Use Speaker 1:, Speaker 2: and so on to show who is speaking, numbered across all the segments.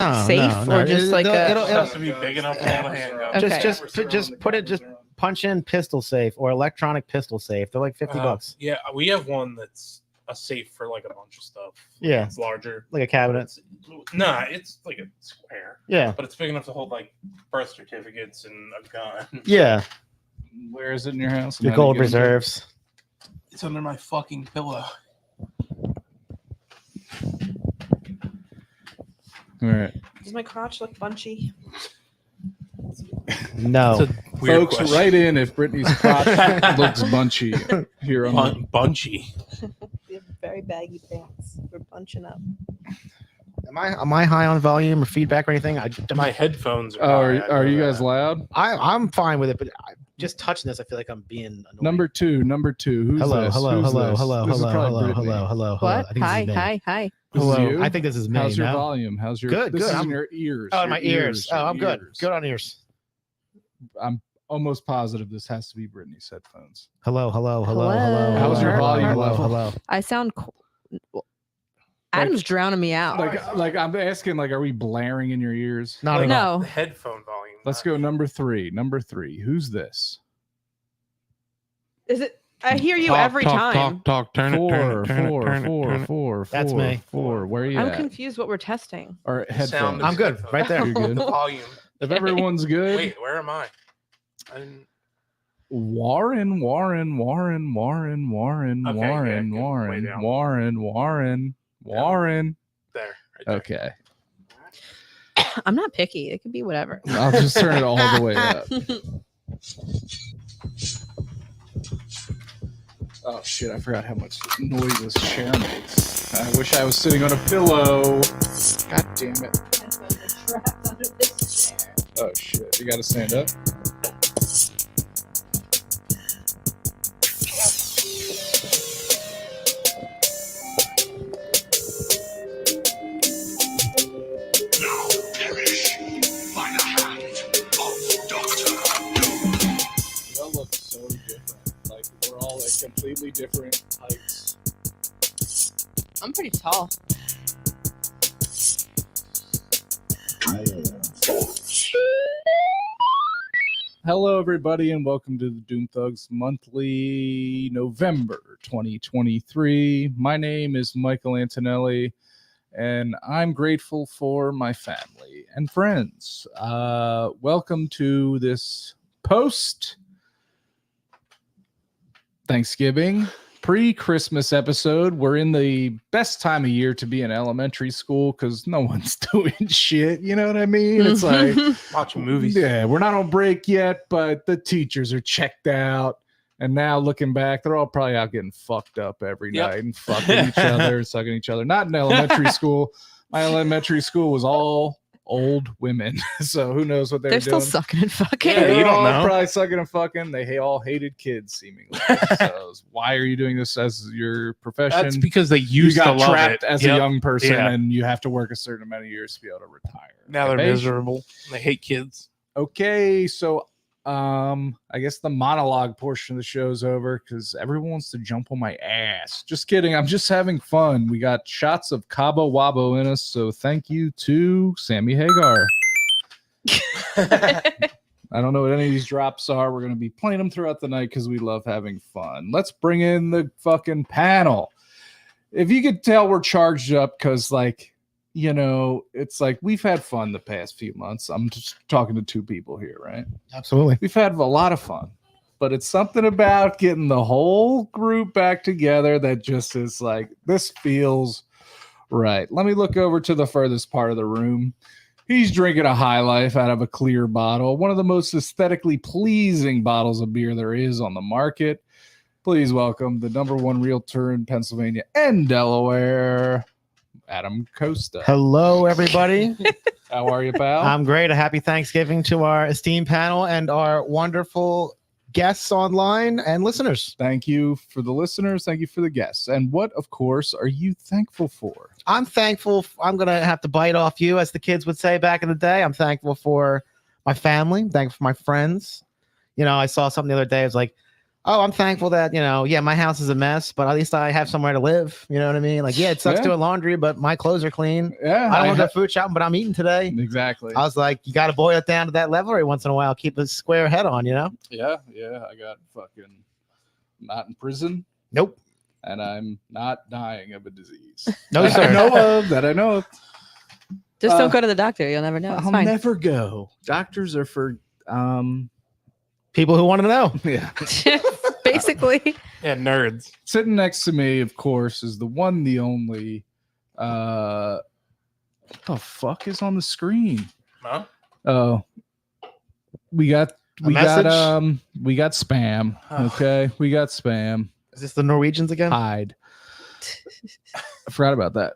Speaker 1: safe or just like
Speaker 2: It
Speaker 1: a?
Speaker 2: has to be big enough to hold a handgun.
Speaker 1: Okay.
Speaker 3: Just punch in pistol safe or electronic pistol safe. They're like $50.
Speaker 2: Yeah, we have one that's a safe for like a bunch of stuff.
Speaker 3: Yeah.
Speaker 2: It's larger.
Speaker 3: Like a cabinet.
Speaker 2: Nah, it's like a square.
Speaker 3: Yeah.
Speaker 2: But it's big enough to hold like birth certificates and a gun.
Speaker 3: Yeah.
Speaker 4: Where is it in your house?
Speaker 3: The gold reserves.
Speaker 2: It's under my fucking pillow.
Speaker 4: All right.
Speaker 1: Does my crotch look bunchy?
Speaker 3: No.
Speaker 4: Folks,
Speaker 2: question.
Speaker 4: write in if Brittany's crotch looks bunchy here on
Speaker 2: Bunchy.
Speaker 1: We have very baggy pants. We're bunching up.
Speaker 3: Am I high on volume or feedback or anything?
Speaker 2: My headphones
Speaker 4: Oh, are you guys loud?
Speaker 3: I'm fine with it, but just touching this, I feel like I'm being annoying.
Speaker 4: Number two. Who's
Speaker 3: hello,
Speaker 4: this?
Speaker 3: hello,
Speaker 4: Who's
Speaker 3: hello,
Speaker 4: this?
Speaker 3: hello,
Speaker 4: This is
Speaker 3: hello,
Speaker 4: probably
Speaker 3: hello,
Speaker 4: Brittany.
Speaker 3: hello.
Speaker 1: What?
Speaker 3: I think
Speaker 1: Hi,
Speaker 3: this is me.
Speaker 1: hi.
Speaker 4: This is
Speaker 3: Hello.
Speaker 4: you?
Speaker 3: I think this is me.
Speaker 4: How's your
Speaker 3: no?
Speaker 4: volume? How's your
Speaker 3: Good,
Speaker 4: This
Speaker 3: good.
Speaker 4: is in
Speaker 3: I'm-
Speaker 4: your ears.
Speaker 3: Oh,
Speaker 4: your
Speaker 3: my ears. Oh,
Speaker 4: your
Speaker 3: I'm good.
Speaker 4: ears.
Speaker 3: Good on ears.
Speaker 4: I'm almost positive this has to be Brittany's headphones.
Speaker 3: Hello.
Speaker 4: How's your volume level?
Speaker 3: Hello.
Speaker 1: I sound. Adam's drowning me out.
Speaker 4: Like I'm asking, like, are we blaring in your ears?
Speaker 3: Not at all.
Speaker 1: No.
Speaker 2: The headphone volume.
Speaker 4: Let's go number three. Number three. Who's this?
Speaker 1: Is it? I hear you every time.
Speaker 2: Talk. Turn
Speaker 4: Four.
Speaker 3: That's me.
Speaker 4: Four. Where are you
Speaker 1: I'm
Speaker 4: at?
Speaker 1: confused what we're testing.
Speaker 4: Or
Speaker 2: Sound
Speaker 4: headphones.
Speaker 3: I'm good. Right there.
Speaker 4: You're good.
Speaker 2: The volume.
Speaker 4: If everyone's good.
Speaker 2: Wait, where am I? I didn't.
Speaker 4: Warren.
Speaker 2: Okay, there. Right there.
Speaker 4: Okay.
Speaker 1: I'm not picky. It could be whatever.
Speaker 4: I'll just turn it all the way up. Oh shit, I forgot how much noise this chair makes. I wish I was sitting on a pillow. God damn it. Oh shit, you gotta stand up. You all look so different. Like we're all at completely different heights.
Speaker 1: I'm pretty tall.
Speaker 4: Hello, everybody, and welcome to the Doom Thugs Monthly, November 2023. My name is Michael Antonelli, and I'm grateful for my family and friends. Welcome to this post-Thanksgiving, pre-Christmas episode. We're in the best time of year to be in elementary school because no one's doing shit. You know what I mean? It's like...
Speaker 2: Watching movies.
Speaker 4: Yeah, we're not on break yet, but the teachers are checked out. And now looking back, they're all probably out getting fucked up every
Speaker 2: Yep.
Speaker 4: night and fucking each other, sucking each other. Not in elementary school. My elementary school was all old women. So who knows what
Speaker 1: They're
Speaker 4: they're
Speaker 1: still
Speaker 4: doing.
Speaker 1: sucking and fucking.
Speaker 2: Yeah,
Speaker 4: They're
Speaker 2: you don't
Speaker 4: all
Speaker 2: know.
Speaker 4: Probably sucking and fucking. They all hated kids, seemingly. So why are you doing this as your profession?
Speaker 2: That's because they
Speaker 4: you
Speaker 2: used to
Speaker 4: got
Speaker 2: love
Speaker 4: trapped
Speaker 2: it
Speaker 4: as a
Speaker 2: Yep.
Speaker 4: young person,
Speaker 2: Yeah.
Speaker 4: and you have to work a certain amount of years to be able to retire.
Speaker 2: Now they're
Speaker 4: Okay?
Speaker 2: miserable. They hate kids.
Speaker 4: Okay, so I guess the monologue portion of the show is over because everyone wants to jump on my ass. Just kidding. I'm just having fun. We got shots of Cabo Wabo in us, so thank you to Sammy Hagar. I don't know what any of these drops are. We're going to be playing them throughout the night because we love having fun. Let's bring in the fucking panel. If you could tell, we're charged up because, like, you know, it's like we've had fun the past few months. I'm just talking to two people here, right?
Speaker 3: Absolutely.
Speaker 4: We've had a lot of fun, but it's something about getting the whole group back together that just is like, this feels right. Let me look over to the furthest part of the room. He's drinking a High Life out of a clear bottle, one of the most aesthetically pleasing bottles of beer there is on the market. Please welcome the number one realtor in Pennsylvania and Delaware, Adam Costa.
Speaker 3: Hello, everybody.
Speaker 4: How are you, pal?
Speaker 3: I'm great. A happy Thanksgiving to our esteemed panel and our wonderful guests online and listeners.
Speaker 4: Thank you for the listeners. Thank you for the guests. And what, of course, are you thankful for?
Speaker 3: I'm thankful. I'm going to have to bite off you, as the kids would say back in the day. I'm thankful for my family. I'm thankful for my friends. You know, I saw something the other day. It was like, Oh, I'm thankful that, my house is a mess, but at least I have somewhere to live. You know what I mean? Like, yeah, it sucks
Speaker 4: Yeah.
Speaker 3: doing laundry, but my clothes are clean.
Speaker 4: Yeah,
Speaker 3: I don't want to go food shopping, but I'm eating today.
Speaker 4: exactly.
Speaker 3: I was like, you got to boil it down to that level every once in a while. Keep a square head on,
Speaker 4: Yeah. I got fucking not in prison,
Speaker 3: Nope.
Speaker 4: and I'm not dying of a disease.
Speaker 3: No,
Speaker 4: that I
Speaker 3: sir.
Speaker 4: know of. That I know of.
Speaker 1: Just don't go to the doctor. You'll never know. It's
Speaker 4: I'll
Speaker 1: fine.
Speaker 4: never go. Doctors are for
Speaker 3: People who want to know.
Speaker 4: yeah.
Speaker 1: Basically.
Speaker 2: Yeah, nerds.
Speaker 4: Sitting next to me, of course, is the one, the only. What the fuck is on the screen?
Speaker 2: Huh?
Speaker 4: Oh, we got
Speaker 3: message?
Speaker 4: we got spam.
Speaker 2: Oh.
Speaker 4: Okay, we got spam.
Speaker 3: Is this the Norwegians again?
Speaker 4: Hide. I forgot about that.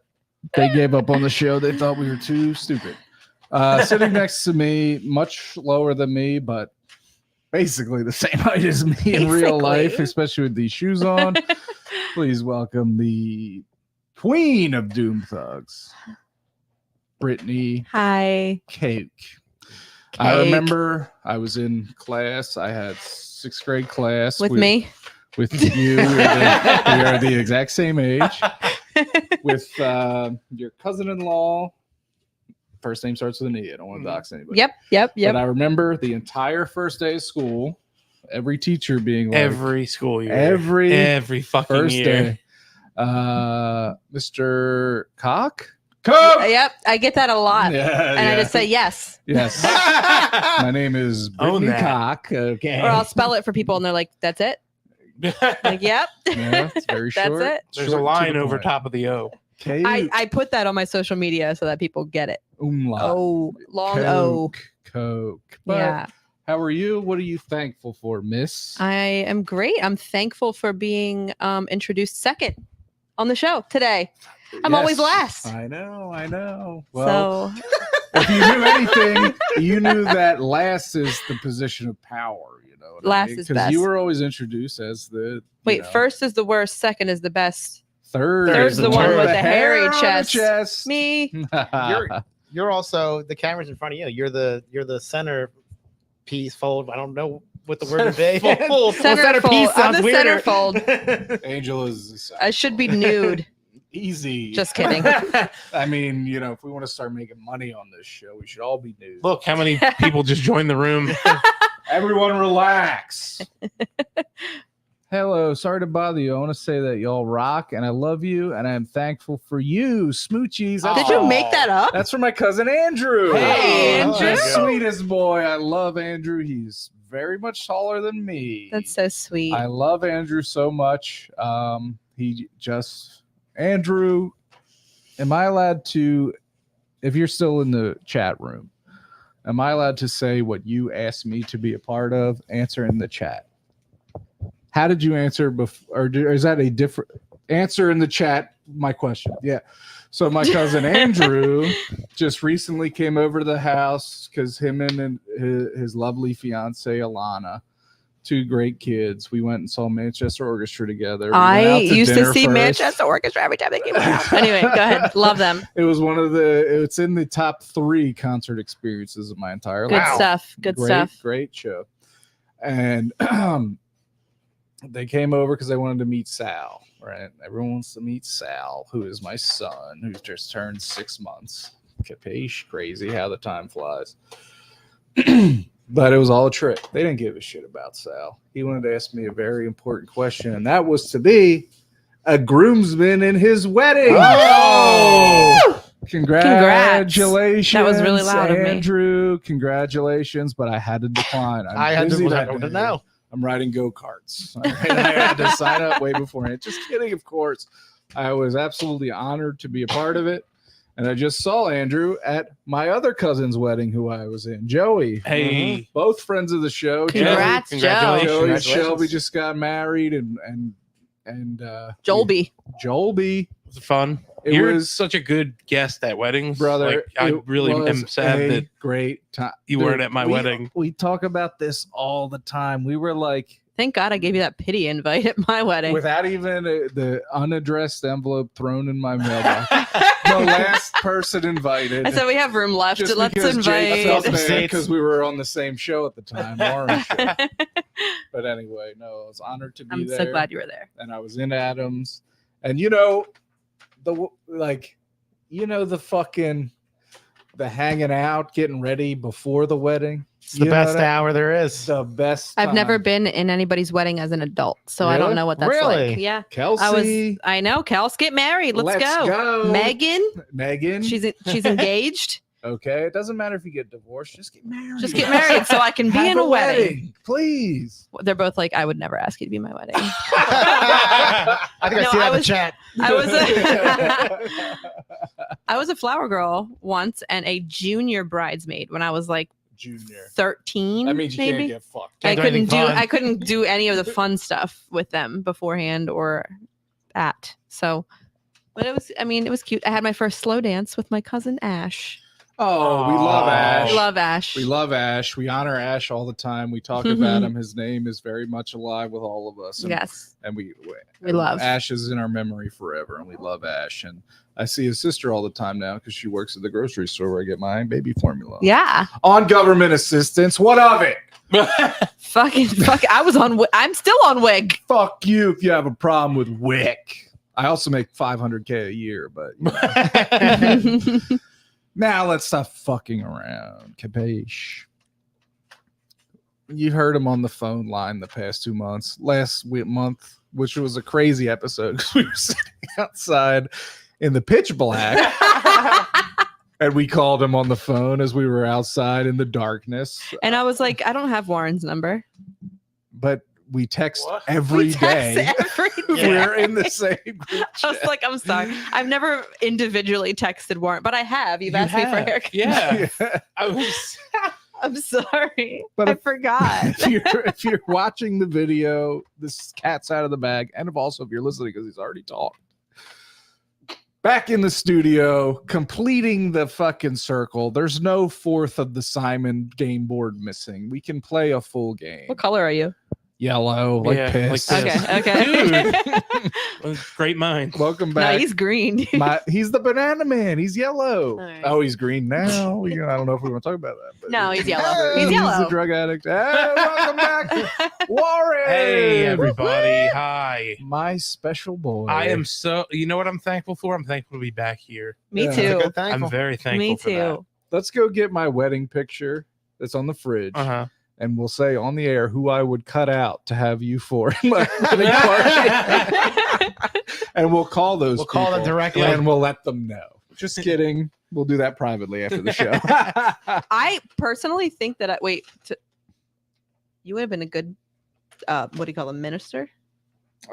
Speaker 4: They gave up on the show. They thought we were too stupid. Sitting next to me, much lower than me, but basically the same height as me in real life,
Speaker 1: Basically.
Speaker 4: especially with these shoes on. Please welcome the queen of Doom Thugs, Brittany
Speaker 1: Hi.
Speaker 4: Cake. I remember I was in class. I had 6th grade class
Speaker 1: With me.
Speaker 4: With you. We are the exact same age. With your cousin-in-law. First name starts with an E. I don't want to dox anybody.
Speaker 1: Yep.
Speaker 4: But I remember the entire first day of school, every teacher being like,
Speaker 2: Every school year.
Speaker 4: every
Speaker 2: fucking
Speaker 4: first
Speaker 2: year.
Speaker 4: day. Mr. Cock?
Speaker 1: Yep. I get that a lot.
Speaker 4: Yeah,
Speaker 1: And I just say yes.
Speaker 4: yes. My name is
Speaker 2: Own
Speaker 4: Brittany
Speaker 2: that.
Speaker 4: Cock. Okay.
Speaker 1: Or I'll spell it for people and they're like, that's it? Like, yep.
Speaker 4: Yeah, it's very
Speaker 1: That's
Speaker 4: short.
Speaker 1: it.
Speaker 2: There's
Speaker 4: Short
Speaker 2: a
Speaker 4: to
Speaker 2: line
Speaker 4: the
Speaker 2: over
Speaker 4: point.
Speaker 2: top of the O.
Speaker 4: Cake,
Speaker 1: I put that on my social media so that people get it.
Speaker 4: umlaut.
Speaker 1: Oh, long O.
Speaker 4: Coke. But
Speaker 1: Yeah.
Speaker 4: how are you? What are you thankful for, miss?
Speaker 1: I am great. I'm thankful for being introduced second on the show today. I'm always last.
Speaker 4: I know. Well,
Speaker 1: So
Speaker 4: if you knew anything, you knew that last is the position of power. You know, what
Speaker 1: Last
Speaker 4: I mean?
Speaker 1: is
Speaker 4: 'Cause
Speaker 1: best.
Speaker 4: you were always introduced as the
Speaker 1: wait, first is the worst, second is the best.
Speaker 4: third's
Speaker 3: Third's the one with
Speaker 1: the hairy
Speaker 4: on the
Speaker 1: chest. Me.
Speaker 3: You're also, the camera's in front of you. You're the center piece fold. I don't know what the word would be.
Speaker 2: Full
Speaker 1: Centerfold. I'm the
Speaker 3: weirder.
Speaker 1: centerfold.
Speaker 4: Angel is
Speaker 1: I should be nude.
Speaker 4: easy.
Speaker 1: Just kidding.
Speaker 4: I mean, if we want to start making money on this show, we should all be nude.
Speaker 2: Look how many people just joined the room.
Speaker 4: Everyone relax. Hello, sorry to bother you. I want to say that y'all rock and I love you and I'm thankful for you, Smoochies.
Speaker 1: Did you make that up?
Speaker 4: That's from my cousin Andrew.
Speaker 1: Hey,
Speaker 3: Andrew.
Speaker 4: The sweetest boy. I love Andrew. He's very much taller than me.
Speaker 1: That's so sweet.
Speaker 4: I love Andrew so much. Andrew, am I allowed to, if you're still in the chat room, am I allowed to say what you asked me to be a part of? Answer in the chat. How did you answer before, or is that a different answer in the chat? My question. Yeah. So my cousin Andrew just recently came over to the house because him and his lovely fiance Alana, 2 great kids. We went and saw Manchester Orchestra together. We went
Speaker 1: I
Speaker 4: out
Speaker 1: used to
Speaker 4: dinner
Speaker 1: see
Speaker 4: first.
Speaker 1: Manchester Orchestra every time they came out. Anyway, go ahead. Love them.
Speaker 4: It was it's in the top 3 concert experiences of my entire
Speaker 1: Good
Speaker 4: life.
Speaker 1: stuff. Good stuff.
Speaker 4: Great show. And they came over because they wanted to meet Sal, right? Everyone wants to meet Sal, who is my son, who's just turned 6 months. Capiche? Crazy how the time flies. But it was all a trick. They didn't give a shit about Sal. He wanted to ask me a very important question, and that was to be a groomsman in his wedding.
Speaker 3: Oh!
Speaker 4: Congratulations.
Speaker 1: That was really loud of me.
Speaker 4: Andrew. Congratulations, but I had to decline.
Speaker 3: I had
Speaker 4: busy
Speaker 3: to
Speaker 4: that
Speaker 3: I don't
Speaker 4: day.
Speaker 3: know.
Speaker 4: I'm riding go-karts. All right? I had to sign up way beforehand. Just kidding, of course. I was absolutely honored to be a part of it. And I just saw Andrew at my other cousin's wedding who I was in, Joey.
Speaker 2: Hey.
Speaker 4: Both friends of the show.
Speaker 1: Congrats, Joe.
Speaker 2: Congratulations.
Speaker 4: Joey and
Speaker 3: Congratulations.
Speaker 4: Shelby just got married and
Speaker 1: Jolby.
Speaker 4: Jolby.
Speaker 2: Was it fun?
Speaker 4: It
Speaker 2: You're
Speaker 4: was
Speaker 2: such a good guest at weddings,
Speaker 4: brother.
Speaker 2: Like, I
Speaker 4: it
Speaker 2: really
Speaker 4: was
Speaker 2: am sad
Speaker 4: a
Speaker 2: that
Speaker 4: great time.
Speaker 2: you weren't at my wedding.
Speaker 4: We talk about this all the time. We were like,
Speaker 1: Thank God I gave you that pity invite at my wedding.
Speaker 4: Without even the unaddressed envelope thrown in my mailbox. The last person invited.
Speaker 1: I said we have room left.
Speaker 4: Just
Speaker 1: Let's
Speaker 4: because Jake felt
Speaker 1: invite.
Speaker 4: bad because we were on the same show at the time, Lauren's show. But anyway, no, I was honored to be
Speaker 1: I'm
Speaker 4: there.
Speaker 1: so glad you were there.
Speaker 4: And I was in Adams, and the hanging out, getting ready before the wedding.
Speaker 3: It's the
Speaker 4: You know
Speaker 3: best
Speaker 4: that?
Speaker 3: hour there is.
Speaker 4: The best.
Speaker 1: I've never
Speaker 4: time.
Speaker 1: been in anybody's wedding as an adult, so I
Speaker 4: Really?
Speaker 1: don't know what that's
Speaker 3: Really?
Speaker 1: like. Yeah,
Speaker 4: Kelsey.
Speaker 1: I know. Kels, get married. Let's go.
Speaker 4: Megan.
Speaker 1: She's engaged.
Speaker 4: Okay. It doesn't matter if you get divorced. Just get married.
Speaker 1: Just get married so I can be
Speaker 4: Have
Speaker 1: in a wedding.
Speaker 4: please.
Speaker 1: They're both like, I would never ask you to be my wedding.
Speaker 3: I think I
Speaker 1: No,
Speaker 3: see that
Speaker 1: I
Speaker 3: in the
Speaker 1: was-
Speaker 3: chat.
Speaker 1: I was a flower girl once and a junior bridesmaid when I was like
Speaker 4: Junior.
Speaker 1: 13.
Speaker 4: That means you
Speaker 1: maybe.
Speaker 4: can't get fucked.
Speaker 1: I
Speaker 3: Can't do anything
Speaker 1: couldn't do
Speaker 3: fun.
Speaker 1: I couldn't do any of the fun stuff with them beforehand or at. So, but it was cute. I had my first slow dance with my cousin Ash.
Speaker 4: Oh, we love
Speaker 2: Aw.
Speaker 4: Ash.
Speaker 1: I love Ash.
Speaker 4: We love Ash. We honor Ash all the time. We talk about him. His name is very much alive with all of us. And,
Speaker 1: Yes.
Speaker 4: and we
Speaker 1: love.
Speaker 4: Ash is in our memory forever, and we love Ash. And I see his sister all the time now because she works at the grocery store where I get my baby formula.
Speaker 1: Yeah.
Speaker 4: On government assistance. What of it?
Speaker 1: Fuck. I was on. I'm still on wig.
Speaker 4: Fuck you if you have a problem with WIC. I also make $500K a year, but now let's stop fucking around. Capiche? You heard him on the phone line the past 2 months. Last month, which was a crazy episode because we were sitting outside in the pitch black. And we called him on the phone as we were outside in the darkness.
Speaker 1: And I was like, I don't have Warren's number.
Speaker 4: But we text
Speaker 2: What?
Speaker 4: every
Speaker 1: We text
Speaker 4: day.
Speaker 1: every day.
Speaker 4: We're in the same group
Speaker 1: I was
Speaker 4: chat.
Speaker 1: like, I'm sorry. I've never individually texted Warren, but I have. You've
Speaker 4: You
Speaker 1: asked me for
Speaker 4: have.
Speaker 1: haircut.
Speaker 2: Yeah.
Speaker 4: Yeah.
Speaker 2: I was.
Speaker 1: I'm sorry.
Speaker 4: But
Speaker 1: I
Speaker 4: if-
Speaker 1: forgot.
Speaker 4: if you're watching the video, this cat's out of the bag, and if you're listening because he's already talked. Back in the studio, completing the fucking circle. There's no fourth of the Simon game board missing. We can play a full game.
Speaker 1: What color are you?
Speaker 4: Yellow, like
Speaker 2: Yeah,
Speaker 4: piss.
Speaker 2: like
Speaker 1: Okay.
Speaker 2: this.
Speaker 1: Okay.
Speaker 2: Great mind.
Speaker 4: Welcome
Speaker 1: no,
Speaker 4: back.
Speaker 1: he's green.
Speaker 4: He's the banana man. He's yellow.
Speaker 1: All right.
Speaker 4: Oh, he's green now. I don't know if we want to talk about that. But
Speaker 1: No, he's yellow.
Speaker 4: Hey,
Speaker 1: He's yellow.
Speaker 4: He's a drug addict. Hey, welcome back, Warren.
Speaker 2: Hey, everybody. Hi.
Speaker 4: My special boy.
Speaker 2: I am so. You know what I'm thankful for? I'm thankful to be back here.
Speaker 1: Me
Speaker 4: Yeah.
Speaker 3: That's a
Speaker 1: too.
Speaker 3: good thankful.
Speaker 2: I'm very thankful
Speaker 1: Me
Speaker 2: for that.
Speaker 1: too.
Speaker 4: Let's go get my wedding picture that's on the fridge,
Speaker 2: Uh-huh.
Speaker 4: and we'll say on the air who I would cut out to have you for my wedding party. And we'll call those.
Speaker 3: We'll call them
Speaker 4: people,
Speaker 3: directly.
Speaker 4: and we'll let them know. Just kidding. We'll do that privately after the show.
Speaker 1: I personally think that you would have been a good, what do you call a minister?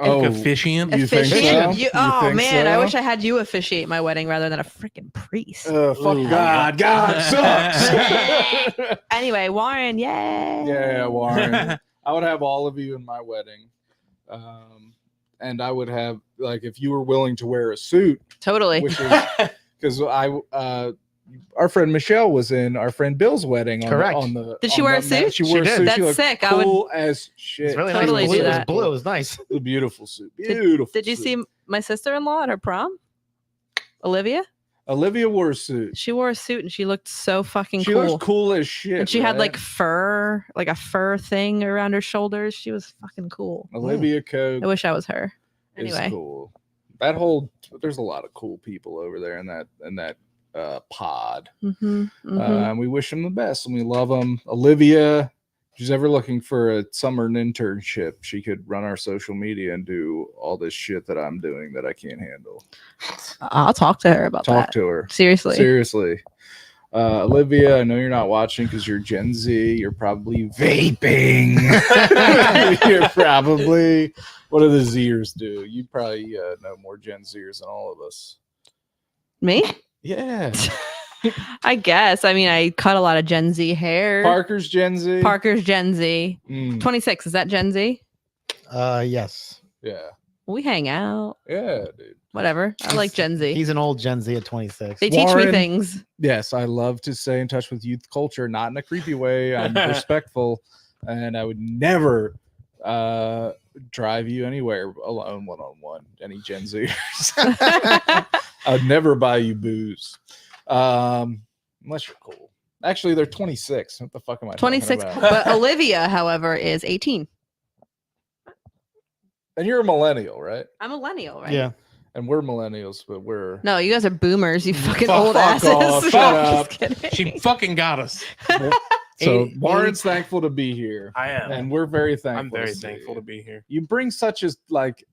Speaker 2: Officiant.
Speaker 4: You think so?
Speaker 1: Officiant.
Speaker 4: You
Speaker 1: Oh
Speaker 4: think
Speaker 1: man, I
Speaker 4: so?
Speaker 1: wish I had you officiate my wedding rather than a freaking priest.
Speaker 4: Fuck
Speaker 2: Ooh.
Speaker 4: God sucks.
Speaker 1: Anyway, Warren, yay!
Speaker 4: Yeah, Warren. I would have all of you in my wedding. And I would have, like, if you were willing to wear a suit,
Speaker 1: Totally.
Speaker 4: which is because our friend Michelle was in our friend Bill's wedding.
Speaker 3: Correct.
Speaker 1: Did she
Speaker 4: on
Speaker 1: wear a
Speaker 4: the mat.
Speaker 1: suit?
Speaker 4: She wore
Speaker 3: She
Speaker 4: a
Speaker 3: did.
Speaker 4: suit.
Speaker 1: That's
Speaker 4: She looked
Speaker 1: sick. I would-
Speaker 4: cool as shit.
Speaker 3: It's really
Speaker 1: Totally
Speaker 3: nice.
Speaker 1: do
Speaker 3: Blue. It was
Speaker 1: that.
Speaker 3: blue. It was nice.
Speaker 4: A beautiful suit. Beautiful.
Speaker 1: Did you
Speaker 4: suit.
Speaker 1: see my sister-in-law at her prom? Olivia?
Speaker 4: Olivia wore a suit?
Speaker 1: She wore a suit and she looked so fucking
Speaker 4: She
Speaker 1: cool.
Speaker 4: looks cool as shit.
Speaker 1: And she had
Speaker 4: right?
Speaker 1: like fur, like a fur thing around her shoulders. She was fucking cool.
Speaker 4: Olivia Coke.
Speaker 1: I wish I was her.
Speaker 4: Is
Speaker 1: Anyway,
Speaker 4: cool. There's a lot of cool people over there in that pod. And we wish them the best and we love them. Olivia, if she's ever looking for a summer internship, she could run our social media and do all this shit that I'm doing that I can't handle.
Speaker 1: I'll talk to her about
Speaker 4: Talk
Speaker 1: that.
Speaker 4: to her.
Speaker 1: Seriously.
Speaker 4: Olivia, I know you're not watching because you're Gen Z. You're probably vaping. You're probably, what do the Zers do? You probably know more Gen Zers than all of us.
Speaker 1: Me?
Speaker 4: Yeah.
Speaker 1: I guess. I mean, I cut a lot of Gen Z hair.
Speaker 4: Parker's Gen Z.
Speaker 1: Parker's Gen Z.
Speaker 4: Mm,
Speaker 1: 26. Is that Gen Z?
Speaker 3: Yes.
Speaker 4: yeah.
Speaker 1: We hang out.
Speaker 4: Yeah, dude.
Speaker 1: Whatever. I like Gen Z.
Speaker 3: He's an old Gen Z at 26.
Speaker 1: They teach me
Speaker 4: Warren-
Speaker 1: things.
Speaker 4: Yes, I love to stay in touch with youth culture, not in a creepy way. I'm respectful, and I would never drive you anywhere alone, one-on-one. Any Gen Zers? I'd never buy you booze, unless you're cool. Actually, they're 26. What the fuck am I?
Speaker 1: 26.
Speaker 4: talking about?
Speaker 1: But Olivia, however, is 18.
Speaker 4: And you're a millennial, right?
Speaker 1: I'm a millennial, right?
Speaker 3: Yeah.
Speaker 4: And we're millennials, but we're
Speaker 1: No, you guys are boomers. You fucking
Speaker 2: Fuck
Speaker 1: old
Speaker 4: off.
Speaker 1: asses.
Speaker 4: Shut
Speaker 1: I'm
Speaker 4: up.
Speaker 1: just kidding.
Speaker 2: She fucking got us.
Speaker 4: so
Speaker 3: 80
Speaker 4: Warren's thankful to be here,
Speaker 2: I am.
Speaker 4: and we're very thankful.
Speaker 2: I'm very
Speaker 4: to see
Speaker 2: thankful
Speaker 4: you.
Speaker 2: to be here.
Speaker 4: You bring such as like,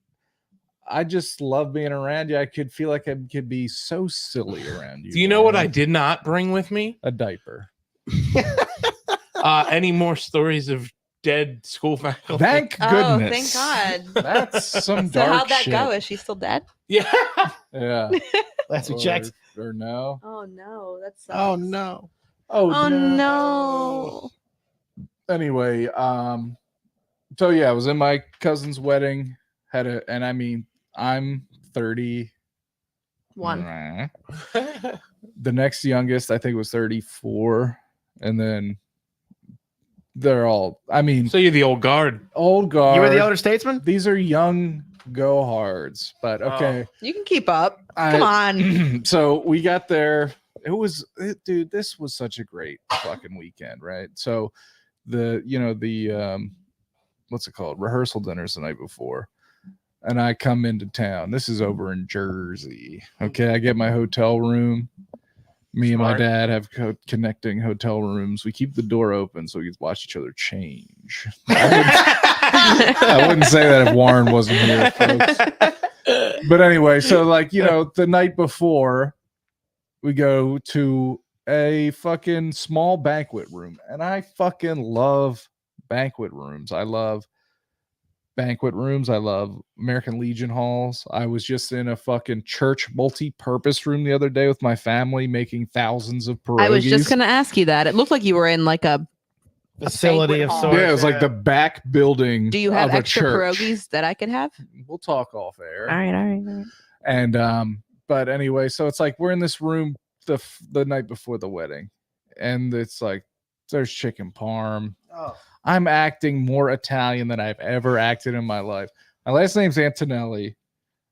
Speaker 4: I just love being around you. I could feel like I could be so silly around you.
Speaker 2: Do you know what I
Speaker 4: Warren.
Speaker 2: did not bring with me?
Speaker 4: A diaper.
Speaker 2: Any more stories of dead school faculty?
Speaker 4: Thank
Speaker 1: Oh,
Speaker 4: goodness.
Speaker 1: thank God.
Speaker 4: That's some
Speaker 1: So
Speaker 4: dark
Speaker 1: how'd that
Speaker 4: shit.
Speaker 1: go? Is she still dead?
Speaker 2: Yeah.
Speaker 4: Yeah.
Speaker 3: Last we checked.
Speaker 4: Or no.
Speaker 1: Oh no, that sucks.
Speaker 3: Oh no.
Speaker 1: Oh no.
Speaker 4: Anyway, so yeah, I was in my cousin's wedding. And I mean, I'm 30.
Speaker 1: One.
Speaker 4: The next youngest, I think, was 34. And then they're all, I mean,
Speaker 2: So you're the old guard.
Speaker 4: old guard.
Speaker 3: You were the elder statesman?
Speaker 4: These are young go hards, but okay.
Speaker 1: You can keep up. Come on.
Speaker 4: So we got there. Dude, this was such a great fucking weekend, right? So the what's it called? Rehearsal dinners the night before. And I come into town. This is over in Jersey. Okay. I get my hotel room. Me and my
Speaker 2: Smart.
Speaker 4: dad have connecting hotel rooms. We keep the door open so we can watch each other change. I wouldn't say that if Warren wasn't here, folks. But anyway, so like, the night before, we go to a fucking small banquet room. And I fucking love banquet rooms. I love banquet rooms. I love American Legion halls. I was just in a fucking church multi-purpose room the other day with my family making thousands of pierogies.
Speaker 1: I was just gonna ask you that. It looked like you were in like a.
Speaker 3: Facility of
Speaker 1: hall.
Speaker 3: sorts.
Speaker 4: Yeah, it was like the back building.
Speaker 1: Do you have
Speaker 4: of a
Speaker 1: extra
Speaker 4: church.
Speaker 1: pierogies that I could have?
Speaker 4: We'll talk off air.
Speaker 1: All right.
Speaker 4: And but anyway, so it's like we're in this room the night before the wedding, and it's like there's chicken parm.
Speaker 3: Oh.
Speaker 4: I'm acting more Italian than I've ever acted in my life. My last name's Antonelli.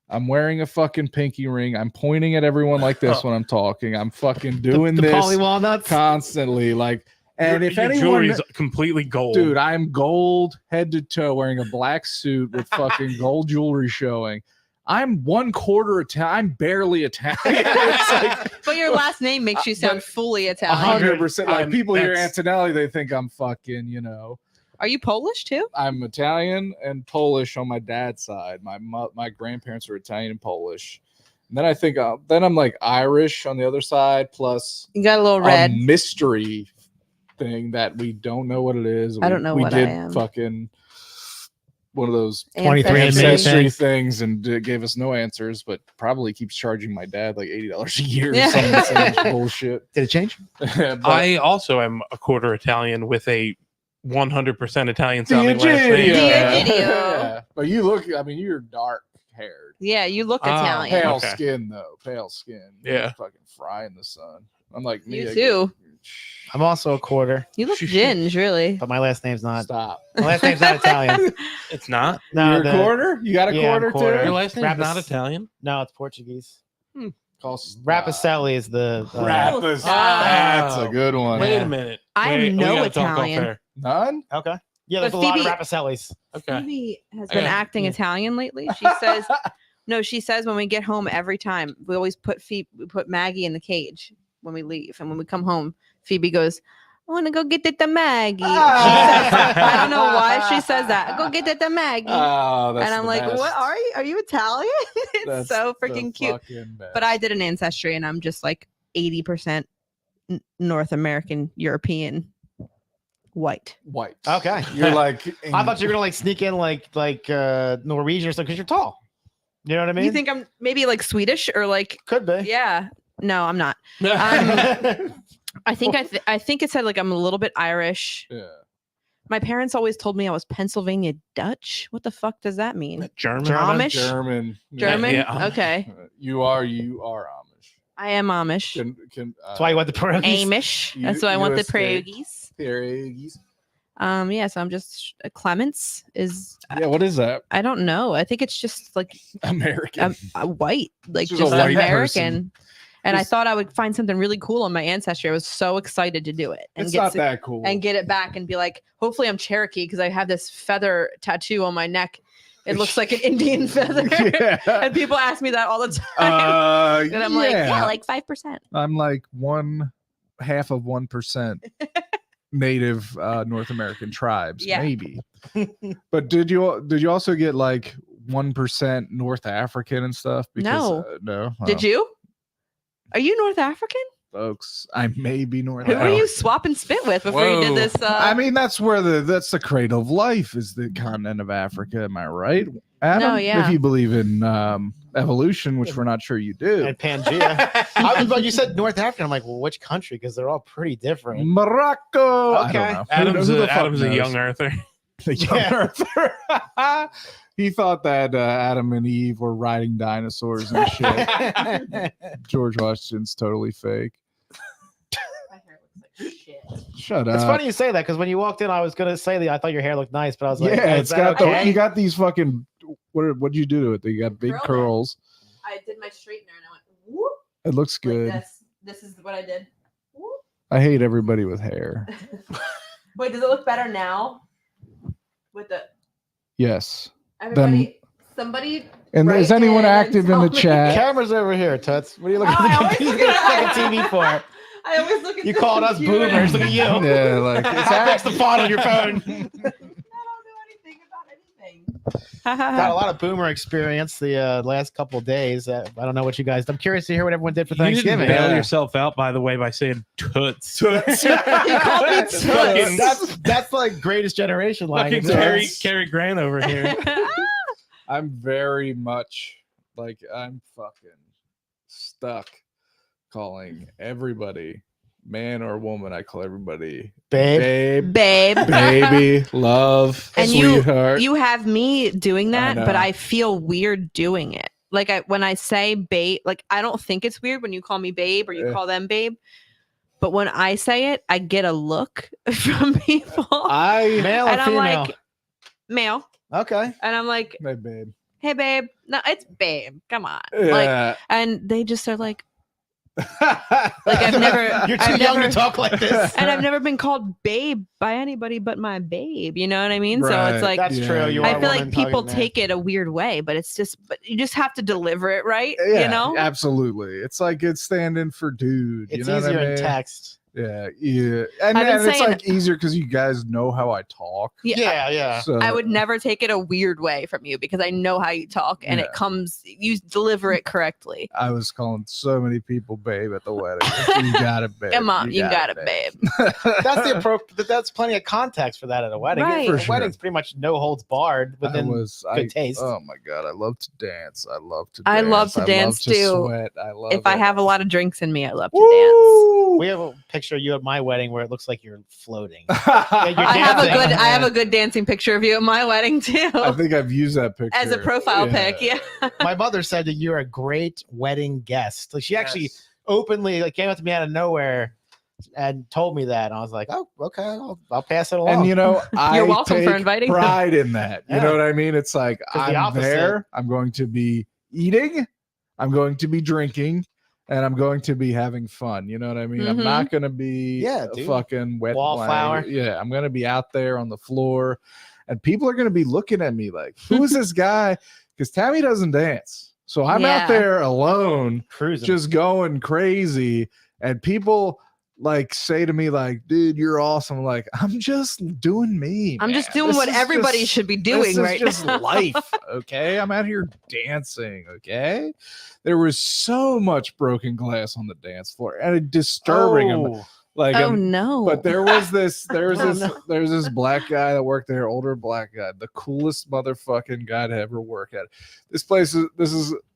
Speaker 4: I'm wearing a fucking pinky ring. I'm pointing at everyone like this when I'm talking. I'm fucking doing
Speaker 3: the
Speaker 4: this
Speaker 3: Polly Walnuts.
Speaker 4: constantly. Like, and if
Speaker 2: your
Speaker 4: anyone,
Speaker 2: jewelry's completely gold.
Speaker 4: dude, I'm gold head to toe, wearing a black suit with fucking gold jewelry showing. I'm 1/4 Italian. I'm barely Italian. It's like,
Speaker 1: But your last name makes you sound fully Italian.
Speaker 4: 100%. Like, people hear
Speaker 2: That's-
Speaker 4: Antonelli, they think I'm fucking,
Speaker 1: Are you Polish too?
Speaker 4: I'm Italian and Polish on my dad's side. My grandparents are Italian and Polish. And then I think then I'm like Irish on the other side, plus
Speaker 1: You got a little
Speaker 4: a
Speaker 1: red.
Speaker 4: mystery thing that we don't know what it is.
Speaker 1: I don't know
Speaker 4: we
Speaker 1: what
Speaker 4: did
Speaker 1: I am.
Speaker 4: Fucking one of those
Speaker 3: 23
Speaker 1: Ancestry.
Speaker 4: ancestry things, and it gave us no answers, but probably keeps charging my dad like $80 a year or
Speaker 1: Yeah.
Speaker 4: some bullshit.
Speaker 3: Did it change?
Speaker 4: But-
Speaker 2: I also am a quarter Italian with a 100% Italian sounding last
Speaker 4: D'Egidio.
Speaker 2: name.
Speaker 1: D'Egidio.
Speaker 4: Yeah. But you look, I mean, you're dark haired.
Speaker 1: Yeah, you look
Speaker 2: Ah,
Speaker 1: Italian.
Speaker 4: Pale
Speaker 2: Okay.
Speaker 4: skin though, pale skin.
Speaker 2: Yeah.
Speaker 4: You fucking fry in the sun. I'm like me.
Speaker 1: You
Speaker 4: I
Speaker 1: too.
Speaker 3: I'm also a quarter,
Speaker 1: You look ginge, really.
Speaker 3: but my last name's not.
Speaker 4: Stop.
Speaker 3: My last name's not Italian.
Speaker 2: It's not.
Speaker 3: No,
Speaker 4: You're a quarter? You got a
Speaker 3: Yeah, I'm
Speaker 4: quarter
Speaker 3: quarter.
Speaker 2: Your
Speaker 4: too?
Speaker 2: last name's not Italian.
Speaker 3: No, it's Portuguese.
Speaker 4: Cost-
Speaker 3: Rapacelli is the.
Speaker 4: Rappas.
Speaker 2: Wow.
Speaker 4: That's a good one.
Speaker 2: Wait a minute.
Speaker 1: I am
Speaker 2: Wait, we
Speaker 1: no
Speaker 2: gotta talk off
Speaker 1: Italian.
Speaker 2: air.
Speaker 4: None?
Speaker 3: Okay. Yeah, there's
Speaker 1: But
Speaker 3: a lot of
Speaker 1: Phoebe-
Speaker 3: Rapacellis.
Speaker 2: Okay.
Speaker 1: Phoebe has
Speaker 2: I
Speaker 1: been
Speaker 2: got-
Speaker 1: acting
Speaker 2: yeah.
Speaker 1: Italian lately. She says, no, she says when we get home every time, we always put Maggie in the cage when we leave. And when we come home, Phoebe goes, I want to go get it to Maggie. She says, I don't know why she says that. Go get it to Maggie.
Speaker 4: Oh, that's
Speaker 1: and I'm
Speaker 4: the
Speaker 1: like,
Speaker 4: best.
Speaker 1: what are you? Are you Italian? It's
Speaker 4: That's
Speaker 1: so
Speaker 4: the
Speaker 1: freaking cute.
Speaker 4: fucking best.
Speaker 1: But I did an ancestry and I'm just like 80% North American, European, white.
Speaker 4: white.
Speaker 3: Okay.
Speaker 4: You're like
Speaker 3: I thought you were gonna like sneak in like Norwegian or something because you're tall. You know what I mean?
Speaker 1: You think I'm maybe like Swedish or like,
Speaker 3: could be.
Speaker 1: yeah. No, I'm not. I think I think it said like I'm a little bit Irish.
Speaker 4: yeah.
Speaker 1: My parents always told me I was Pennsylvania Dutch. What the fuck does that mean?
Speaker 2: German.
Speaker 1: Amish?
Speaker 4: German.
Speaker 1: German?
Speaker 2: Yeah.
Speaker 1: Okay.
Speaker 4: You are Amish.
Speaker 1: I am
Speaker 4: Can
Speaker 3: That's why you went to pierogies.
Speaker 1: Amish.
Speaker 4: You-
Speaker 1: That's why I want the
Speaker 4: USA.
Speaker 1: pierogies.
Speaker 4: pierogies.
Speaker 1: Yeah, so I'm just Clements is
Speaker 4: Yeah, what is that?
Speaker 1: I don't know. I think it's just like
Speaker 4: American.
Speaker 1: a white, like
Speaker 4: Just
Speaker 1: just
Speaker 4: a white
Speaker 1: American.
Speaker 4: person.
Speaker 1: And I
Speaker 4: Just-
Speaker 1: thought I would find something really cool on my ancestry. I was so excited to do it and
Speaker 4: It's not that cool.
Speaker 1: and get it back and be like, hopefully I'm Cherokee because I have this feather tattoo on my neck. It looks like an Indian feather.
Speaker 4: Yeah.
Speaker 1: And people ask me that all the time. And I'm like, yeah, like 5%.
Speaker 4: I'm like 1/2 of 1% native North American tribes,
Speaker 1: Yeah.
Speaker 4: maybe. But did you also get like 1% North African and stuff?
Speaker 1: No.
Speaker 4: No.
Speaker 1: Did you? Are you North African?
Speaker 4: Folks, I may be North
Speaker 1: Who were
Speaker 4: African.
Speaker 1: you swap and spit with before you did
Speaker 2: Whoa.
Speaker 1: this?
Speaker 4: I mean, that's the cradle of life is the continent of Africa. Am I right, Adam?
Speaker 1: No, yeah.
Speaker 4: If you believe in evolution, which we're not sure you do.
Speaker 3: And Pangea. But you said North Africa. I'm like, well, which country? Because they're all pretty different.
Speaker 4: Morocco. I
Speaker 3: Okay.
Speaker 4: don't know.
Speaker 2: Adam's
Speaker 4: Who the
Speaker 2: a,
Speaker 4: fuck
Speaker 2: Adam's a
Speaker 4: knows?
Speaker 2: young Arthur.
Speaker 4: The young
Speaker 3: Yeah.
Speaker 4: Earther. He thought that Adam and Eve were riding dinosaurs and shit. George Washington's totally fake.
Speaker 1: My hair looks like shit.
Speaker 4: Shut up.
Speaker 3: It's funny you say that because when you walked in, I was gonna say that I thought your hair looked nice, but I was like,
Speaker 4: Yeah,
Speaker 3: is
Speaker 4: it's
Speaker 3: that
Speaker 4: got
Speaker 3: okay?
Speaker 4: you got these fucking what'd you do to it? You got big
Speaker 1: Curled it.
Speaker 4: curls.
Speaker 1: I did my straightener and I went, whoop.
Speaker 4: It looks
Speaker 1: Like
Speaker 4: good.
Speaker 1: this is what I did. Whoop.
Speaker 4: I hate everybody with hair.
Speaker 1: Wait, does it look better now? With the
Speaker 4: Yes.
Speaker 1: everybody, somebody.
Speaker 4: And is
Speaker 1: Write
Speaker 4: anyone
Speaker 1: in and
Speaker 4: active in
Speaker 1: tell
Speaker 4: the
Speaker 1: me.
Speaker 4: chat?
Speaker 3: Camera's over here, Tuts. What are you looking
Speaker 1: Oh, I
Speaker 3: at
Speaker 1: always
Speaker 3: the
Speaker 1: look
Speaker 3: fucking
Speaker 1: at-
Speaker 3: TV for?
Speaker 1: I always look at.
Speaker 3: You
Speaker 1: the
Speaker 3: called us
Speaker 1: computer.
Speaker 3: boomers. Look at you.
Speaker 4: Yeah, like
Speaker 3: How big's the font on your phone?
Speaker 1: I don't know anything about anything.
Speaker 3: Got a lot of boomer experience the last couple of days. I don't know what you guys. I'm curious to hear what everyone did for
Speaker 2: You didn't
Speaker 3: Thanksgiving.
Speaker 2: bail
Speaker 4: Yeah.
Speaker 2: yourself out, by the way, by saying toots.
Speaker 1: You called me Toots.
Speaker 2: Fucking-
Speaker 3: That's like greatest generation
Speaker 2: Fucking
Speaker 3: language.
Speaker 2: Cary Grant over here.
Speaker 4: I'm very much like I'm fucking stuck calling everybody man or woman. I call everybody
Speaker 3: Babe.
Speaker 4: babe,
Speaker 1: Babe.
Speaker 4: baby, love,
Speaker 1: And you-
Speaker 4: sweetheart.
Speaker 1: You have me doing that, but
Speaker 4: know.
Speaker 1: I feel weird doing it. Like when I say babe, like I don't think it's weird when you call me babe or you
Speaker 4: Yeah.
Speaker 1: call them babe. But when I say it, I get a look from people.
Speaker 4: I
Speaker 3: Male or
Speaker 1: and I'm
Speaker 3: female?
Speaker 1: like, male.
Speaker 3: Okay.
Speaker 1: And I'm like,
Speaker 4: my babe.
Speaker 1: hey babe. No, it's babe. Come on. Like,
Speaker 4: Yeah.
Speaker 1: and they just are like I've never
Speaker 3: You're too
Speaker 1: I've
Speaker 3: young
Speaker 1: never-
Speaker 3: to talk like this.
Speaker 1: and I've never been called babe by anybody but my babe. You know what I mean? So
Speaker 4: Right.
Speaker 1: it's like
Speaker 3: That's
Speaker 4: Yeah,
Speaker 3: true. You
Speaker 4: yeah.
Speaker 3: are
Speaker 1: I
Speaker 3: a
Speaker 1: feel
Speaker 3: woman
Speaker 1: like people
Speaker 3: talking to
Speaker 1: take it a weird way, but it's just but you just have to deliver it right.
Speaker 4: Yeah,
Speaker 1: You know?
Speaker 4: absolutely. It's like it's standing for dude.
Speaker 3: It's
Speaker 4: you know
Speaker 3: easier
Speaker 4: what I
Speaker 3: in
Speaker 4: mean?
Speaker 3: text.
Speaker 4: Yeah, yeah, and,
Speaker 1: I've been
Speaker 4: and it's
Speaker 1: saying-
Speaker 4: like easier because you guys know how I talk.
Speaker 1: Yeah.
Speaker 3: Yeah.
Speaker 4: So
Speaker 1: I would never take it a weird way from you because I know how you talk and
Speaker 4: Yeah.
Speaker 1: it comes you deliver it correctly.
Speaker 4: I was calling so many people babe at the wedding. You got it, babe.
Speaker 1: Come on, you got it, babe.
Speaker 3: That's the appropriate. That's plenty of context for that at a wedding.
Speaker 1: Right.
Speaker 3: For
Speaker 4: For sure.
Speaker 3: wedding's pretty much no holds barred within good taste.
Speaker 4: Oh my god, I love to dance. I love to.
Speaker 1: I
Speaker 4: dance.
Speaker 1: love to dance
Speaker 4: to
Speaker 1: too.
Speaker 4: Sweat. I love.
Speaker 1: If I
Speaker 4: it.
Speaker 1: have a lot of drinks in me, I love to dance.
Speaker 4: Woo!
Speaker 3: We have a picture of you at my wedding where it looks like you're floating.
Speaker 1: I have a
Speaker 3: dancing.
Speaker 1: good I have a good dancing picture of you at my wedding too.
Speaker 4: I think I've used that picture
Speaker 1: As a profile pic, yeah.
Speaker 3: My mother said that you're a great wedding guest. Like she actually openly like came up to me out of nowhere and told me that. And I was like, oh, okay, I'll pass it along.
Speaker 4: And you know, I
Speaker 1: You're welcome for
Speaker 4: take
Speaker 1: inviting me.
Speaker 4: pride in that. You
Speaker 3: Yeah.
Speaker 4: know what I mean? It's like
Speaker 3: 'Cause the
Speaker 4: I'm
Speaker 3: opposite-
Speaker 4: there. I'm going to be eating. I'm going to be drinking. And I'm going to be having fun. You know what I mean? I'm
Speaker 1: Mhm.
Speaker 4: not going to be
Speaker 3: Yeah,
Speaker 4: a
Speaker 3: dude.
Speaker 4: fucking wet
Speaker 3: Wallflower.
Speaker 4: blanket. Yeah, I'm going to be out there on the floor, and people are going to be looking at me like, "Who is this guy?" Because Tammy doesn't dance, so I'm
Speaker 1: Yeah.
Speaker 4: out there alone,
Speaker 3: cruising.
Speaker 4: just going crazy, and people like say to me like, "Dude, you're awesome." I'm like, I'm just doing me.
Speaker 1: I'm just
Speaker 4: man.
Speaker 1: doing
Speaker 4: This
Speaker 1: what
Speaker 4: is
Speaker 1: everybody
Speaker 4: just-
Speaker 1: should be
Speaker 4: this
Speaker 1: doing
Speaker 4: is
Speaker 1: right
Speaker 4: just
Speaker 1: now.
Speaker 4: life, okay? I'm out here dancing, okay? There was so much broken glass on the dance floor, and it disturbing.
Speaker 3: Oh,
Speaker 4: Like,
Speaker 1: Oh no.
Speaker 4: but there was this,
Speaker 1: Oh, no.
Speaker 4: there's this black guy that worked there, older black guy, the coolest motherfucking guy to ever work at.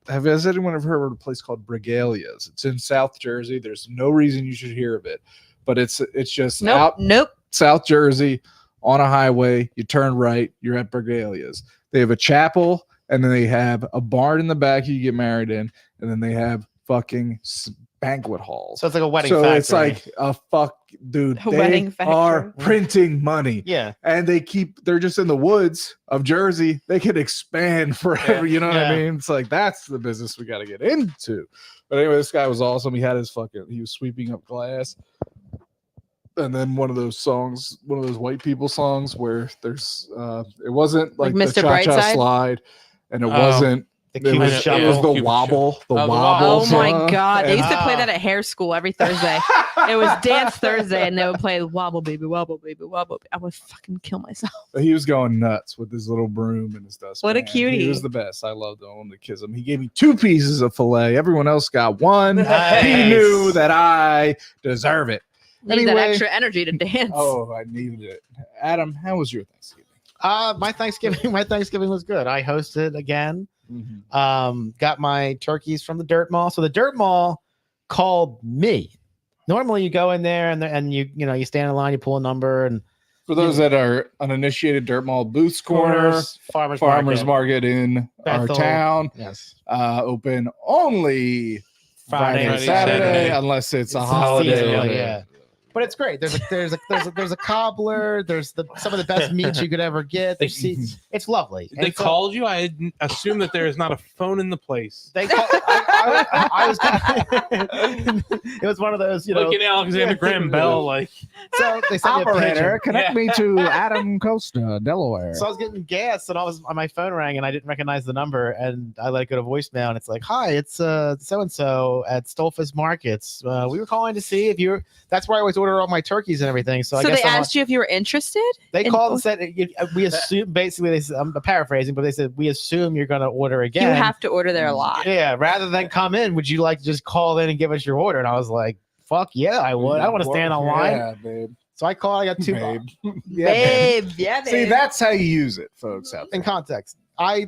Speaker 4: Have anyone ever heard of a place called Bregalia's? It's in South Jersey. There's no reason you should hear of it, but it's just
Speaker 1: Nope.
Speaker 4: out
Speaker 1: Nope.
Speaker 4: South Jersey on a highway. You turn right, you're at Bregalia's. They have a chapel, and then they have a barn in the back you get married in, and then they have fucking banquet halls.
Speaker 3: So it's like a wedding
Speaker 4: So
Speaker 3: factory.
Speaker 4: it's like a dude.
Speaker 1: A
Speaker 4: They
Speaker 1: wedding
Speaker 4: are
Speaker 1: factory.
Speaker 4: printing money,
Speaker 3: yeah.
Speaker 4: and they're just in the woods of Jersey. They can expand forever. You know what I
Speaker 3: Yeah.
Speaker 4: mean? It's like that's the business we got to get into. But anyway, this guy was awesome. He had his he was sweeping up glass. And then one of those white people songs where there's it wasn't like the
Speaker 1: Mr.
Speaker 4: cha-cha
Speaker 1: Brightside?
Speaker 4: slide, and it
Speaker 2: Oh.
Speaker 4: wasn't.
Speaker 3: The
Speaker 4: It
Speaker 3: Cuban
Speaker 4: was,
Speaker 2: Yeah,
Speaker 4: it
Speaker 3: shovel.
Speaker 4: was the
Speaker 2: Cupid
Speaker 4: wobble, the
Speaker 2: Oh, the
Speaker 4: wobble.
Speaker 1: Oh
Speaker 2: wobble.
Speaker 1: my
Speaker 4: song.
Speaker 1: god! They used to play
Speaker 3: Ah.
Speaker 1: that at hair school every Thursday. It was Dance Thursday, and they would play Wobble Baby, Wobble Baby, Wobble. I would fucking kill myself.
Speaker 4: He was going nuts with his little broom and his dustpan.
Speaker 1: What a cutie.
Speaker 4: He was the best. I loved him. I wanted to kiss him. He gave me 2 pieces of filet. Everyone else got 1.
Speaker 3: Nice.
Speaker 4: He knew that I deserve it.
Speaker 1: Need that
Speaker 4: Anyway.
Speaker 1: extra energy to dance.
Speaker 4: Oh, I needed it. Adam, how was your Thanksgiving?
Speaker 3: My Thanksgiving was good. I hosted again.
Speaker 4: Mm-hmm.
Speaker 3: Got my turkeys from the Dirt Mall. So the Dirt Mall called me. Normally you go in there and you stand in line, you pull a number, and
Speaker 4: For those that are uninitiated, Dirt Mall Booths Corner,
Speaker 3: farmers
Speaker 4: Farmers Market in our
Speaker 3: Bethel.
Speaker 4: town,
Speaker 3: Yes.
Speaker 4: open only Friday and
Speaker 3: Friday,
Speaker 4: Saturday,
Speaker 2: Saturday.
Speaker 4: unless it's a
Speaker 3: It's
Speaker 4: holiday.
Speaker 3: seasonal, yeah. But it's great. There's a cobbler. There's some of the best meats you could ever get. There's seats. It's lovely.
Speaker 2: They
Speaker 3: And so
Speaker 2: called you. I assume that there is not a phone in the place.
Speaker 3: They call, I was. It was one of those,
Speaker 2: Like in Alexander Graham Bell, like
Speaker 3: So they sent me a
Speaker 4: Operator,
Speaker 3: picture.
Speaker 4: connect me to Adam Costa, Delaware.
Speaker 3: So I was getting gas, and my phone rang, and I didn't recognize the number, and I let it go to voicemail, and it's like, "Hi, it's so and so at Stolfus Markets. We were calling to see if you're." That's where I always order all my turkeys and everything. So I
Speaker 1: So
Speaker 3: guess
Speaker 1: they
Speaker 3: I'm
Speaker 1: asked you if you were interested.
Speaker 3: They
Speaker 1: in-
Speaker 3: called and said, "We assume." Basically, they said, I'm paraphrasing, but they said, "We assume you're going to order again."
Speaker 1: You have to order there a lot.
Speaker 3: Yeah, rather than come in, would you like to just call in and give us your order? And I was like, "Fuck yeah, I would. I don't want to stand on line."
Speaker 4: Yeah, babe.
Speaker 3: So I called. I got 2
Speaker 4: Babe.
Speaker 1: Babe, yeah, babe.
Speaker 4: See, that's how you use it, folks. Out
Speaker 3: in
Speaker 4: there.
Speaker 3: context. I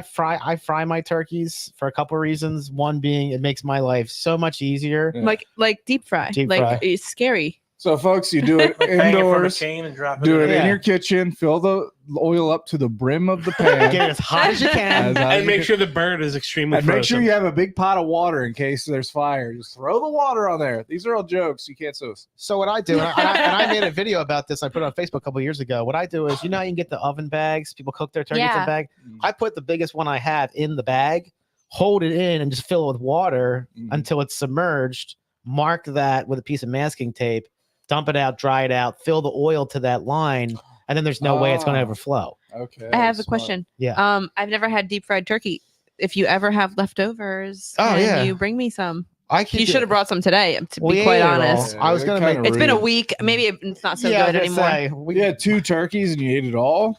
Speaker 3: fry my turkeys for a couple of reasons. One being it makes my life so much easier.
Speaker 4: Yeah.
Speaker 1: like deep fry.
Speaker 3: Deep
Speaker 1: like
Speaker 3: fry.
Speaker 1: it's scary.
Speaker 4: So, folks, you do it
Speaker 2: hang it from a
Speaker 4: indoors.
Speaker 2: chain and drop it.
Speaker 4: Do it
Speaker 3: Yeah.
Speaker 4: in your kitchen. Fill the oil up to the brim of the pan.
Speaker 3: Get it as hot as you can.
Speaker 4: As hot as
Speaker 2: And
Speaker 4: you
Speaker 2: make
Speaker 4: can.
Speaker 2: sure the bird is extremely
Speaker 4: And make sure
Speaker 2: frozen.
Speaker 4: you have a big pot of water in case there's fire. Just throw the water on there. These are all jokes. You can't sue us.
Speaker 3: So what I do, and I made a video about this. I put it on Facebook a couple of years ago. What I do is, how you can get the oven bags. People cook their turkeys in
Speaker 1: Yeah.
Speaker 3: a bag. I put the biggest one I have in the bag, hold it in, and just fill it with water
Speaker 4: Mhm.
Speaker 3: until it's submerged. Mark that with a piece of masking tape. Dump it out, dry it out, fill the oil to that line, and then there's no way it's going to
Speaker 4: Ah.
Speaker 3: overflow.
Speaker 4: Okay.
Speaker 1: I have a
Speaker 4: smart.
Speaker 1: question.
Speaker 3: Yeah.
Speaker 1: I've never had deep fried turkey. If you ever have leftovers,
Speaker 3: Oh,
Speaker 1: can
Speaker 3: yeah.
Speaker 1: you bring me some?
Speaker 3: I keep
Speaker 1: You should have brought some today, to be quite honest.
Speaker 3: I was
Speaker 4: Yeah,
Speaker 3: gonna
Speaker 4: kinda
Speaker 3: make-
Speaker 1: It's been a
Speaker 4: rude.
Speaker 1: week. Maybe it's not so
Speaker 3: I
Speaker 1: good
Speaker 3: was
Speaker 1: anymore.
Speaker 3: gonna say,
Speaker 4: You had 2 turkeys and you ate it all?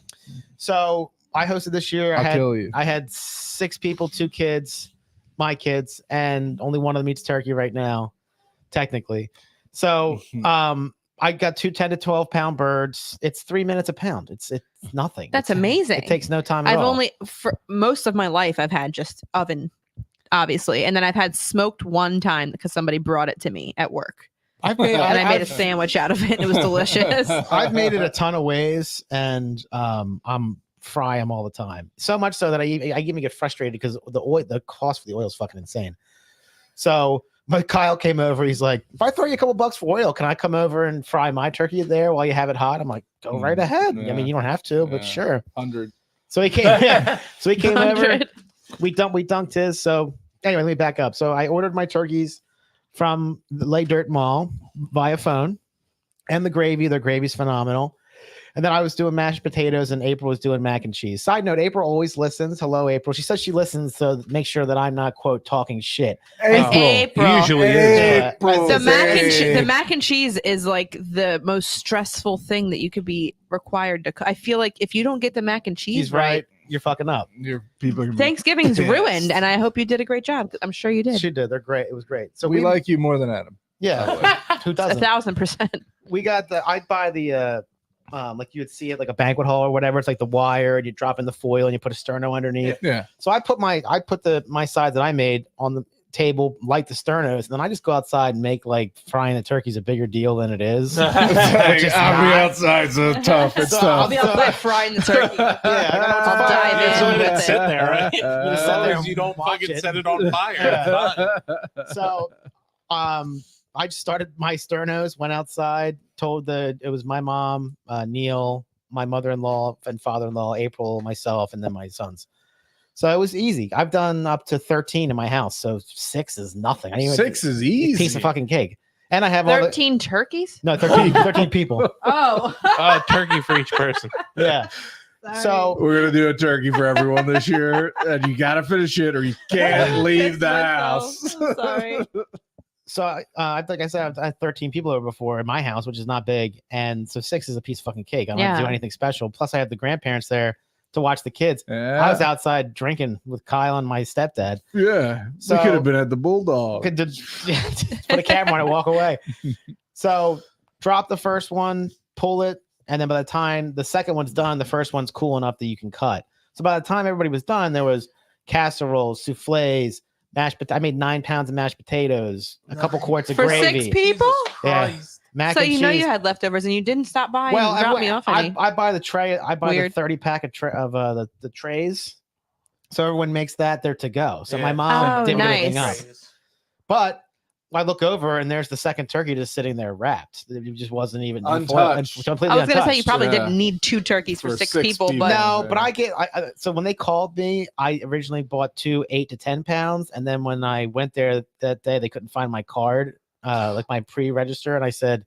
Speaker 3: So I hosted this year.
Speaker 4: I'll kill you.
Speaker 3: I had 6 people, 2 kids, my kids, and only one of them eats turkey right now, technically. So I got 2 10 to 12 pound birds. It's 3 minutes a pound. It's nothing.
Speaker 1: That's
Speaker 3: It's-
Speaker 1: amazing.
Speaker 3: It takes no time at
Speaker 1: I've
Speaker 3: all.
Speaker 1: only for most of my life I've had just oven, obviously, and then I've had smoked one time because somebody brought it to me at work,
Speaker 3: I've made,
Speaker 1: and I made a
Speaker 3: I've-
Speaker 1: sandwich out of it. It was delicious.
Speaker 3: I've made it a ton of ways, and I'm fry them all the time. So much so that I even get frustrated because the cost for the oil is fucking insane. So my Kyle came over. He's like, "If I throw you a couple bucks for oil, can I come over and fry my turkey there while you have it hot?" I'm like, "Go right ahead." I
Speaker 4: Yeah.
Speaker 3: mean, you don't have to, but
Speaker 4: Yeah.
Speaker 3: sure.
Speaker 4: 100.
Speaker 3: So he came. Yeah. So he came over.
Speaker 1: 100.
Speaker 3: We dunked his. So anyway, let me back up. So I ordered my turkeys from the Lay Dirt Mall via phone, and the gravy. Their gravy's phenomenal. And then I was doing mashed potatoes, and April was doing mac and cheese. Side note: April always listens. Hello, April. She says she listens to make sure that I'm not quote talking shit.
Speaker 1: April.
Speaker 2: Usually is.
Speaker 4: April.
Speaker 1: The
Speaker 3: Hey.
Speaker 1: mac and cheese is like the most stressful thing that you could be required to. I feel like if you don't get the mac and cheese
Speaker 3: She's right. You're fucking up.
Speaker 4: Your people can be
Speaker 1: Thanksgiving's
Speaker 4: pissed.
Speaker 1: ruined, and I hope you did a great job. I'm sure you did.
Speaker 3: She did. They're great. It was great. So
Speaker 4: we like you more than Adam.
Speaker 3: yeah. Who doesn't?
Speaker 1: 1,000%.
Speaker 3: We got the. I'd buy the. Like you would see it like a banquet hall or whatever. It's like the wire, and you drop in the foil, and you put a sterno underneath.
Speaker 4: Yeah.
Speaker 3: So I put my side that I made on the table, light the sternos, and then I just go outside and make like frying the turkeys a bigger deal than it is.
Speaker 4: I'll
Speaker 3: Just
Speaker 4: be
Speaker 3: not-
Speaker 4: outside, so tough. It's
Speaker 3: So
Speaker 1: I'll
Speaker 4: tough.
Speaker 1: be outside frying the turkey.
Speaker 3: Yeah, I
Speaker 1: I'll dive
Speaker 2: It's
Speaker 1: in
Speaker 2: only
Speaker 1: with
Speaker 2: been
Speaker 1: it.
Speaker 2: sitting there, right?
Speaker 3: sit there
Speaker 2: As long
Speaker 3: and
Speaker 2: as you don't
Speaker 3: watch
Speaker 2: fucking
Speaker 3: it.
Speaker 2: set it on fire.
Speaker 3: Yeah.
Speaker 2: it's fine.
Speaker 3: So I just started my sternos, went outside, it was my mom, Neil, my mother-in-law and father-in-law, April, myself, and then my sons. So it was easy. I've done up to 13 in my house, so 6 is nothing. I didn't even-
Speaker 4: 6 is easy.
Speaker 3: piece of fucking cake. And I have all
Speaker 1: 13 turkeys?
Speaker 3: no 13 people.
Speaker 1: Oh.
Speaker 2: Turkey for each person.
Speaker 3: Yeah. So
Speaker 4: We're gonna do a turkey for everyone this year, and you gotta finish it, or you can't leave the house.
Speaker 1: Sorry.
Speaker 3: So like I said, I had 13 people over before in my house, which is not big, and so 6 is a piece of fucking cake. I don't have to do
Speaker 1: Yeah.
Speaker 3: anything special. Plus, I have the grandparents there to watch the kids.
Speaker 4: Yeah,
Speaker 3: I was outside drinking with Kyle and my stepdad.
Speaker 4: yeah.
Speaker 3: So-
Speaker 4: we could have been at the Bulldog.
Speaker 3: Could just put a camera on it, walk away. So drop the first one, pull it, and then by the time the second one's done, the first one's cool enough that you can cut. So by the time everybody was done, there was casseroles, souffles, I made 9 pounds of mashed potatoes, a couple quarts of
Speaker 1: For
Speaker 3: gravy.
Speaker 1: 6 people?
Speaker 3: Yeah. Mac
Speaker 1: So
Speaker 3: and
Speaker 1: you know
Speaker 3: cheese.
Speaker 1: you had leftovers and you didn't stop by
Speaker 3: Well,
Speaker 1: and drop me off any.
Speaker 3: I buy the tray. I buy
Speaker 1: Weird.
Speaker 3: the 30 pack of the trays. So everyone makes that. They're to go. So my
Speaker 2: Yeah.
Speaker 3: mom
Speaker 1: Oh,
Speaker 3: did everything
Speaker 1: nice.
Speaker 3: up. But I look over and there's the second turkey just sitting there wrapped. It just wasn't even
Speaker 4: Untouched.
Speaker 3: completely
Speaker 1: I was going to say you
Speaker 3: untouched.
Speaker 1: probably
Speaker 4: Yeah.
Speaker 1: didn't need 2 turkeys for
Speaker 4: For
Speaker 1: 6
Speaker 4: 6
Speaker 1: people,
Speaker 4: people.
Speaker 1: but
Speaker 3: No,
Speaker 4: Yeah.
Speaker 3: but so when they called me, I originally bought 2 8 to 10 pounds, and then when I went there that day, they couldn't find my card, like my pre-register, and I said,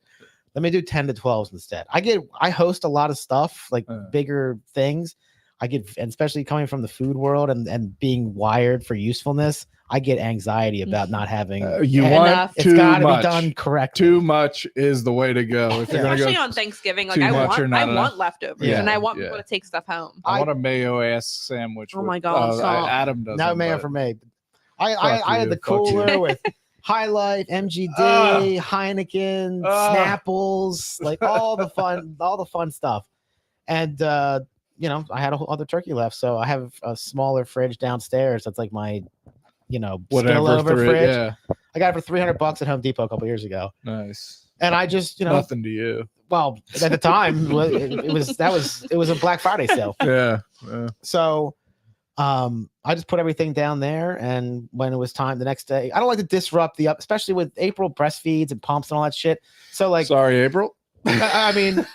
Speaker 3: "Let me do 10 to 12s instead." I host a lot of stuff, like bigger things. And especially coming from the food world and being wired for usefulness, I get anxiety about not having.
Speaker 4: You
Speaker 3: and
Speaker 4: want
Speaker 1: enough.
Speaker 3: it's
Speaker 4: too
Speaker 3: got to be
Speaker 4: much.
Speaker 3: done correctly.
Speaker 4: Too much is the way to go. If you're gonna
Speaker 1: especially
Speaker 4: go,
Speaker 1: on Thanksgiving, like
Speaker 4: too
Speaker 1: I
Speaker 4: much or
Speaker 1: want,
Speaker 4: not
Speaker 1: I
Speaker 4: enough.
Speaker 1: want leftovers
Speaker 3: Yeah.
Speaker 1: and I want
Speaker 4: Yeah.
Speaker 1: people to take stuff home.
Speaker 4: I want a mayo ass sandwich.
Speaker 1: Oh
Speaker 4: with-
Speaker 1: my God, stop.
Speaker 4: Adam doesn't.
Speaker 3: No mayo
Speaker 4: but-
Speaker 3: for me. I
Speaker 4: Fuck
Speaker 3: had
Speaker 4: you,
Speaker 3: the
Speaker 4: fuck you.
Speaker 3: cooler with High Life, MGD, Heineken, Snapples, like all the fun stuff. And I had a whole other turkey left, so I have a smaller fridge downstairs. That's like my,
Speaker 4: Whatever
Speaker 3: spillover
Speaker 4: through it,
Speaker 3: fridge.
Speaker 4: yeah,
Speaker 3: I got it for $300 at Home Depot a couple years ago,
Speaker 4: nice.
Speaker 3: and I just,
Speaker 4: Nothing to you.
Speaker 3: well, at the time it was a Black Friday sale.
Speaker 4: Yeah,
Speaker 3: So I just put everything down there, and when it was time the next day, I don't like to disrupt especially with April breastfeeds and pumps and all that shit. So like,
Speaker 4: sorry, April.
Speaker 3: I mean,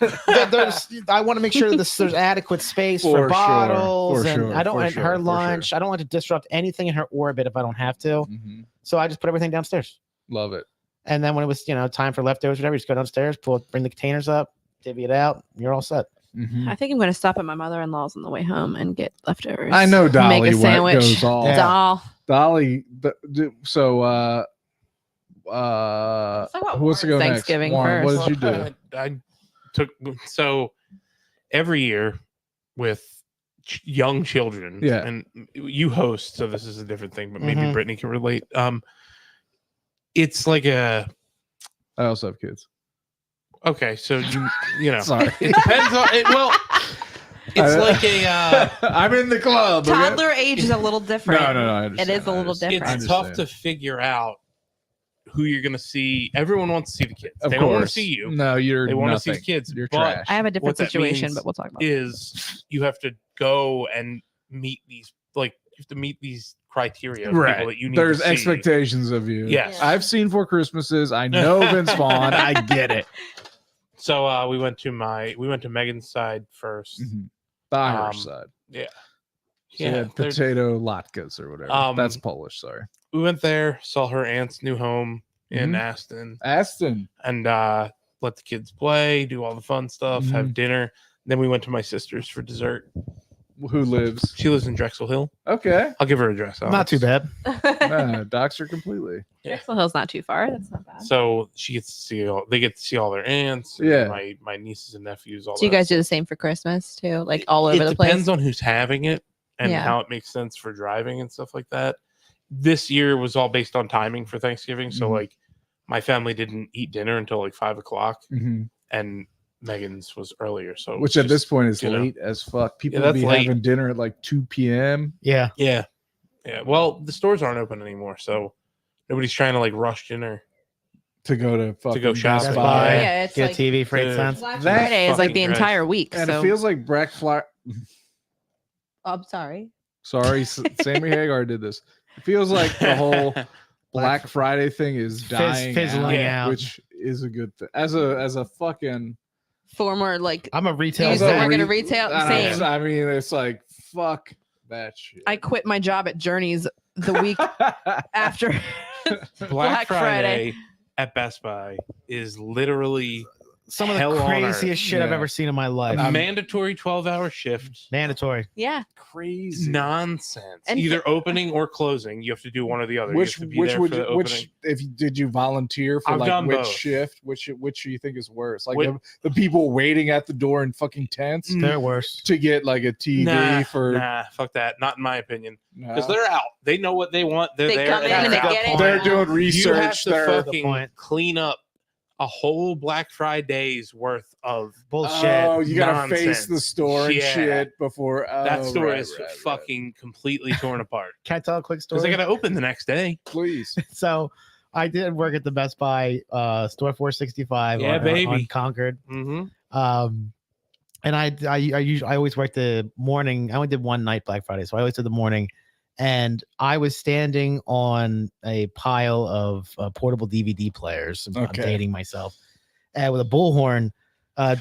Speaker 3: I want to make sure there's adequate space
Speaker 4: For
Speaker 3: for
Speaker 4: sure,
Speaker 3: bottles,
Speaker 4: for
Speaker 3: and
Speaker 4: sure,
Speaker 3: I don't
Speaker 4: for
Speaker 3: want
Speaker 4: sure,
Speaker 3: her
Speaker 4: for
Speaker 3: lunch. I don't want to disrupt anything in her orbit if I don't have to.
Speaker 4: Mhm.
Speaker 3: So I just put everything downstairs.
Speaker 4: Love it.
Speaker 3: And then when it was time for leftovers, whatever, you just go downstairs, bring the containers up, divvy it out, you're all set.
Speaker 4: Mhm.
Speaker 1: I think I'm going to stop at my mother-in-law's on the way home and get leftovers.
Speaker 4: I know Dolly
Speaker 1: Make a sandwich.
Speaker 4: goes all.
Speaker 3: Yeah.
Speaker 1: Doll.
Speaker 4: Dolly. So
Speaker 1: So what
Speaker 4: what's to go next?
Speaker 1: Thanksgiving
Speaker 4: Warren, what
Speaker 1: first.
Speaker 4: did you do?
Speaker 2: I took so every year with young children.
Speaker 4: Yeah.
Speaker 2: and you host, so this is a different thing, but maybe
Speaker 3: Mhm.
Speaker 2: Brittany can relate. It's like
Speaker 4: I also have kids.
Speaker 2: okay, so you know,
Speaker 4: Sorry.
Speaker 2: it depends on it. Well, it's like a.
Speaker 4: I'm in the club. okay?
Speaker 1: Toddler age is a little different.
Speaker 4: No. I
Speaker 1: It
Speaker 4: understand,
Speaker 1: is a
Speaker 4: I
Speaker 1: little
Speaker 4: understand.
Speaker 1: different.
Speaker 2: It's
Speaker 4: I
Speaker 2: tough
Speaker 4: understand.
Speaker 2: to figure out who you're going to see. Everyone wants to see the kids.
Speaker 4: Of
Speaker 2: They
Speaker 4: course.
Speaker 2: don't want to see you.
Speaker 4: No, you're.
Speaker 2: They want to see the
Speaker 4: nothing.
Speaker 2: kids.
Speaker 4: You're
Speaker 2: but
Speaker 4: trash.
Speaker 1: I have a different
Speaker 2: What that
Speaker 1: situation,
Speaker 2: means
Speaker 1: but we'll talk about it.
Speaker 2: is you have to go and meet these criteria of
Speaker 4: Right.
Speaker 2: people that you need
Speaker 4: There's
Speaker 2: to see.
Speaker 4: expectations of you.
Speaker 2: Yes.
Speaker 4: I've seen Four Christmases. I know Vince Vaughn. I get it.
Speaker 2: So we went to Megan's side 1st.
Speaker 4: The Irish
Speaker 2: Um,
Speaker 4: side.
Speaker 2: Yeah.
Speaker 4: She had
Speaker 2: they're-
Speaker 4: potato latkes or whatever.
Speaker 2: Um,
Speaker 4: That's Polish. Sorry.
Speaker 2: we went there, saw her aunt's new home in
Speaker 4: Mhm.
Speaker 2: Aston,
Speaker 4: Aston.
Speaker 2: and let the kids play, do all the fun stuff,
Speaker 4: Mhm.
Speaker 2: have dinner. Then we went to my sister's for dessert.
Speaker 4: Who lives?
Speaker 2: She lives in Drexel Hill.
Speaker 4: Okay.
Speaker 2: I'll give her address.
Speaker 3: Not too bad.
Speaker 4: Docs her completely.
Speaker 1: Drexel Hill's not too far. That's not bad.
Speaker 2: So she gets to see they get to see all their aunts. and
Speaker 4: Yeah.
Speaker 2: my nieces and nephews. All
Speaker 1: So you
Speaker 2: that
Speaker 1: guys do
Speaker 2: stuff.
Speaker 1: the same for Christmas too, like all over
Speaker 2: It
Speaker 1: the
Speaker 2: depends
Speaker 1: place.
Speaker 2: on who's having it and
Speaker 1: Yeah.
Speaker 2: how it makes sense for driving and stuff like that. This year was all based on timing for Thanksgiving. So
Speaker 4: Mhm.
Speaker 2: like my family didn't eat dinner until like 5 o'clock,
Speaker 4: Mhm.
Speaker 2: and Megan's was earlier. So
Speaker 4: Which
Speaker 2: it's
Speaker 4: at this
Speaker 2: just-
Speaker 4: point is
Speaker 2: you know.
Speaker 4: late as fuck. People
Speaker 2: that's
Speaker 4: be
Speaker 2: late.
Speaker 4: having dinner at like 2 p.m.
Speaker 3: Yeah.
Speaker 2: yeah. Well, the stores aren't open anymore, so nobody's trying to like rush dinner.
Speaker 4: to go to fucking
Speaker 2: go shopping.
Speaker 3: Best
Speaker 2: Buy.
Speaker 3: Buy,
Speaker 1: Yeah, it's
Speaker 3: get
Speaker 1: like
Speaker 3: a TV for 8
Speaker 2: Dude.
Speaker 3: cents.
Speaker 1: Black
Speaker 4: That
Speaker 1: Friday is like
Speaker 2: fucking
Speaker 1: the
Speaker 2: drives-
Speaker 1: entire week.
Speaker 4: And
Speaker 1: so
Speaker 4: it feels like Black Friday.
Speaker 1: I'm sorry.
Speaker 4: Sorry, Sammy Hagar did this. It feels like the whole Black Friday thing is dying
Speaker 3: fizzling
Speaker 2: out.
Speaker 4: which is a good thing. As a fucking
Speaker 1: Former like
Speaker 3: I'm a retail
Speaker 1: used to
Speaker 3: exec.
Speaker 1: work at a retail. Same.
Speaker 4: I mean, it's like fuck that shit.
Speaker 1: I quit my job at Journeys the week after
Speaker 2: Black
Speaker 1: Black
Speaker 2: Friday at Best Buy is literally
Speaker 3: Some of the
Speaker 2: hell on
Speaker 3: craziest shit I've
Speaker 4: Yeah.
Speaker 3: ever seen in my life.
Speaker 2: a mandatory 12-hour shift.
Speaker 3: Mandatory.
Speaker 1: Yeah.
Speaker 4: crazy.
Speaker 2: Nonsense.
Speaker 1: And-
Speaker 2: Either opening or closing. You have to do one or the other.
Speaker 4: Which
Speaker 2: you have to be
Speaker 4: which
Speaker 2: there
Speaker 4: would
Speaker 2: for
Speaker 4: you,
Speaker 2: the opening.
Speaker 4: which if did you volunteer for
Speaker 2: I've
Speaker 4: like
Speaker 2: done
Speaker 4: which
Speaker 2: both.
Speaker 4: shift? Which do you think is worse? Like
Speaker 2: Wh-
Speaker 4: the people waiting at the door in fucking tents
Speaker 3: They're worse.
Speaker 4: to get like a TV
Speaker 2: Nah, fuck that. Not in my opinion.
Speaker 4: No.
Speaker 2: Because they're out. They know what they want. They're
Speaker 1: They
Speaker 2: there.
Speaker 1: come in
Speaker 2: That's
Speaker 1: and they
Speaker 2: the
Speaker 1: get it.
Speaker 2: point.
Speaker 4: They're doing
Speaker 2: You have
Speaker 4: research.
Speaker 2: to
Speaker 4: They're
Speaker 3: the
Speaker 2: fucking
Speaker 3: point.
Speaker 2: clean up a whole Black Friday's worth of
Speaker 3: Bullshit.
Speaker 4: Oh, you gotta face
Speaker 2: nonsense.
Speaker 4: the store and
Speaker 2: Yeah.
Speaker 4: shit before.
Speaker 2: that
Speaker 4: oh,
Speaker 2: store
Speaker 4: right,
Speaker 2: is
Speaker 4: right.
Speaker 2: fucking completely torn apart.
Speaker 3: Can I tell a quick
Speaker 2: Because
Speaker 3: story?
Speaker 2: they got to open the next day.
Speaker 4: Please.
Speaker 3: So I did work at the Best Buy store 465
Speaker 2: Yeah,
Speaker 3: on,
Speaker 2: baby.
Speaker 3: on Concord.
Speaker 2: Mm-hmm.
Speaker 3: And I always worked the morning. I only did one night Black Friday, so I always did the morning. And I was standing on a pile of portable DVD players. I'm
Speaker 4: Okay.
Speaker 3: dating myself, with a bullhorn,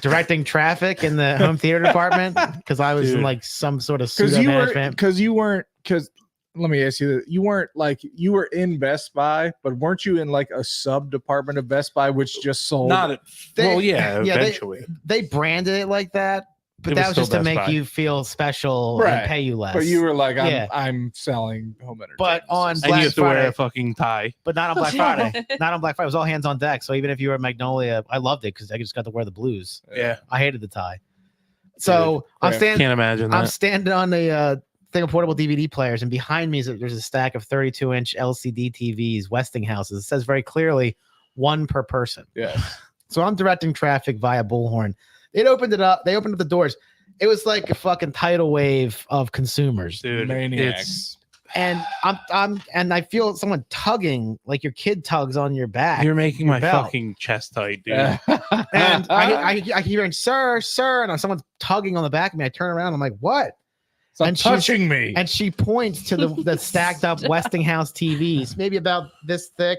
Speaker 3: directing traffic in the home theater department because I was in
Speaker 2: Dude.
Speaker 3: like some sort of
Speaker 4: Because
Speaker 3: pseudo
Speaker 4: you
Speaker 3: management.
Speaker 4: weren't because let me ask you that you weren't like you were in Best Buy, but weren't you in like a sub department of Best Buy which just sold?
Speaker 2: Not at,
Speaker 3: They-
Speaker 2: well, yeah,
Speaker 3: yeah,
Speaker 2: eventually.
Speaker 3: They branded it like that, but
Speaker 2: It
Speaker 3: that
Speaker 2: was
Speaker 3: was
Speaker 2: still
Speaker 3: just to
Speaker 2: Best
Speaker 3: make
Speaker 2: Buy.
Speaker 3: you feel special
Speaker 4: Right.
Speaker 3: and pay you less.
Speaker 4: but you were like,
Speaker 3: Yeah.
Speaker 4: I'm selling home entertainment.
Speaker 3: But on
Speaker 2: And
Speaker 3: Black
Speaker 2: you have to wear
Speaker 3: Friday-
Speaker 2: a fucking tie.
Speaker 3: but not on Black Friday. Not on Black Friday. It was all hands on deck. So even if you were at Magnolia, I loved it because I just got to wear the blues.
Speaker 2: Yeah.
Speaker 3: I hated the tie. So I'm
Speaker 4: fair.
Speaker 3: standing.
Speaker 2: Can't imagine
Speaker 3: I'm
Speaker 2: that.
Speaker 3: standing on the thing of portable DVD players, and behind me there's a stack of 32-inch LCD TVs, Westinghouses. It says very clearly, one per person.
Speaker 4: yeah.
Speaker 3: So I'm directing traffic via bullhorn. They opened up the doors. It was like a fucking tidal wave of consumers.
Speaker 2: Dude,
Speaker 4: Maniacs.
Speaker 3: And and I feel someone tugging, like your kid tugs on your back.
Speaker 2: You're making my
Speaker 3: belt.
Speaker 2: fucking chest tight, dude.
Speaker 3: And I keep hearing, sir, and someone's tugging on the back of me. I turn around, I'm like, what?
Speaker 4: Stop
Speaker 3: and she's-
Speaker 4: touching me.
Speaker 3: And she points to the stacked up Westinghouse TVs, maybe about this thick,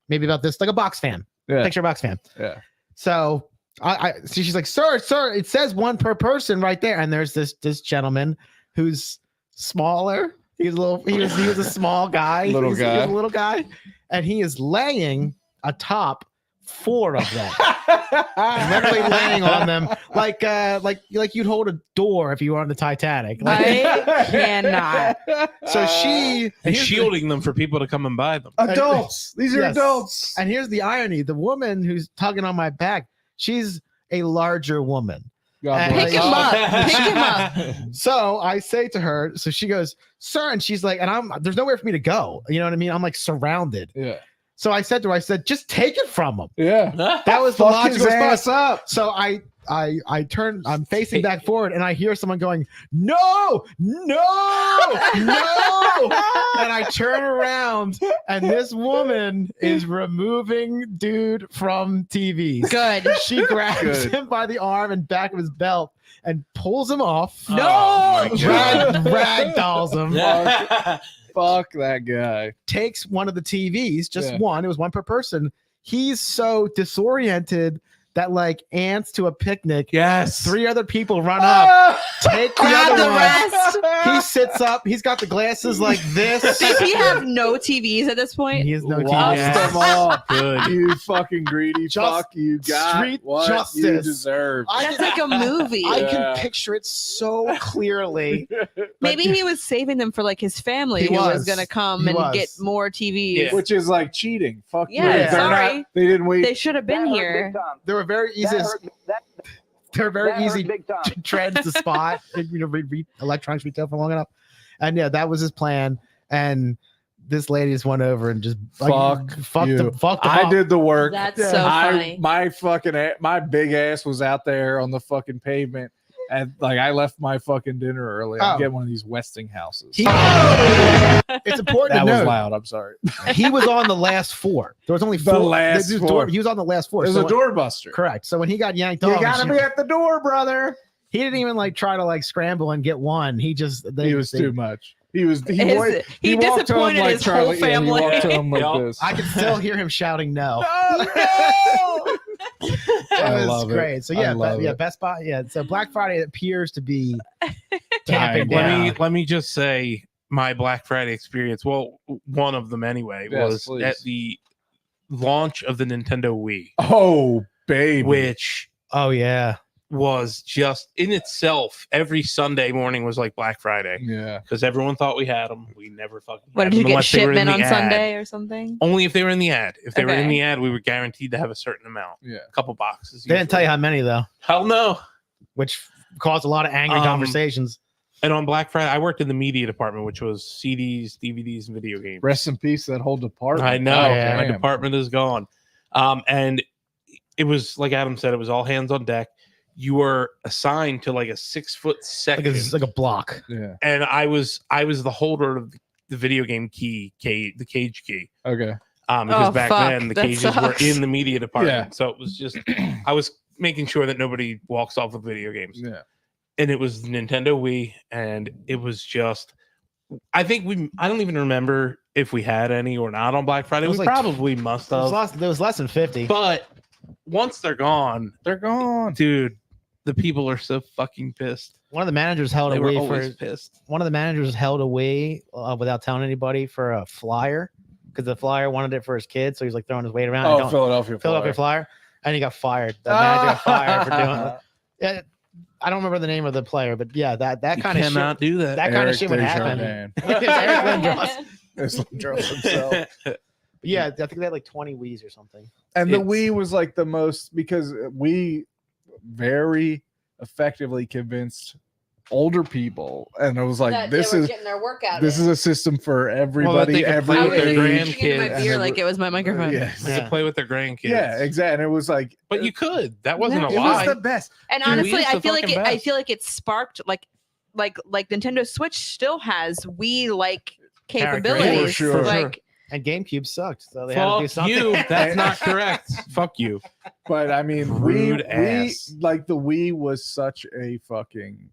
Speaker 3: maybe about this, like a box fan,
Speaker 4: yeah.
Speaker 3: picture box fan.
Speaker 4: Yeah.
Speaker 3: So so she's like, sir, it says one per person right there. And there's this gentleman who's smaller. He was a small guy.
Speaker 4: Little
Speaker 3: He was
Speaker 4: guy.
Speaker 3: a little guy. And he is laying atop 4 of them. Literally laying on them like you'd hold a door if you were on the Titanic. Like,
Speaker 1: I cannot.
Speaker 3: so she
Speaker 2: And
Speaker 3: here's the-
Speaker 2: shielding them for people to come and buy them.
Speaker 4: Adults. These are
Speaker 3: Yes.
Speaker 4: adults.
Speaker 3: and here's the irony: the woman who's tugging on my back, she's a larger woman.
Speaker 4: God
Speaker 3: Pick
Speaker 4: bless.
Speaker 1: him up. Pick him
Speaker 2: up.
Speaker 3: So I say to her, so she goes, "Sir," and she's like, and there's nowhere for me to go. You know what I mean? I'm like surrounded.
Speaker 4: Yeah.
Speaker 3: So I said to her, I said, "Just take it from him."
Speaker 4: Yeah.
Speaker 3: That was the
Speaker 4: Fuck his
Speaker 3: logical response.
Speaker 4: ass up.
Speaker 3: So I turn, I'm facing back forward, and I hear someone going, "No, no, no!" And I turn around, and this woman is removing dude from TVs.
Speaker 1: Good.
Speaker 3: She grabs
Speaker 4: Good.
Speaker 3: him by the arm and back of his belt and pulls him off.
Speaker 1: No!
Speaker 2: Oh my God.
Speaker 3: Ragdolls him.
Speaker 4: Fuck that guy.
Speaker 3: Takes one of the TVs, just
Speaker 4: Yeah.
Speaker 3: one. It was one per person. He's so disoriented that like ants to a picnic.
Speaker 2: Yes.
Speaker 3: 3 other people run up, take the
Speaker 1: Grab
Speaker 3: other
Speaker 1: the
Speaker 3: one.
Speaker 1: rest.
Speaker 3: He sits up. He's got the glasses like this.
Speaker 1: Does he have no TVs at this point?
Speaker 3: He has no
Speaker 4: Lost
Speaker 3: TV.
Speaker 4: them all.
Speaker 2: Good.
Speaker 4: You fucking greedy
Speaker 3: Just
Speaker 4: fuck. You got
Speaker 3: street
Speaker 4: what
Speaker 3: justice.
Speaker 4: you deserve.
Speaker 1: That's like a movie.
Speaker 3: I
Speaker 4: Yeah.
Speaker 3: can picture it so clearly.
Speaker 1: Maybe he was saving them for like his family
Speaker 3: He
Speaker 1: who was
Speaker 3: was.
Speaker 1: gonna come
Speaker 3: He
Speaker 1: and
Speaker 3: was.
Speaker 1: get more TVs.
Speaker 2: Yeah.
Speaker 4: Which is like cheating. Fuck you.
Speaker 1: Yeah,
Speaker 3: Yeah.
Speaker 4: They're not-
Speaker 1: sorry.
Speaker 4: they didn't wait.
Speaker 1: They should have been here.
Speaker 3: They were very easy. They're very easy trends to spot. Read electronics retail for long enough, and yeah, that was his plan. And this lady just went over and just
Speaker 4: Fuck you.
Speaker 3: fuck the
Speaker 4: I did the work.
Speaker 1: That's
Speaker 3: Yeah.
Speaker 1: so funny.
Speaker 4: My big ass was out there on the fucking pavement, and like I left my fucking dinner early. I'm
Speaker 3: Oh.
Speaker 4: getting one of these Westinghouses.
Speaker 3: He- it's important
Speaker 4: That
Speaker 3: to
Speaker 4: was
Speaker 3: note
Speaker 4: loud. I'm sorry.
Speaker 3: he was on the last 4. There was only
Speaker 4: The
Speaker 3: 4.
Speaker 4: last
Speaker 3: This
Speaker 4: 4.
Speaker 3: he was on the last 4.
Speaker 4: There's
Speaker 3: So
Speaker 4: a doorbuster.
Speaker 3: correct. So when he got yanked
Speaker 4: You
Speaker 3: off,
Speaker 4: gotta be at the door, brother.
Speaker 3: he didn't even like try to like scramble and get one. He just
Speaker 4: He was too much. He was. He
Speaker 1: He
Speaker 4: walked home
Speaker 1: disappointed
Speaker 4: like
Speaker 1: his
Speaker 4: Charlie.
Speaker 1: whole
Speaker 4: Yeah,
Speaker 1: family.
Speaker 4: he walked home like
Speaker 2: Yup.
Speaker 4: this.
Speaker 3: I can still hear him shouting no.
Speaker 4: Oh,
Speaker 3: It
Speaker 4: I
Speaker 3: was
Speaker 4: love it.
Speaker 3: great. So
Speaker 4: I
Speaker 3: yeah,
Speaker 4: love it.
Speaker 3: Best Buy. Yeah, so Black Friday appears to be
Speaker 4: Dying
Speaker 3: tamping
Speaker 4: down.
Speaker 3: down.
Speaker 2: Let me just say my Black Friday experience. Well, one of them anyway
Speaker 4: Yes,
Speaker 2: was
Speaker 4: please.
Speaker 2: at the launch of the Nintendo Wii,
Speaker 4: Oh, baby.
Speaker 2: which
Speaker 3: Oh yeah,
Speaker 2: was just in itself. Every Sunday morning was like Black Friday
Speaker 4: Yeah.
Speaker 2: because everyone thought we had them. We never fucking.
Speaker 1: What
Speaker 2: had
Speaker 1: did you
Speaker 2: them
Speaker 1: get
Speaker 2: unless they were in
Speaker 1: shipment
Speaker 2: the
Speaker 1: on
Speaker 2: ad.
Speaker 1: Sunday or something?
Speaker 2: Only if they were in the ad. If they were in
Speaker 1: Okay.
Speaker 2: the ad, we were guaranteed to have a certain amount,
Speaker 4: Yeah.
Speaker 2: a couple boxes.
Speaker 3: they didn't tell you
Speaker 2: usually.
Speaker 3: how many though,
Speaker 2: Hell no.
Speaker 3: which caused a lot of angry conversations.
Speaker 2: And on Black Friday, I worked in the media department, which was CDs, DVDs, and video games.
Speaker 4: Rest in peace, that whole department.
Speaker 2: I know.
Speaker 3: Oh, yeah.
Speaker 2: My
Speaker 4: damn.
Speaker 2: department is gone. And it was like Adam said, it was all hands on deck. You were assigned to like a 6-foot
Speaker 3: Like
Speaker 2: section,
Speaker 3: it's like a block.
Speaker 4: Yeah.
Speaker 2: and I was the holder of the video game key, the cage key.
Speaker 4: Okay.
Speaker 2: Because
Speaker 1: Oh,
Speaker 2: back
Speaker 1: fuck.
Speaker 2: then the
Speaker 1: That
Speaker 2: cages were
Speaker 1: sucks.
Speaker 2: in the media department,
Speaker 4: Yeah.
Speaker 2: so it was just I was making sure that nobody walks off with video games.
Speaker 4: Yeah.
Speaker 2: And it was Nintendo Wii, and it was just. I think I don't even remember if we had any or not on Black Friday.
Speaker 3: It was
Speaker 2: We
Speaker 3: like-
Speaker 2: probably must
Speaker 3: It was
Speaker 2: have.
Speaker 3: less than 50.
Speaker 2: But once they're gone,
Speaker 4: They're gone.
Speaker 2: dude, the people are so fucking pissed.
Speaker 3: One of the managers held
Speaker 2: They
Speaker 3: a
Speaker 2: were
Speaker 3: Wii
Speaker 2: always
Speaker 3: for
Speaker 2: pissed.
Speaker 3: one of the managers held a Wii without telling anybody for a flyer because the flyer wanted it for his kid, so he's like throwing his weight around.
Speaker 4: Oh, Philadelphia.
Speaker 3: Philadelphia Flyer, and he got fired. The manager got fired for doing it. Yeah, I don't remember the name of the player, but yeah, that
Speaker 2: You
Speaker 3: kind of shit.
Speaker 2: cannot do that.
Speaker 3: That kind of shit would happen. It's Eric Lindros.
Speaker 4: It's Lindros himself.
Speaker 3: Yeah, I think they had like 20 Wii's or something.
Speaker 4: And the
Speaker 2: It's-
Speaker 4: Wii was like the most because we very effectively convinced older people, and it was like this is
Speaker 1: getting their workout.
Speaker 4: this is a system for
Speaker 2: that they
Speaker 4: everybody,
Speaker 2: could
Speaker 4: every
Speaker 2: play
Speaker 1: I
Speaker 2: with
Speaker 1: was
Speaker 2: their
Speaker 4: age.
Speaker 1: drinking my
Speaker 2: grandkids.
Speaker 1: beer
Speaker 4: And
Speaker 1: like it was my microphone.
Speaker 4: Yes.
Speaker 2: They could play with their grandkids.
Speaker 4: Yeah, exactly. And it was like,
Speaker 2: But you could. That wasn't
Speaker 1: No.
Speaker 2: a
Speaker 4: it
Speaker 2: lie.
Speaker 4: was the best.
Speaker 1: And
Speaker 2: Dude,
Speaker 1: honestly,
Speaker 2: Wii is
Speaker 1: I
Speaker 2: the
Speaker 1: feel like
Speaker 2: fucking
Speaker 1: I
Speaker 2: best.
Speaker 1: feel like it sparked like Nintendo Switch still has Wii like capabilities.
Speaker 4: Sure.
Speaker 1: Like
Speaker 3: And GameCube sucked, so they had to do
Speaker 2: Fuck
Speaker 3: something.
Speaker 2: you. That's not correct. Fuck you.
Speaker 4: But I mean,
Speaker 2: Rude
Speaker 4: Wii,
Speaker 2: ass.
Speaker 4: like the Wii was such a fucking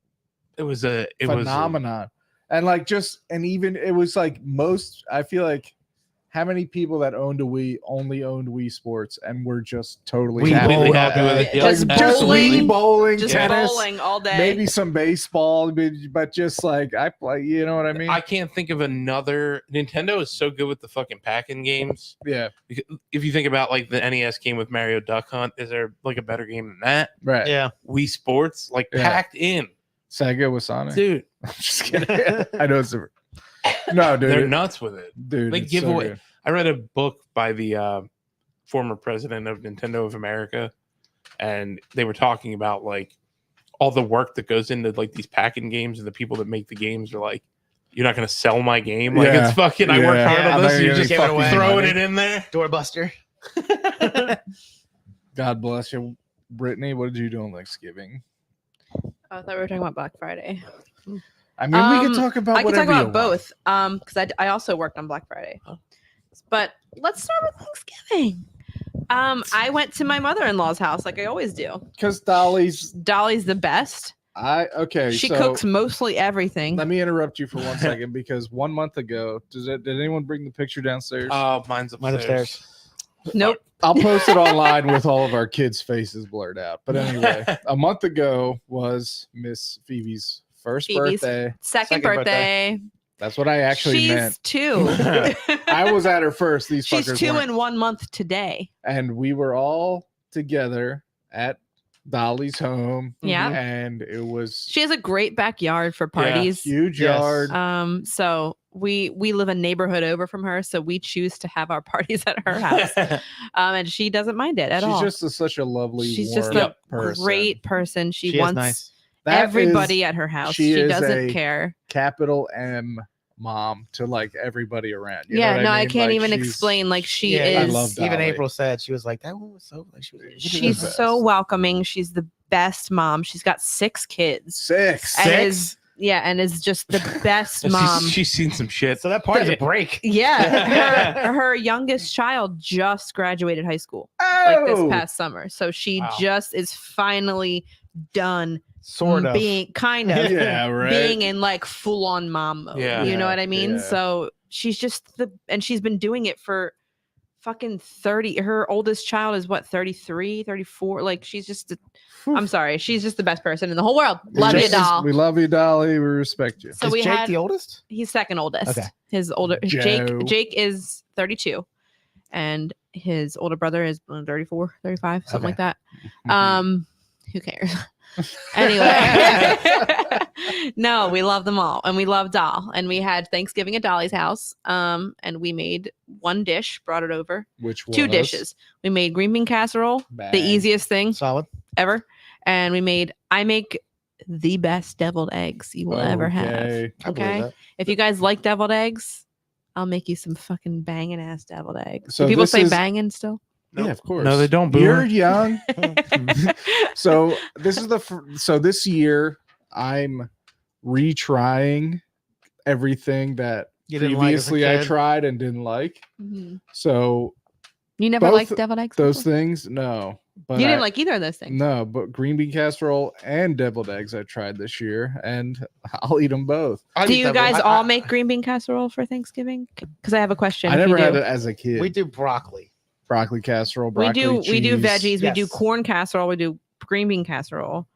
Speaker 2: It was a
Speaker 4: phenomenon. And like just and even it was like most I feel like how many people that owned a Wii only owned Wii Sports and were just totally
Speaker 3: Wii
Speaker 4: happy,
Speaker 3: bowling.
Speaker 4: with
Speaker 2: happy with
Speaker 4: that.
Speaker 2: it.
Speaker 1: Just
Speaker 2: Yep.
Speaker 4: Just
Speaker 1: bowling,
Speaker 4: Wii bowling,
Speaker 1: just
Speaker 4: tennis,
Speaker 1: bowling all day.
Speaker 4: maybe some baseball, but just like I play, you know what I mean?
Speaker 2: I can't think of another. Nintendo is so good with the fucking packing games.
Speaker 4: Yeah,
Speaker 2: If you think about like the NES game with Mario Duck Hunt, is there like a better game than that?
Speaker 4: right.
Speaker 3: Yeah.
Speaker 2: Wii Sports, like
Speaker 4: Yeah.
Speaker 2: packed in,
Speaker 4: Sega with Sonic.
Speaker 2: dude.
Speaker 4: I'm just kidding. I know it's a, no, dude.
Speaker 2: They're nuts with it.
Speaker 4: dude,
Speaker 2: They
Speaker 4: it's
Speaker 2: give
Speaker 4: so
Speaker 2: away.
Speaker 4: good.
Speaker 2: I read a book by the former president of Nintendo of America, and they were talking about like all the work that goes into like these packing games, and the people that make the games are like, "You're not going to sell my game." Like
Speaker 4: Yeah.
Speaker 2: it's fucking. I worked
Speaker 4: Yeah.
Speaker 2: hard
Speaker 3: Yeah,
Speaker 2: on
Speaker 3: I
Speaker 2: this.
Speaker 3: thought
Speaker 2: You're
Speaker 3: you
Speaker 2: just
Speaker 3: were giving
Speaker 2: fucking
Speaker 3: away
Speaker 2: throwing
Speaker 3: money.
Speaker 2: it in there.
Speaker 3: Doorbuster.
Speaker 4: God bless you, Brittany. What did you do on Thanksgiving?
Speaker 1: I thought we were talking about Black Friday.
Speaker 4: I mean, we can
Speaker 1: Um,
Speaker 4: talk about
Speaker 1: I can
Speaker 4: whatever
Speaker 1: talk
Speaker 4: you
Speaker 1: about
Speaker 4: want.
Speaker 1: both. Because I also worked on Black Friday. But let's start with Thanksgiving. I went to my mother-in-law's house like I always do.
Speaker 4: Because Dolly's,
Speaker 1: Dolly's the best. She
Speaker 4: so
Speaker 1: cooks mostly everything.
Speaker 4: Let me interrupt you for 1 second because 1 month ago, did anyone bring the picture downstairs?
Speaker 2: Oh, mine's
Speaker 3: Mine's
Speaker 2: upstairs.
Speaker 3: upstairs.
Speaker 1: Nope.
Speaker 4: I'll post it online with all of our kids' faces blurred out. But anyway, a month ago was Miss Phoebe's first
Speaker 1: Phoebe's
Speaker 4: birthday.
Speaker 1: Second
Speaker 3: Second
Speaker 1: birthday.
Speaker 4: That's what I actually
Speaker 1: She's
Speaker 4: meant.
Speaker 1: 2.
Speaker 4: I was at her first. These
Speaker 1: She's
Speaker 4: fuckers
Speaker 1: 2
Speaker 4: weren't.
Speaker 1: in 1 month today.
Speaker 4: And we were all together at Dolly's home.
Speaker 1: Yeah.
Speaker 4: And it was
Speaker 1: She has a great backyard for parties.
Speaker 4: huge
Speaker 3: Yes.
Speaker 4: yard.
Speaker 1: So we live a neighborhood over from her, so we choose to have our parties at her house. And she doesn't mind it at
Speaker 4: She's
Speaker 1: all.
Speaker 4: just such a lovely,
Speaker 1: She's just
Speaker 4: warm
Speaker 1: a
Speaker 4: person.
Speaker 1: great person. She
Speaker 3: She is
Speaker 1: wants
Speaker 3: nice.
Speaker 4: That
Speaker 1: everybody
Speaker 4: is
Speaker 1: at her house.
Speaker 4: she
Speaker 1: She
Speaker 4: is
Speaker 1: doesn't
Speaker 4: a
Speaker 1: care.
Speaker 4: capital M mom to like everybody around. You know
Speaker 1: Yeah,
Speaker 4: what
Speaker 1: no, I
Speaker 4: mean?
Speaker 1: can't
Speaker 4: Like,
Speaker 1: even
Speaker 4: she's-
Speaker 1: explain. Like she
Speaker 3: Yeah,
Speaker 4: I
Speaker 1: is.
Speaker 4: love
Speaker 3: Even
Speaker 4: Dolly.
Speaker 3: April said she was like that one was so like she was
Speaker 1: She's
Speaker 4: the
Speaker 1: so
Speaker 4: best.
Speaker 1: welcoming. She's the best mom. She's got 6 kids.
Speaker 4: Six.
Speaker 1: And
Speaker 3: Six?
Speaker 1: is and is just the best mom.
Speaker 2: She's seen some shit.
Speaker 3: So that party's a break.
Speaker 1: Yeah, her youngest child just graduated high school like this
Speaker 4: Oh!
Speaker 1: past summer, so she
Speaker 2: Wow.
Speaker 1: just is finally done
Speaker 3: Sort of.
Speaker 1: being kind of
Speaker 4: Yeah, right.
Speaker 1: being in like full on mom mode.
Speaker 2: Yeah.
Speaker 1: You know what I mean?
Speaker 4: Yeah.
Speaker 1: So she's just and she's been doing it for fucking 30. Her oldest child is what, 33, 34? Like she's just I'm sorry, she's just the best person in the whole world. Love you,
Speaker 3: Jake is-
Speaker 1: doll.
Speaker 4: We love you, Dolly. We respect you.
Speaker 1: So
Speaker 3: Is
Speaker 1: we
Speaker 3: Jake
Speaker 1: had
Speaker 3: the oldest?
Speaker 1: he's second oldest.
Speaker 3: Okay.
Speaker 1: His older
Speaker 4: Joe.
Speaker 1: Jake is 32 and his older brother is 34, 35, something like that. Who cares? Anyway. No, we love them all and we love Doll. And we had Thanksgiving at Dolly's house. And we made one dish, brought it over.
Speaker 4: Which
Speaker 1: Two
Speaker 4: was
Speaker 1: dishes. We made green bean casserole,
Speaker 4: Bang.
Speaker 1: the easiest thing
Speaker 3: Solid.
Speaker 1: ever. And I make the best deviled eggs you will ever have.
Speaker 4: Okay.
Speaker 3: I believe
Speaker 1: Okay.
Speaker 3: that.
Speaker 1: If you guys like deviled eggs, I'll make you some fucking banging ass deviled eggs.
Speaker 4: So
Speaker 1: Do people
Speaker 4: this
Speaker 1: say
Speaker 4: is-
Speaker 1: banging still?
Speaker 4: Yeah, of course.
Speaker 2: No, they don't.
Speaker 4: You're
Speaker 2: Boomer.
Speaker 4: young. So this is so this year I'm retrying everything that
Speaker 3: You didn't like as a
Speaker 4: previously I
Speaker 3: kid?
Speaker 4: tried and didn't like.
Speaker 1: Mhm.
Speaker 4: So
Speaker 1: You never
Speaker 4: Both
Speaker 1: liked deviled eggs?
Speaker 4: those
Speaker 1: before?
Speaker 4: things, no. But
Speaker 1: You didn't
Speaker 4: I-
Speaker 1: like either of those things.
Speaker 4: No, but green bean casserole and deviled eggs I tried this year, and I'll eat them both.
Speaker 3: I
Speaker 1: Do
Speaker 3: eat
Speaker 1: you
Speaker 3: that
Speaker 1: guys
Speaker 3: one.
Speaker 1: all make green bean casserole for Thanksgiving? Because I have a question.
Speaker 4: I
Speaker 1: if you
Speaker 4: never had
Speaker 1: do.
Speaker 4: it as a kid.
Speaker 3: We do broccoli.
Speaker 4: Broccoli casserole.
Speaker 1: We
Speaker 4: Broccoli
Speaker 1: do veggies.
Speaker 4: cheese.
Speaker 1: We do
Speaker 3: Yes.
Speaker 1: corn casserole. We do green bean casserole,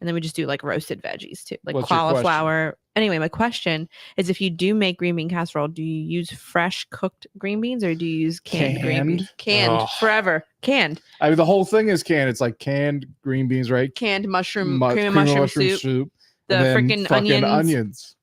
Speaker 1: and then we just do like roasted veggies too, like
Speaker 4: What's your
Speaker 1: cauliflower. Anyway, my question is: if you do make green bean casserole, do you use fresh cooked green beans or do you use canned green beans? Canned
Speaker 2: Oh.
Speaker 1: forever. Canned.
Speaker 4: I mean, the whole thing is canned. It's like canned green beans, right?
Speaker 1: Canned mushroom
Speaker 4: Mu-
Speaker 1: cream and mushroom soup. The
Speaker 4: and then
Speaker 1: freaking
Speaker 4: fucking
Speaker 1: onions.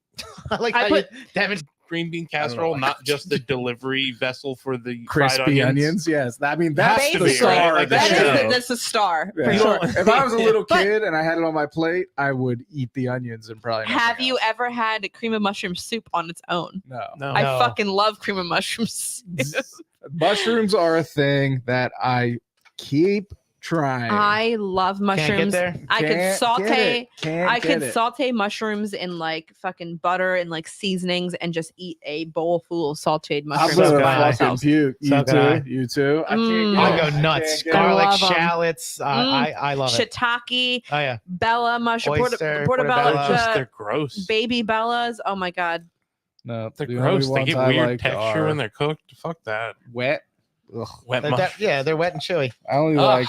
Speaker 3: I like
Speaker 1: I
Speaker 3: how
Speaker 1: put-
Speaker 3: you damage.
Speaker 2: Green bean
Speaker 3: don't know
Speaker 2: casserole,
Speaker 3: why.
Speaker 2: not just the delivery vessel for the fried
Speaker 4: Crispy onions. Yes, I mean that's
Speaker 1: Has to
Speaker 4: the
Speaker 1: be,
Speaker 4: star.
Speaker 2: right?
Speaker 4: of
Speaker 2: Like
Speaker 4: the
Speaker 1: That is
Speaker 2: show.
Speaker 1: the, that's a star
Speaker 4: Yeah.
Speaker 1: for
Speaker 4: You
Speaker 1: sure.
Speaker 2: don't-
Speaker 4: If I was a little
Speaker 1: But-
Speaker 4: kid and I had it on my plate, I would eat the onions and probably.
Speaker 1: Have
Speaker 4: nothing
Speaker 1: you
Speaker 4: else.
Speaker 1: ever had cream of mushroom soup on its own?
Speaker 4: No.
Speaker 2: No.
Speaker 1: I
Speaker 3: No.
Speaker 1: fucking love cream of mushroom soup.
Speaker 4: Mushrooms are a thing that I keep trying.
Speaker 1: I love
Speaker 3: Can't get
Speaker 1: mushrooms.
Speaker 3: there.
Speaker 1: I could
Speaker 4: Can't get
Speaker 1: saute.
Speaker 4: it. Can't
Speaker 1: I
Speaker 4: get
Speaker 1: could
Speaker 4: it.
Speaker 1: saute mushrooms in like fucking butter and like seasonings and just eat a bowl full of sauteed
Speaker 4: I'm
Speaker 1: mushrooms
Speaker 3: so
Speaker 4: gonna
Speaker 1: by
Speaker 3: good.
Speaker 4: fucking
Speaker 1: themselves.
Speaker 4: puke.
Speaker 3: So
Speaker 4: You
Speaker 3: good I.
Speaker 4: too. You too. I can't
Speaker 1: Mm.
Speaker 4: get
Speaker 3: I'll
Speaker 4: it.
Speaker 3: go
Speaker 4: I
Speaker 3: nuts.
Speaker 4: can't get it.
Speaker 3: Garlic,
Speaker 1: love 'em.
Speaker 3: shallots. I love it.
Speaker 1: Shiitake,
Speaker 3: Oh yeah.
Speaker 1: Bella mushroom,
Speaker 3: Oyster,
Speaker 1: portobello,
Speaker 3: portobello.
Speaker 2: They're gross.
Speaker 1: baby bellas. Oh my god.
Speaker 4: No,
Speaker 2: They're
Speaker 4: the only
Speaker 2: gross. They
Speaker 4: ones
Speaker 2: get
Speaker 4: I
Speaker 2: weird
Speaker 4: like
Speaker 2: texture
Speaker 4: are
Speaker 2: when they're cooked. Fuck that.
Speaker 4: wet. Ugh.
Speaker 2: Wet
Speaker 3: Yeah, they're wet and chewy.
Speaker 4: I only
Speaker 3: Ugh.
Speaker 4: like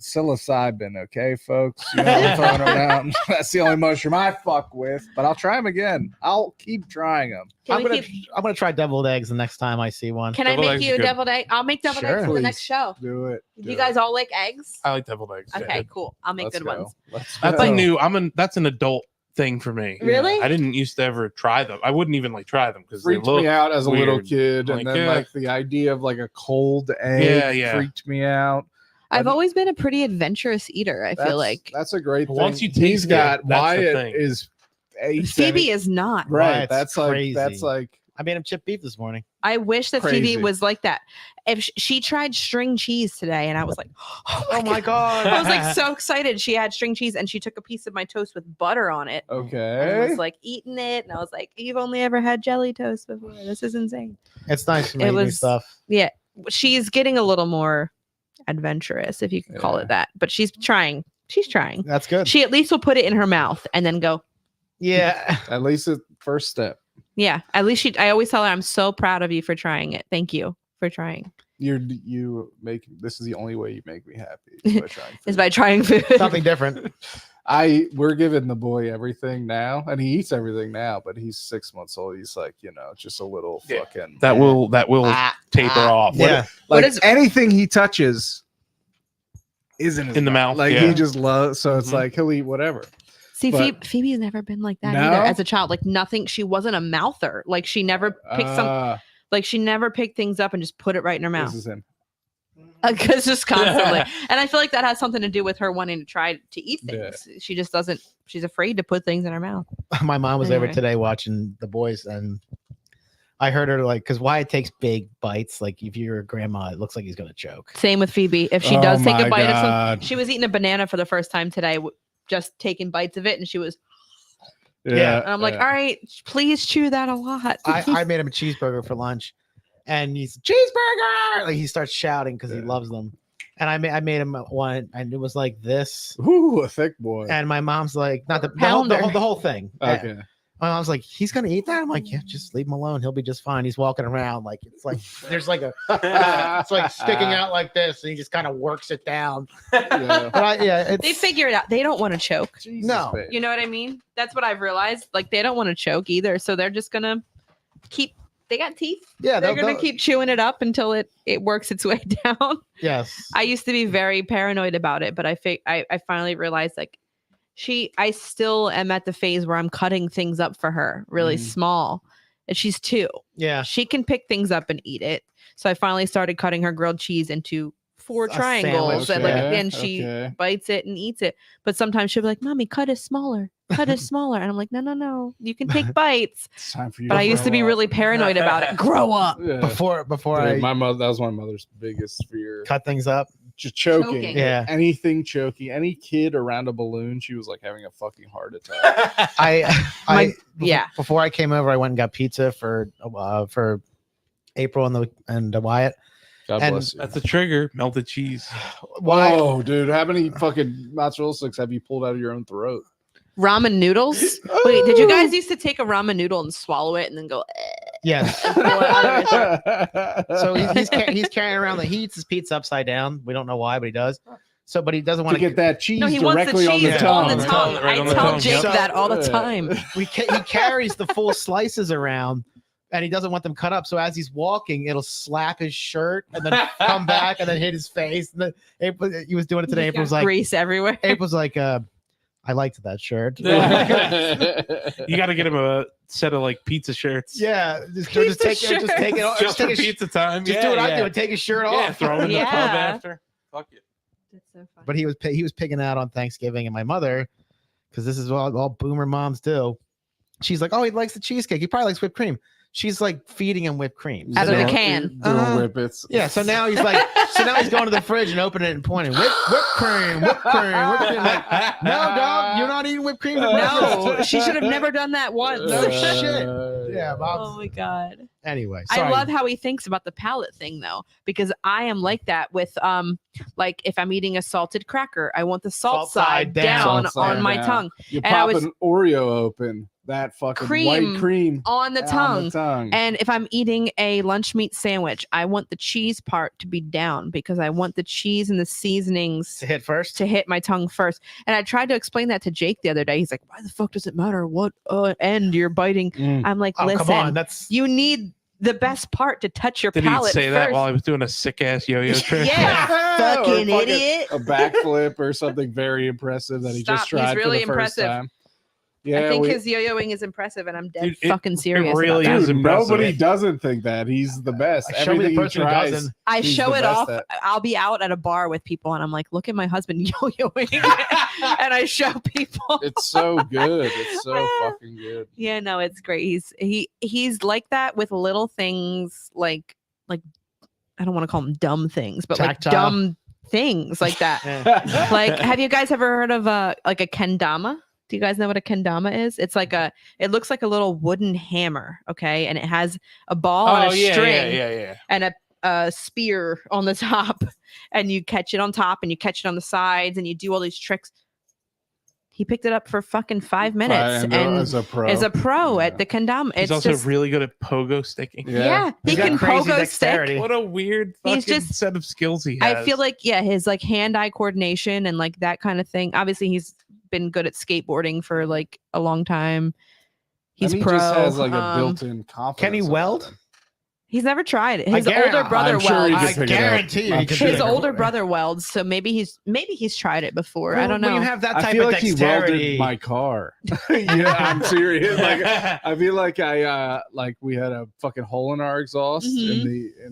Speaker 4: psilocybin, okay, folks? You know, I'm throwing them out. That's the only mushroom I fuck with, but I'll try them again. I'll keep trying them.
Speaker 1: Can
Speaker 3: I'm
Speaker 1: we
Speaker 3: gonna
Speaker 1: keep,
Speaker 3: I'm gonna try deviled eggs the next time I see one.
Speaker 1: can I
Speaker 2: Deviled
Speaker 1: make
Speaker 2: eggs
Speaker 1: you
Speaker 2: are
Speaker 1: a
Speaker 2: good.
Speaker 1: deviled egg? I'll make deviled
Speaker 3: Sure.
Speaker 1: eggs for the next
Speaker 4: Please.
Speaker 1: show.
Speaker 4: Do it. Do
Speaker 1: You
Speaker 4: it.
Speaker 1: guys all like eggs?
Speaker 2: I like deviled eggs.
Speaker 1: Okay,
Speaker 2: Yeah.
Speaker 1: cool. I'll make
Speaker 4: Let's
Speaker 1: good
Speaker 4: go.
Speaker 1: ones.
Speaker 4: Let's
Speaker 2: That's
Speaker 4: go.
Speaker 2: a new. That's an adult thing for me.
Speaker 1: Really?
Speaker 2: I didn't used to ever try them. I wouldn't even like try them because they
Speaker 4: Freaked
Speaker 2: look.
Speaker 4: me out as a little
Speaker 2: weird.
Speaker 4: kid,
Speaker 2: Like,
Speaker 4: and then
Speaker 2: yeah.
Speaker 4: like the idea of like a cold egg
Speaker 2: Yeah, yeah.
Speaker 4: freaked me out.
Speaker 1: I've
Speaker 4: I-
Speaker 1: always been a pretty adventurous eater. I feel like
Speaker 4: that's a great thing.
Speaker 2: Once you
Speaker 4: He's
Speaker 2: taste it,
Speaker 4: got
Speaker 2: that's the
Speaker 4: Wyatt
Speaker 2: thing.
Speaker 4: is
Speaker 1: Phoebe is not.
Speaker 4: right.
Speaker 3: Wyatt's
Speaker 4: That's
Speaker 3: crazy.
Speaker 4: like
Speaker 3: I made him chip beef this morning.
Speaker 1: I wish that
Speaker 4: Crazy.
Speaker 1: Phoebe was like that. If she tried string cheese today, and I was like,
Speaker 3: Oh my god.
Speaker 1: I was like so excited. She had string cheese, and she took a piece of my toast with butter on it. And
Speaker 4: okay.
Speaker 1: was like eating it, and I was like, "You've only ever had jelly toast before. This is insane."
Speaker 3: It's nice to
Speaker 1: It
Speaker 3: make new
Speaker 1: was-
Speaker 3: stuff.
Speaker 1: She's getting a little more adventurous, if you could call
Speaker 4: Yeah.
Speaker 1: it that. But she's trying. She's trying.
Speaker 3: That's good.
Speaker 1: She at least will put it in her mouth and then go,
Speaker 3: Yeah.
Speaker 4: At least the first step.
Speaker 1: "Yeah." At least she. I always tell her, "I'm so proud of you for trying it. Thank you for trying."
Speaker 4: You make this is the only way you make me happy is by trying.
Speaker 1: Is
Speaker 4: food.
Speaker 1: by trying food.
Speaker 3: Something different.
Speaker 4: We're giving the boy everything now, and he eats everything now, but he's 6 months old. He's like, just a little
Speaker 2: Yeah.
Speaker 4: fucking
Speaker 2: That will taper
Speaker 3: ah,
Speaker 2: off.
Speaker 3: Yeah.
Speaker 1: What
Speaker 4: like
Speaker 1: is-
Speaker 4: anything he touches is in his
Speaker 2: In the mouth,
Speaker 4: Like
Speaker 2: yeah.
Speaker 4: he just loves. So it's
Speaker 2: Mhm.
Speaker 4: like he'll eat whatever.
Speaker 1: See,
Speaker 4: But-
Speaker 1: Phoebe's never been like that
Speaker 4: No?
Speaker 1: either as a child. Like nothing. She wasn't a mouther. Like she never picked some. Like she never picked things up and just put it right in her mouth.
Speaker 4: This is him.
Speaker 1: Because just constantly. And I feel like that has something to do with her wanting to try to eat
Speaker 4: Yeah.
Speaker 1: things. She just doesn't. She's afraid to put things in her mouth.
Speaker 3: My mom was over
Speaker 1: Anyway.
Speaker 3: today watching the boys, and I heard her like, because Wyatt takes big bites. Like if you're a grandma, it looks like he's gonna choke.
Speaker 1: Same with Phoebe. If she
Speaker 4: Oh
Speaker 1: does take
Speaker 4: my
Speaker 1: a bite of something,
Speaker 4: God.
Speaker 1: she was eating a banana for the first time today, just taking bites of it, and she was.
Speaker 3: Yeah,
Speaker 1: And I'm like, all right, please chew that a lot.
Speaker 3: I made him a cheeseburger for lunch, and he's cheeseburger. Like he starts shouting because he
Speaker 4: Yeah.
Speaker 3: loves them. and I made him one, and it was like this.
Speaker 4: Ooh, a thick boy.
Speaker 3: And my mom's like, not the
Speaker 1: Pounder.
Speaker 3: whole thing.
Speaker 4: Okay.
Speaker 3: My mom's like, he's gonna eat that. I'm like, yeah, just leave him alone. He'll be just fine. He's walking around like it's like there's like a it's like sticking out like this, and he just kind of works it down.
Speaker 4: Yeah.
Speaker 3: But it's,
Speaker 1: They figure it out. They don't want to choke.
Speaker 4: Jesus,
Speaker 3: No.
Speaker 4: babe.
Speaker 1: You know what I mean? That's what I've realized. Like they don't want to choke either, so they're just gonna keep. They got teeth.
Speaker 3: yeah,
Speaker 1: They're gonna keep chewing it up until it works its way down.
Speaker 3: yes.
Speaker 1: I used to be very paranoid about it, but I finally realized like I still am at the phase where I'm cutting things up for her really small. And she's 2.
Speaker 3: Yeah.
Speaker 1: She can pick things up and eat it. So I finally started cutting her grilled cheese into 4
Speaker 3: A
Speaker 1: triangles,
Speaker 3: sandwich,
Speaker 1: and like
Speaker 3: yeah.
Speaker 1: then she
Speaker 4: Okay.
Speaker 1: bites it and eats it. But sometimes she'll be like, "Mommy, cut it smaller. Cut it smaller." And I'm like, "No. You can take bites."
Speaker 4: It's time for you.
Speaker 1: But I used to be
Speaker 4: grow up.
Speaker 1: really paranoid about it. Grow up.
Speaker 4: Yeah.
Speaker 3: Before
Speaker 4: Dude,
Speaker 3: I
Speaker 4: my mother, that was my mother's biggest fear.
Speaker 3: cut things up.
Speaker 4: Just choking.
Speaker 1: Choking.
Speaker 3: Yeah.
Speaker 4: Anything choking. Any kid around a balloon, she was like having a fucking heart attack.
Speaker 1: Yeah.
Speaker 3: Before I came over, I went and got pizza for April and Wyatt.
Speaker 4: God
Speaker 3: And-
Speaker 4: bless you.
Speaker 2: That's a trigger. Melted cheese.
Speaker 3: Why?
Speaker 4: Whoa, dude. How many fucking mozzarella sticks have you pulled out of your own throat?
Speaker 1: Ramen noodles. Wait, did you guys used to take a ramen noodle and swallow it and then go?
Speaker 3: Yes. So he's carrying around he eats his pizza upside down. We don't know why, but he does. So, but he doesn't
Speaker 4: to
Speaker 3: want
Speaker 4: get that cheese
Speaker 1: No, he wants the
Speaker 4: directly on
Speaker 1: cheese
Speaker 4: the
Speaker 1: on
Speaker 4: tongue.
Speaker 1: the tongue.
Speaker 2: Right
Speaker 1: I
Speaker 2: on the
Speaker 1: tell
Speaker 2: tongue,
Speaker 1: Jake
Speaker 3: yep.
Speaker 1: that all the
Speaker 4: Yeah.
Speaker 1: time.
Speaker 3: He carries the full slices around, and he doesn't want them cut up. So as he's walking, it'll slap his shirt and then come back and then hit his face. And then April, he was doing it today.
Speaker 1: He's got
Speaker 3: April's like,
Speaker 1: grease everywhere.
Speaker 3: April's like, I liked that shirt.
Speaker 2: You got to get him a set of like pizza shirts.
Speaker 3: Yeah, just
Speaker 1: Pizza
Speaker 3: take it off.
Speaker 2: Just for pizza time.
Speaker 3: Just do what I do and take his shirt
Speaker 2: Yeah,
Speaker 3: off.
Speaker 2: throw him in the tub
Speaker 1: Yeah.
Speaker 2: after. Fuck it.
Speaker 1: That's so funny.
Speaker 3: But he was picking out on Thanksgiving, and my mother, because this is what all boomer moms do. She's like, oh, he likes the cheesecake. He probably likes whipped cream. She's like feeding him whipped cream.
Speaker 1: Out of the
Speaker 3: So-
Speaker 1: can.
Speaker 4: Doing whippets.
Speaker 3: Yeah, so now he's like, he's going to the fridge and opening it and pointing, whipped cream, whipped cream, whipped cream. Like, no, dog, you're not eating whipped cream.
Speaker 1: No, she should have never done that once.
Speaker 3: No shit. Yeah, Bob.
Speaker 1: Oh my god.
Speaker 3: Anyway,
Speaker 1: I
Speaker 3: sorry.
Speaker 1: love how he thinks about the palate thing though, because I am like that with like if I'm eating a salted cracker, I want the salt side down
Speaker 3: Salt side
Speaker 1: on my
Speaker 4: down.
Speaker 1: tongue,
Speaker 4: You
Speaker 1: And I
Speaker 4: pop
Speaker 1: was-
Speaker 4: an Oreo open, that fucking
Speaker 1: Cream
Speaker 4: white cream
Speaker 1: on the
Speaker 4: on
Speaker 1: tongue.
Speaker 4: the tongue.
Speaker 1: And if I'm eating a lunch meat sandwich, I want the cheese part to be down because I want the cheese and the seasonings
Speaker 3: to hit first.
Speaker 1: to hit my tongue first. And I tried to explain that to Jake the other day. He's like, "Why the fuck does it matter what end you're biting?"
Speaker 4: Mm.
Speaker 1: I'm like,
Speaker 3: Oh,
Speaker 1: "Listen,
Speaker 3: come on, that's
Speaker 1: you need the best part to touch your
Speaker 2: Did he
Speaker 1: palate
Speaker 2: say
Speaker 1: first."
Speaker 2: that while I was doing a sick ass yo-yo trick?
Speaker 1: Yeah,
Speaker 4: Or
Speaker 1: fucking idiot.
Speaker 4: A backflip or something very impressive that he
Speaker 1: Stop,
Speaker 4: just
Speaker 1: he's
Speaker 4: tried
Speaker 1: really
Speaker 4: for the first
Speaker 1: impressive.
Speaker 4: time. Yeah,
Speaker 1: I think his yo-yoing is impressive, and I'm dead
Speaker 2: Dude, it-
Speaker 1: fucking serious.
Speaker 2: it really
Speaker 1: about that.
Speaker 2: is
Speaker 4: Dude,
Speaker 2: impressive.
Speaker 4: nobody doesn't think that. He's the best.
Speaker 3: show me the
Speaker 4: Everything he
Speaker 3: person who
Speaker 4: tries.
Speaker 3: doesn't.
Speaker 1: I
Speaker 4: he's
Speaker 1: show
Speaker 4: the
Speaker 1: it
Speaker 4: best
Speaker 1: off.
Speaker 4: at-
Speaker 1: I'll be out at a bar with people, and I'm like, "Look at my husband yo-yoing," and I show people.
Speaker 4: It's so good. It's so fucking good.
Speaker 1: Yeah, no, it's great. He's like that with little things, like I don't want to call them dumb things, but
Speaker 3: Tactile.
Speaker 1: like dumb things like that.
Speaker 3: Yeah.
Speaker 1: Like, have you guys ever heard of like a kendama? Do you guys know what a kendama is? It's like it looks like a little wooden hammer, okay, and it has a ball and a string
Speaker 2: yeah.
Speaker 1: and a spear on the top, and you catch it on top and you catch it on the sides and you do all these tricks. He picked it up for fucking 5 minutes and
Speaker 4: as a pro,
Speaker 1: is a pro
Speaker 4: Yeah.
Speaker 1: at the kendama.
Speaker 2: He's
Speaker 1: It's
Speaker 2: also
Speaker 1: just
Speaker 2: really good at pogo sticking.
Speaker 1: yeah, he
Speaker 3: He's got
Speaker 1: can
Speaker 3: crazy
Speaker 1: pogo
Speaker 3: dexterity.
Speaker 1: stick.
Speaker 2: What a weird
Speaker 1: He's
Speaker 2: fucking
Speaker 1: just-
Speaker 2: set of skills he has.
Speaker 1: I feel like his like hand-eye coordination and like that kind of thing. Obviously, he's been good at skateboarding for like a long time. He's
Speaker 4: and he
Speaker 1: pro.
Speaker 4: just has like a
Speaker 1: um,
Speaker 4: built-in confidence.
Speaker 3: Can he
Speaker 4: about
Speaker 3: weld?
Speaker 4: it.
Speaker 1: He's never tried it.
Speaker 3: I
Speaker 1: His
Speaker 3: guarantee-
Speaker 1: older brother
Speaker 4: I'm sure he
Speaker 1: welds.
Speaker 4: could
Speaker 3: I
Speaker 4: pick it up.
Speaker 3: guarantee you,
Speaker 4: I'm
Speaker 3: he could
Speaker 4: sure.
Speaker 1: His
Speaker 3: pick it up.
Speaker 1: older brother welds, so maybe he's tried it before. I don't know.
Speaker 3: When you have that
Speaker 4: I
Speaker 3: type
Speaker 4: feel
Speaker 3: of
Speaker 4: like he
Speaker 3: dexterity,
Speaker 4: welded my car. Yeah, I'm serious. Like I feel like like we had a fucking hole in our exhaust in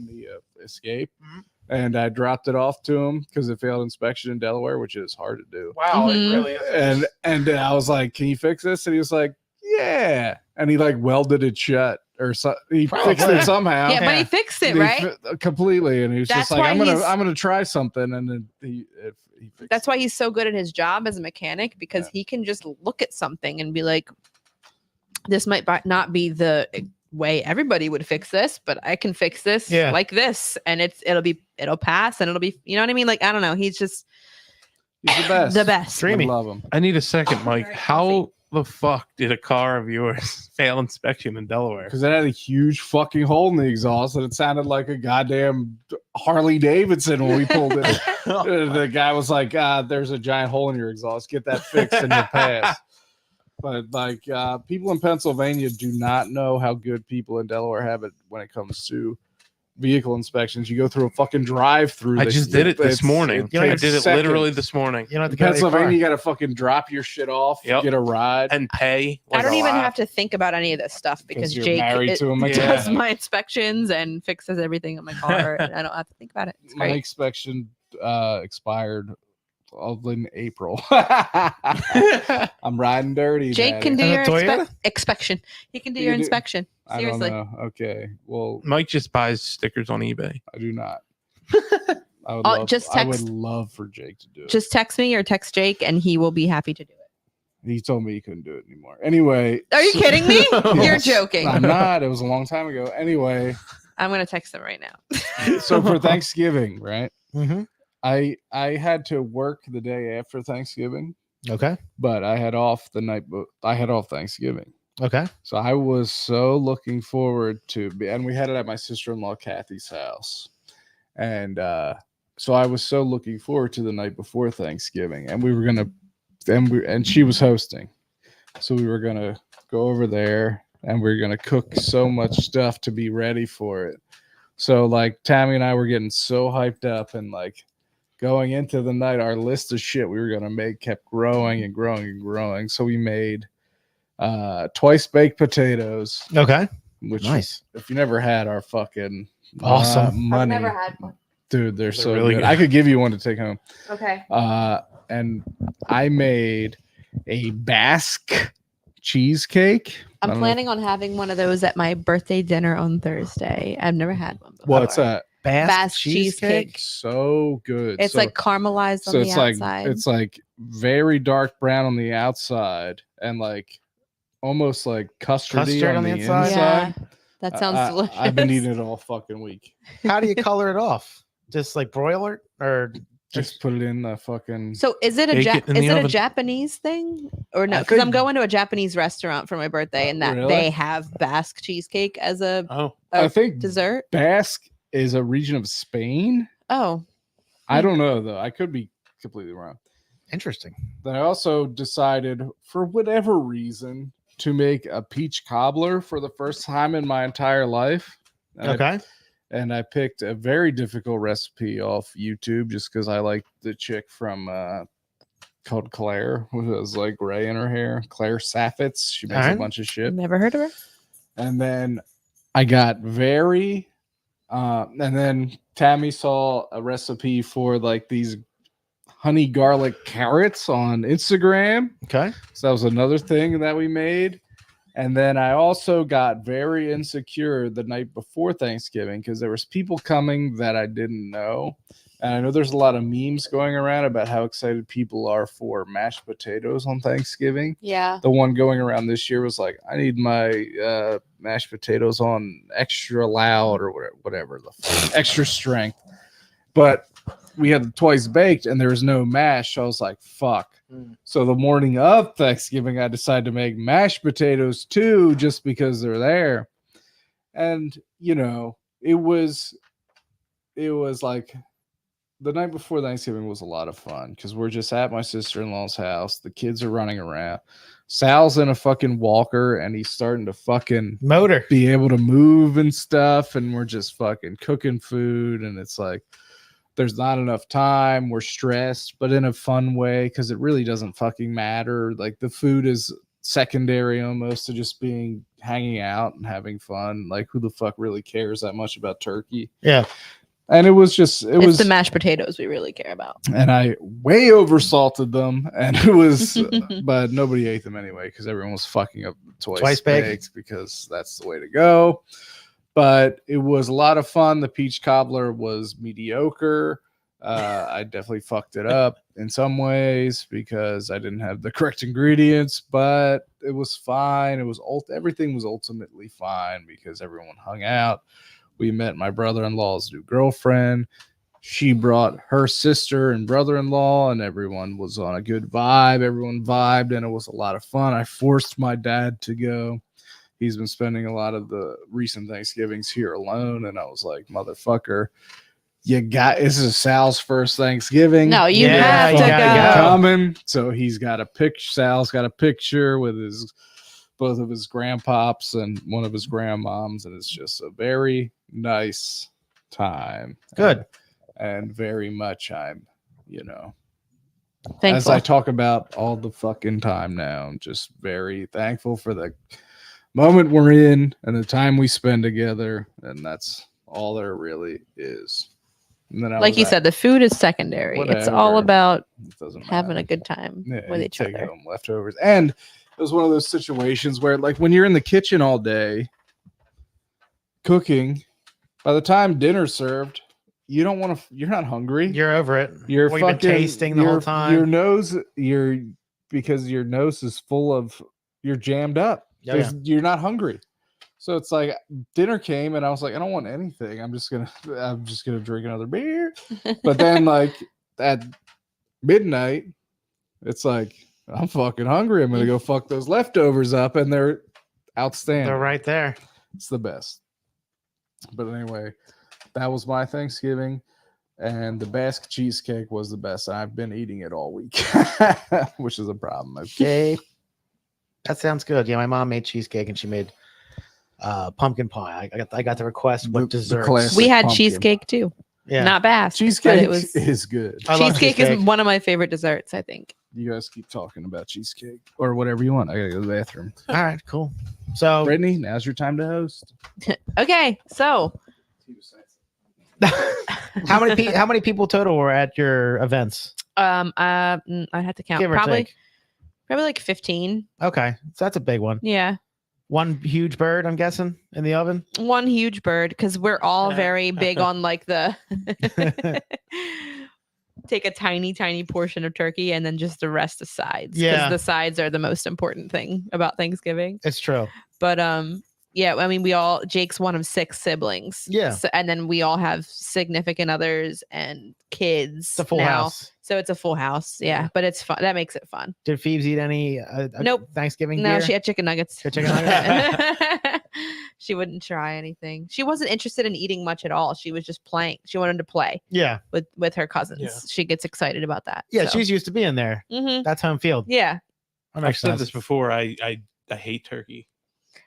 Speaker 4: the Escape,
Speaker 3: Mhm.
Speaker 4: and I dropped it off to him because it failed inspection in Delaware, which is hard to do.
Speaker 2: wow,
Speaker 1: Mhm.
Speaker 2: it really is.
Speaker 4: And I was like, "Can you fix this?" And he was like, "Yeah," and he like welded it shut or so. He fixed
Speaker 3: Probably.
Speaker 4: it somehow.
Speaker 1: yeah, but he
Speaker 3: Yeah.
Speaker 1: fixed it,
Speaker 4: He
Speaker 1: right?
Speaker 4: completely, and he was
Speaker 1: That's
Speaker 4: just like,
Speaker 1: why
Speaker 4: I'm
Speaker 1: he's-
Speaker 4: gonna try something, and then he fixed
Speaker 1: That's why he's so good at his job as a mechanic because
Speaker 4: Yeah.
Speaker 1: he can just look at something and be like, "This might not be the way everybody would fix this, but I can fix this
Speaker 3: Yeah.
Speaker 1: like this, and it'll pass, and it'll be, you know what I mean? Like, I don't know. He's just
Speaker 4: He's the best.
Speaker 1: the best.
Speaker 3: Dreamy.
Speaker 4: I love him.
Speaker 2: I need a second, Mike.
Speaker 1: Very
Speaker 2: How the fuck did a car of yours fail inspection in Delaware?
Speaker 4: Because it had a huge fucking hole in the exhaust and it sounded like a goddamn Harley Davidson when we pulled it. The guy was like, there's a giant hole in your exhaust. Get that fixed and you'll pass. But like people in Pennsylvania do not know how good people in Delaware have it when it comes to vehicle inspections. You go through a fucking drive-through.
Speaker 2: I just did it this morning.
Speaker 3: You know,
Speaker 2: I
Speaker 3: it's
Speaker 2: did it
Speaker 4: seconds.
Speaker 2: literally this morning.
Speaker 3: You know,
Speaker 4: In
Speaker 3: the
Speaker 4: Pennsylvania, you got to fucking drop your shit off,
Speaker 2: Yep.
Speaker 4: get a ride.
Speaker 2: And pay.
Speaker 1: I
Speaker 2: like,
Speaker 1: don't
Speaker 2: a
Speaker 1: even
Speaker 2: lot.
Speaker 1: have to think about any of this stuff because
Speaker 4: you're
Speaker 1: Jake
Speaker 4: married to a
Speaker 1: does
Speaker 2: mechanic.
Speaker 1: my inspections and fixes everything on my car, and I don't have to think about it. It's
Speaker 4: My
Speaker 1: great.
Speaker 4: inspection expired in April. I'm riding dirty.
Speaker 1: Jake can
Speaker 4: Daddy.
Speaker 1: do
Speaker 3: And
Speaker 1: your
Speaker 3: a Toyota?
Speaker 1: inspection. He can do
Speaker 4: You
Speaker 1: your
Speaker 4: can do-
Speaker 1: inspection.
Speaker 4: I
Speaker 1: Seriously.
Speaker 4: don't know. Okay. Well,
Speaker 2: Mike just buys stickers on eBay.
Speaker 4: I do not. I would
Speaker 1: Oh,
Speaker 4: love,
Speaker 1: just
Speaker 4: I would
Speaker 1: text-
Speaker 4: love for Jake to do it.
Speaker 1: Just text me or text Jake, and he will be happy to do it.
Speaker 4: He told me he couldn't do it anymore. Anyway.
Speaker 1: Are you kidding me? You're
Speaker 4: Yes.
Speaker 1: joking.
Speaker 4: I'm not. It was a long time ago. Anyway,
Speaker 1: I'm gonna text him right now.
Speaker 4: so for Thanksgiving, right?
Speaker 3: Mm-hmm.
Speaker 4: I had to work the day after Thanksgiving,
Speaker 3: Okay.
Speaker 4: but I had off the night. I had off Thanksgiving.
Speaker 3: Okay.
Speaker 4: So I was so looking forward to and we had it at my sister-in-law Kathy's house. And so I was so looking forward to the night before Thanksgiving. And we were gonna and she was hosting. So we were gonna go over there and we are gonna cook so much stuff to be ready for it. So like Tammy and I were getting so hyped up and like going into the night, our list of shit we were gonna make kept growing and growing and growing. So we made twice baked potatoes,
Speaker 3: Okay.
Speaker 4: which
Speaker 3: Nice.
Speaker 4: if you never had our fucking
Speaker 3: Awesome.
Speaker 4: money,
Speaker 1: had one.
Speaker 4: dude, they're
Speaker 2: They're
Speaker 4: so
Speaker 2: really
Speaker 4: good.
Speaker 2: good.
Speaker 4: I could give you one to take home.
Speaker 1: Okay.
Speaker 4: And I made a Basque cheesecake. I
Speaker 1: I'm
Speaker 4: don't know-
Speaker 1: planning on having one of those at my birthday dinner on Thursday. I've never had one before.
Speaker 4: What's that?
Speaker 1: Basque cheesecake.
Speaker 4: So good.
Speaker 1: It's
Speaker 4: So-
Speaker 1: like caramelized on
Speaker 4: so
Speaker 1: the
Speaker 4: it's like
Speaker 1: outside.
Speaker 4: it's like very dark brown on the outside and like almost like custardy
Speaker 3: Custard
Speaker 4: on the
Speaker 3: inside?
Speaker 1: yeah,
Speaker 4: inside.
Speaker 1: that sounds delicious.
Speaker 4: I've been eating it all fucking week.
Speaker 3: How do you color it off? Just like broiler or
Speaker 4: Just put it in the fucking.
Speaker 1: So is it a
Speaker 2: Bake it in
Speaker 1: is
Speaker 2: the
Speaker 1: it a
Speaker 2: oven.
Speaker 1: Japanese thing or no?
Speaker 3: I
Speaker 1: Because I'm
Speaker 3: think-
Speaker 1: going to a Japanese restaurant for my birthday, and that
Speaker 4: Really?
Speaker 1: they have Basque cheesecake as a
Speaker 2: Oh,
Speaker 4: I think
Speaker 1: dessert.
Speaker 4: Basque is a region of Spain.
Speaker 1: Oh,
Speaker 4: I don't know though. I could be completely wrong.
Speaker 3: interesting.
Speaker 4: Then I also decided, for whatever reason, to make a peach cobbler for the first time in my entire life. And
Speaker 3: Okay.
Speaker 4: I picked a very difficult recipe off YouTube just because I like the chick from called Claire, who has like gray in her hair. Claire Saffitz. She makes a
Speaker 3: Alright.
Speaker 4: bunch of shit.
Speaker 1: never heard of her.
Speaker 4: And then I got very, and then Tammy saw a recipe for like these honey garlic carrots on Instagram.
Speaker 3: Okay.
Speaker 4: So that was another thing that we made. And then I also got very insecure the night before Thanksgiving because there was people coming that I didn't know. And I know there's a lot of memes going around about how excited people are for mashed potatoes on Thanksgiving.
Speaker 1: Yeah.
Speaker 4: The one going around this year was like, I need my mashed potatoes on extra loud or whatever, extra strength. But we had the twice baked and there was no mash. So I was like, fuck. So the morning of Thanksgiving, I decided to make mashed potatoes too, just because they're there. And, you know, it was like the night before Thanksgiving was a lot of fun because we're just at my sister-in-law's house. The kids are running around. Sal's in a fucking walker and he's starting to fucking
Speaker 3: Motor.
Speaker 4: be able to move and stuff. And we're just fucking cooking food. And it's like, there's not enough time. We're stressed, but in a fun way because it really doesn't fucking matter. Like the food is secondary almost to just hanging out and having fun. Like who the fuck really cares that much about turkey?
Speaker 3: Yeah.
Speaker 4: And it was just,
Speaker 1: It's the mashed potatoes we really care about.
Speaker 4: and I way oversalted them, and it was, but nobody ate them anyway because everyone was fucking up twice
Speaker 3: baked.
Speaker 4: baked because that's the way to go. But it was a lot of fun. The peach cobbler was mediocre. I definitely fucked it up in some ways because I didn't have the correct ingredients, but it was fine. Everything was ultimately fine because everyone hung out. We met my brother-in-law's new girlfriend. She brought her sister and brother-in-law, and everyone was on a good vibe. Everyone vibed, and it was a lot of fun. I forced my dad to go. He's been spending a lot of the recent Thanksgivings here alone, and I was like, motherfucker, this is Sal's first Thanksgiving.
Speaker 1: No, you
Speaker 3: Yeah,
Speaker 1: have
Speaker 3: you
Speaker 1: to
Speaker 3: gotta
Speaker 1: go.
Speaker 4: Coming. So he's got a picture. Sal's got a picture with both of his grandpops and one of his grandmoms, and it's just a very nice time.
Speaker 3: Good.
Speaker 4: And very much I'm, as
Speaker 1: Thankful.
Speaker 4: I talk about all the fucking time now, I'm just very thankful for the moment we're in and the time we spend together, and that's all there really is. And then
Speaker 1: Like you said, the food is secondary. It's all
Speaker 4: Whatever.
Speaker 1: about
Speaker 4: it doesn't
Speaker 1: having
Speaker 4: matter.
Speaker 1: a good time
Speaker 4: Yeah,
Speaker 1: with
Speaker 4: you
Speaker 1: each
Speaker 4: take
Speaker 1: other.
Speaker 4: home leftovers. And it was one of those situations where, like, when you're in the kitchen all day cooking, by the time dinner's served, you're not hungry.
Speaker 3: You're over it.
Speaker 4: You're
Speaker 3: Well, you've been
Speaker 4: fucking
Speaker 3: tasting the whole time.
Speaker 4: Because your nose is full of, you're jammed up.
Speaker 3: Oh, yeah.
Speaker 4: You're not hungry. So it's like dinner came and I was like, I don't want anything. I'm just gonna drink another beer. But then like at midnight, it's like I'm fucking hungry. I'm gonna go fuck those leftovers up, and they're outstanding.
Speaker 3: They're right there.
Speaker 4: It's the best. But anyway, that was my Thanksgiving, and the Basque cheesecake was the best. I've been eating it all week, which is a problem.
Speaker 3: Okay. That sounds good. Yeah, my mom made cheesecake and she made pumpkin pie. I got the request what
Speaker 4: The
Speaker 3: desserts.
Speaker 4: classic.
Speaker 1: We had
Speaker 4: pumpkin.
Speaker 1: cheesecake too.
Speaker 3: Yeah.
Speaker 1: Not Basque.
Speaker 4: Cheesecake
Speaker 1: But it was
Speaker 4: is good.
Speaker 3: I love
Speaker 1: cheesecake
Speaker 3: cheesecake.
Speaker 1: is one of my favorite desserts, I think.
Speaker 4: You guys keep talking about cheesecake or whatever you want. I gotta go to the bathroom.
Speaker 3: All right, cool. So
Speaker 4: Brittany, now's your time to host.
Speaker 1: Okay, so
Speaker 3: how many people total were at your events?
Speaker 1: I had to count.
Speaker 3: Give or
Speaker 1: Probably
Speaker 3: take.
Speaker 1: like 15.
Speaker 3: Okay. So that's a big one.
Speaker 1: Yeah.
Speaker 3: One huge bird, I'm guessing, in the oven.
Speaker 1: One huge bird because we're all very big on like the take a tiny portion of turkey and then just the rest of sides.
Speaker 3: Yeah.
Speaker 1: The sides are the most important thing about Thanksgiving.
Speaker 3: It's true.
Speaker 1: But yeah, I mean Jake's one of 6 siblings.
Speaker 3: Yeah.
Speaker 1: So, and then we all have significant others and kids.
Speaker 3: It's a full
Speaker 1: now.
Speaker 3: house.
Speaker 1: So it's a full house. Yeah. But it's fun. That makes it fun.
Speaker 3: Did Phoebes eat any
Speaker 1: Nope.
Speaker 3: Thanksgiving
Speaker 1: No,
Speaker 3: gear?
Speaker 1: she had chicken nuggets.
Speaker 3: She had chicken nuggets?
Speaker 1: She wouldn't try anything. She wasn't interested in eating much at all. She was just playing. She wanted to play
Speaker 3: Yeah.
Speaker 1: with her cousins.
Speaker 2: Yeah.
Speaker 1: She gets excited about that.
Speaker 3: Yeah,
Speaker 1: so.
Speaker 3: she's used to being there.
Speaker 1: Mhm.
Speaker 3: That's home field.
Speaker 1: Yeah.
Speaker 3: That
Speaker 2: I've
Speaker 3: makes
Speaker 2: said
Speaker 3: sense.
Speaker 2: this before. I hate turkey.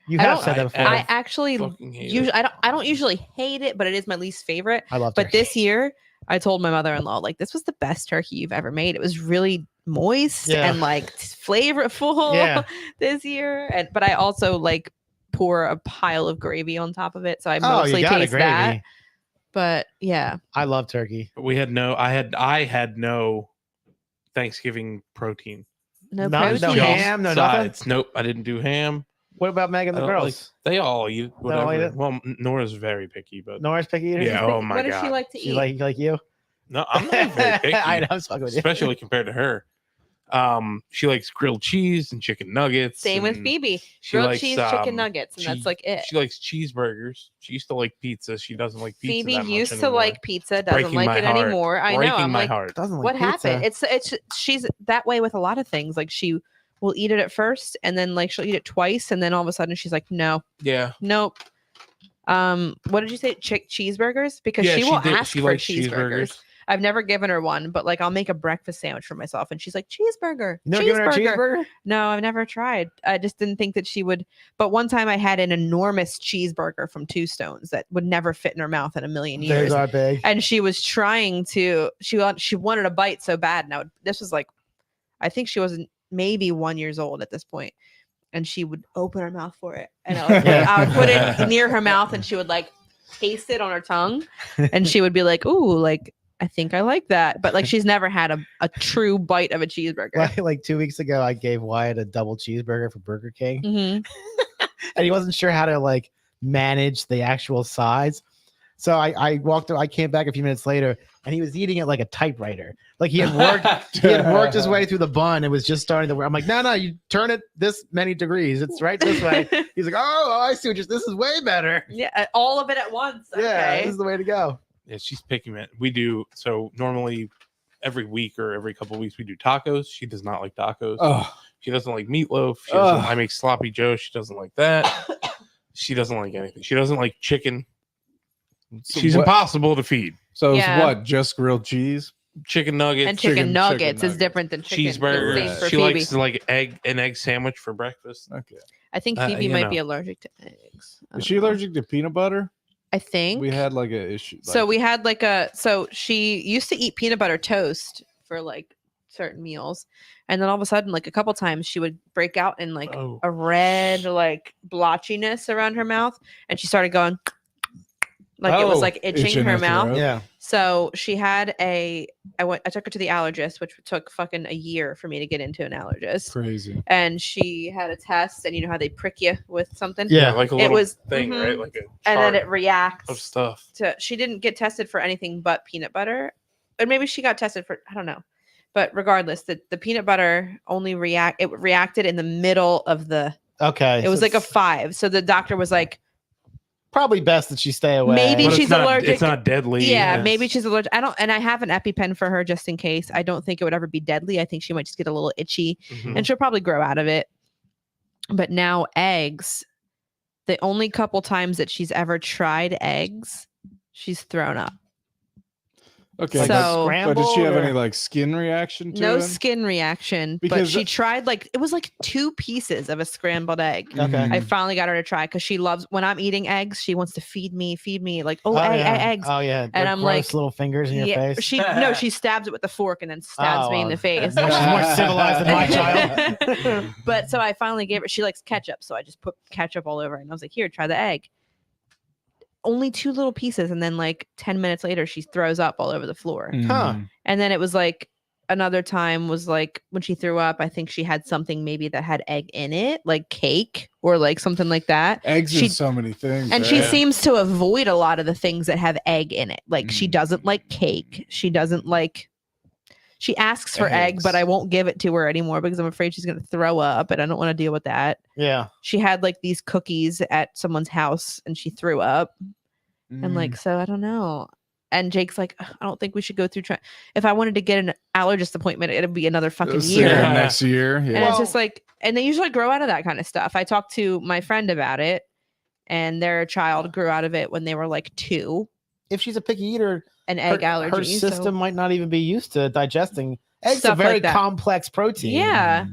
Speaker 3: You
Speaker 1: I
Speaker 3: have
Speaker 1: don't-
Speaker 3: said that before.
Speaker 1: I actually
Speaker 2: Fucking hate
Speaker 1: usually
Speaker 2: it.
Speaker 1: I don't usually hate it, but it is my least favorite.
Speaker 3: I love
Speaker 1: But
Speaker 3: turkey.
Speaker 1: this year, I told my mother-in-law, like, this was the best turkey you've ever made. It was really moist
Speaker 3: Yeah.
Speaker 1: and like flavorful
Speaker 3: Yeah.
Speaker 1: this year. But I also like pour a pile of gravy on top of it, so I
Speaker 3: Oh,
Speaker 1: mostly
Speaker 3: you got it,
Speaker 1: taste
Speaker 3: gravy.
Speaker 1: that. But yeah,
Speaker 3: I love turkey.
Speaker 2: But I had no Thanksgiving protein.
Speaker 1: no
Speaker 3: No-
Speaker 1: protein.
Speaker 3: no
Speaker 2: Just
Speaker 3: ham, no nothing?
Speaker 2: sides. Nope, I didn't do ham.
Speaker 3: What about Meg and the
Speaker 2: I don't like-
Speaker 3: girls?
Speaker 2: They all eat
Speaker 3: They all eat
Speaker 2: whatever.
Speaker 3: it?
Speaker 2: Well, Nora's very picky, but
Speaker 3: Nora's picky eater?
Speaker 2: yeah. Oh my
Speaker 1: What does
Speaker 2: god.
Speaker 1: she like to
Speaker 3: She
Speaker 1: eat?
Speaker 3: like you?
Speaker 2: No, I'm not very picky.
Speaker 3: I know. I'm fucking with you.
Speaker 2: Especially compared to her. She likes grilled cheese and chicken nuggets.
Speaker 1: Same with
Speaker 2: and
Speaker 1: Phoebe.
Speaker 2: she
Speaker 1: Grilled
Speaker 2: likes,
Speaker 1: cheese, chicken
Speaker 2: um,
Speaker 1: nuggets, and
Speaker 2: she-
Speaker 1: that's like it.
Speaker 2: She likes cheeseburgers. She used to like pizza. She doesn't like pizza.
Speaker 1: Phoebe
Speaker 2: that much
Speaker 1: used to
Speaker 2: anymore.
Speaker 1: like pizza, doesn't
Speaker 2: Breaking
Speaker 1: like
Speaker 2: my
Speaker 1: it
Speaker 2: heart.
Speaker 1: anymore. I know.
Speaker 2: Breaking
Speaker 1: I'm
Speaker 2: my
Speaker 1: like,
Speaker 2: heart.
Speaker 3: Doesn't like
Speaker 1: what
Speaker 3: pizza.
Speaker 1: happened? It's she's that way with a lot of things. Like she will eat it at first, and then like she'll eat it twice, and then all of a sudden she's like, no,
Speaker 2: Yeah.
Speaker 1: nope. What did you say? Cheeseburgers? Because
Speaker 2: Yeah,
Speaker 1: she will
Speaker 2: did.
Speaker 1: ask
Speaker 2: She
Speaker 1: for
Speaker 2: likes
Speaker 1: cheeseburgers. I've never given her one, but like I'll make a breakfast sandwich for myself, and she's like, cheeseburger.
Speaker 3: You never given her a cheeseburger?
Speaker 1: No, I've never tried. I just didn't think that she would. But one time I had an enormous cheeseburger from Two Stones that would never fit in her mouth in a million years.
Speaker 3: Those are big.
Speaker 1: And she was trying to. She wanted a bite so bad. Now this was like, I think she wasn't maybe 1 year old at this point, and she would open her mouth for it, and I would put it near her mouth, and she would like taste it on her tongue, and she would be like, "Ooh, like." I think I like that, but like she's never had a true bite of a cheeseburger.
Speaker 3: Like 2 weeks ago, I gave Wyatt a double cheeseburger for Burger King,
Speaker 1: Mhm.
Speaker 3: and he wasn't sure how to like manage the actual size. So I walked. I came back a few minutes later, and he was eating it like a typewriter. Like he had worked his way through the bun. It was just starting to work. I'm like, no, you turn it this many degrees. It's right this way. He's like, oh, I see. This is way better.
Speaker 1: Yeah, all of it at once.
Speaker 3: Yeah,
Speaker 1: Okay.
Speaker 3: this is the way to go.
Speaker 2: Yeah, she's picky, man. We do so normally every week or every couple of weeks we do tacos. She does not like tacos.
Speaker 4: Oh,
Speaker 2: She doesn't like meatloaf.
Speaker 4: Ugh.
Speaker 2: I make sloppy Joe. She doesn't like that. She doesn't like anything. She doesn't like chicken.
Speaker 4: so
Speaker 2: She's
Speaker 4: what-
Speaker 2: impossible to feed.
Speaker 4: So it's
Speaker 1: Yeah.
Speaker 4: what? Just grilled cheese?
Speaker 2: Chicken nuggets,
Speaker 1: And chicken
Speaker 4: chicken
Speaker 1: nuggets is
Speaker 4: nuggets.
Speaker 1: different than chicken.
Speaker 2: cheeseburgers.
Speaker 1: Same for
Speaker 2: She
Speaker 1: Phoebe.
Speaker 2: likes like an egg sandwich for breakfast.
Speaker 4: Okay.
Speaker 1: I think
Speaker 2: you
Speaker 1: Phoebe might
Speaker 2: know.
Speaker 1: be allergic to eggs. I
Speaker 4: Is
Speaker 1: don't
Speaker 4: she
Speaker 1: know.
Speaker 4: allergic to peanut butter?
Speaker 1: I think
Speaker 4: We had like a issue.
Speaker 1: so. We had like so she used to eat peanut butter toast for like certain meals, and then all of a sudden, like a couple times, she would break out in like
Speaker 2: Oh.
Speaker 1: a red like blotchiness around her mouth, and she started going like it was
Speaker 4: Oh,
Speaker 1: like itching
Speaker 4: itching
Speaker 1: her
Speaker 4: her
Speaker 1: mouth.
Speaker 4: throat.
Speaker 3: Yeah.
Speaker 1: So she had I took her to the allergist, which took fucking a year for me to get into an allergist.
Speaker 4: Crazy.
Speaker 1: And she had a test, and you know how they prick you with something?
Speaker 3: Yeah.
Speaker 2: like a
Speaker 1: It
Speaker 2: little
Speaker 1: was-
Speaker 2: thing,
Speaker 1: mhm.
Speaker 2: right? Like a
Speaker 1: And then
Speaker 2: chart
Speaker 1: it reacts
Speaker 2: of stuff.
Speaker 1: to she didn't get tested for anything but peanut butter. Or maybe she got tested for I don't know. But regardless, the peanut butter only reacted in the middle of the
Speaker 3: Okay.
Speaker 1: it was
Speaker 3: so
Speaker 1: like a
Speaker 3: it's
Speaker 1: 5. So the doctor was like,
Speaker 3: probably best that she stay away.
Speaker 1: Maybe
Speaker 2: But
Speaker 1: she's
Speaker 2: it's not,
Speaker 1: allergic.
Speaker 2: It's not deadly.
Speaker 1: yeah,
Speaker 2: It's-
Speaker 1: maybe she's allergic. I have an EpiPen for her just in case. I don't think it would ever be deadly. I think she might just get a little itchy.
Speaker 2: Mhm.
Speaker 1: And she'll probably grow out of it. But now eggs, the only couple times that she's ever tried eggs, she's thrown up.
Speaker 4: Okay.
Speaker 3: Like
Speaker 1: So-
Speaker 3: a
Speaker 4: but did she have
Speaker 3: scrambled
Speaker 4: any
Speaker 3: or-
Speaker 4: like skin reaction to
Speaker 1: No
Speaker 4: it?
Speaker 1: skin reaction, but
Speaker 4: Because
Speaker 1: she tried like it was like 2 pieces of a scrambled egg.
Speaker 3: Okay.
Speaker 1: I finally got her to try because she loves when I'm eating eggs. She wants to feed me, like
Speaker 3: Oh,
Speaker 1: egg,
Speaker 3: yeah.
Speaker 1: eggs.
Speaker 3: Oh yeah.
Speaker 1: And I'm
Speaker 3: gross
Speaker 1: like,
Speaker 3: little fingers in your
Speaker 1: Yeah,
Speaker 3: face.
Speaker 1: she stabs it with the fork and then stabs me in
Speaker 3: Oh,
Speaker 1: the face.
Speaker 3: She's more civilized than my child.
Speaker 1: But so I finally gave her. She likes ketchup, so I just put ketchup all over, it, and I was like, "Here, try the egg." Only 2 little pieces, and then like 10 minutes later, she throws up all over the floor.
Speaker 3: Huh.
Speaker 4: Mm.
Speaker 1: And then it was like another time was like when she threw up. I think she had something maybe that had egg in it, like cake or like something like that.
Speaker 4: Eggs
Speaker 1: She-
Speaker 4: is so many things.
Speaker 1: And she
Speaker 4: right?
Speaker 1: seems to avoid a lot of the things that have egg in it. Like she
Speaker 4: Mm.
Speaker 1: doesn't like cake. She doesn't like. She asks for egg, but
Speaker 4: Eggs.
Speaker 1: I won't give it to her anymore because I'm afraid she's going to throw up, and I don't want to deal with that.
Speaker 3: Yeah.
Speaker 1: She had like these cookies at someone's house, and she threw up. And like, so I don't know. And Jake's like, "Ugh, I don't think we should go through. If I wanted to get an allergist appointment, it'd be another fucking
Speaker 4: See
Speaker 1: year.
Speaker 4: her
Speaker 2: Yeah.
Speaker 4: next year.
Speaker 1: And
Speaker 4: Yeah.
Speaker 1: it's just like, and they usually grow out of that kind of stuff. I talked to my friend about it, and their child grew out of it when they were like 2,
Speaker 3: If she's a picky eater,
Speaker 1: an egg allergy.
Speaker 3: her
Speaker 1: so-
Speaker 3: system might not even be used to digesting. Eggs
Speaker 1: Stuff
Speaker 3: a very
Speaker 1: like that.
Speaker 3: complex protein.
Speaker 1: Yeah.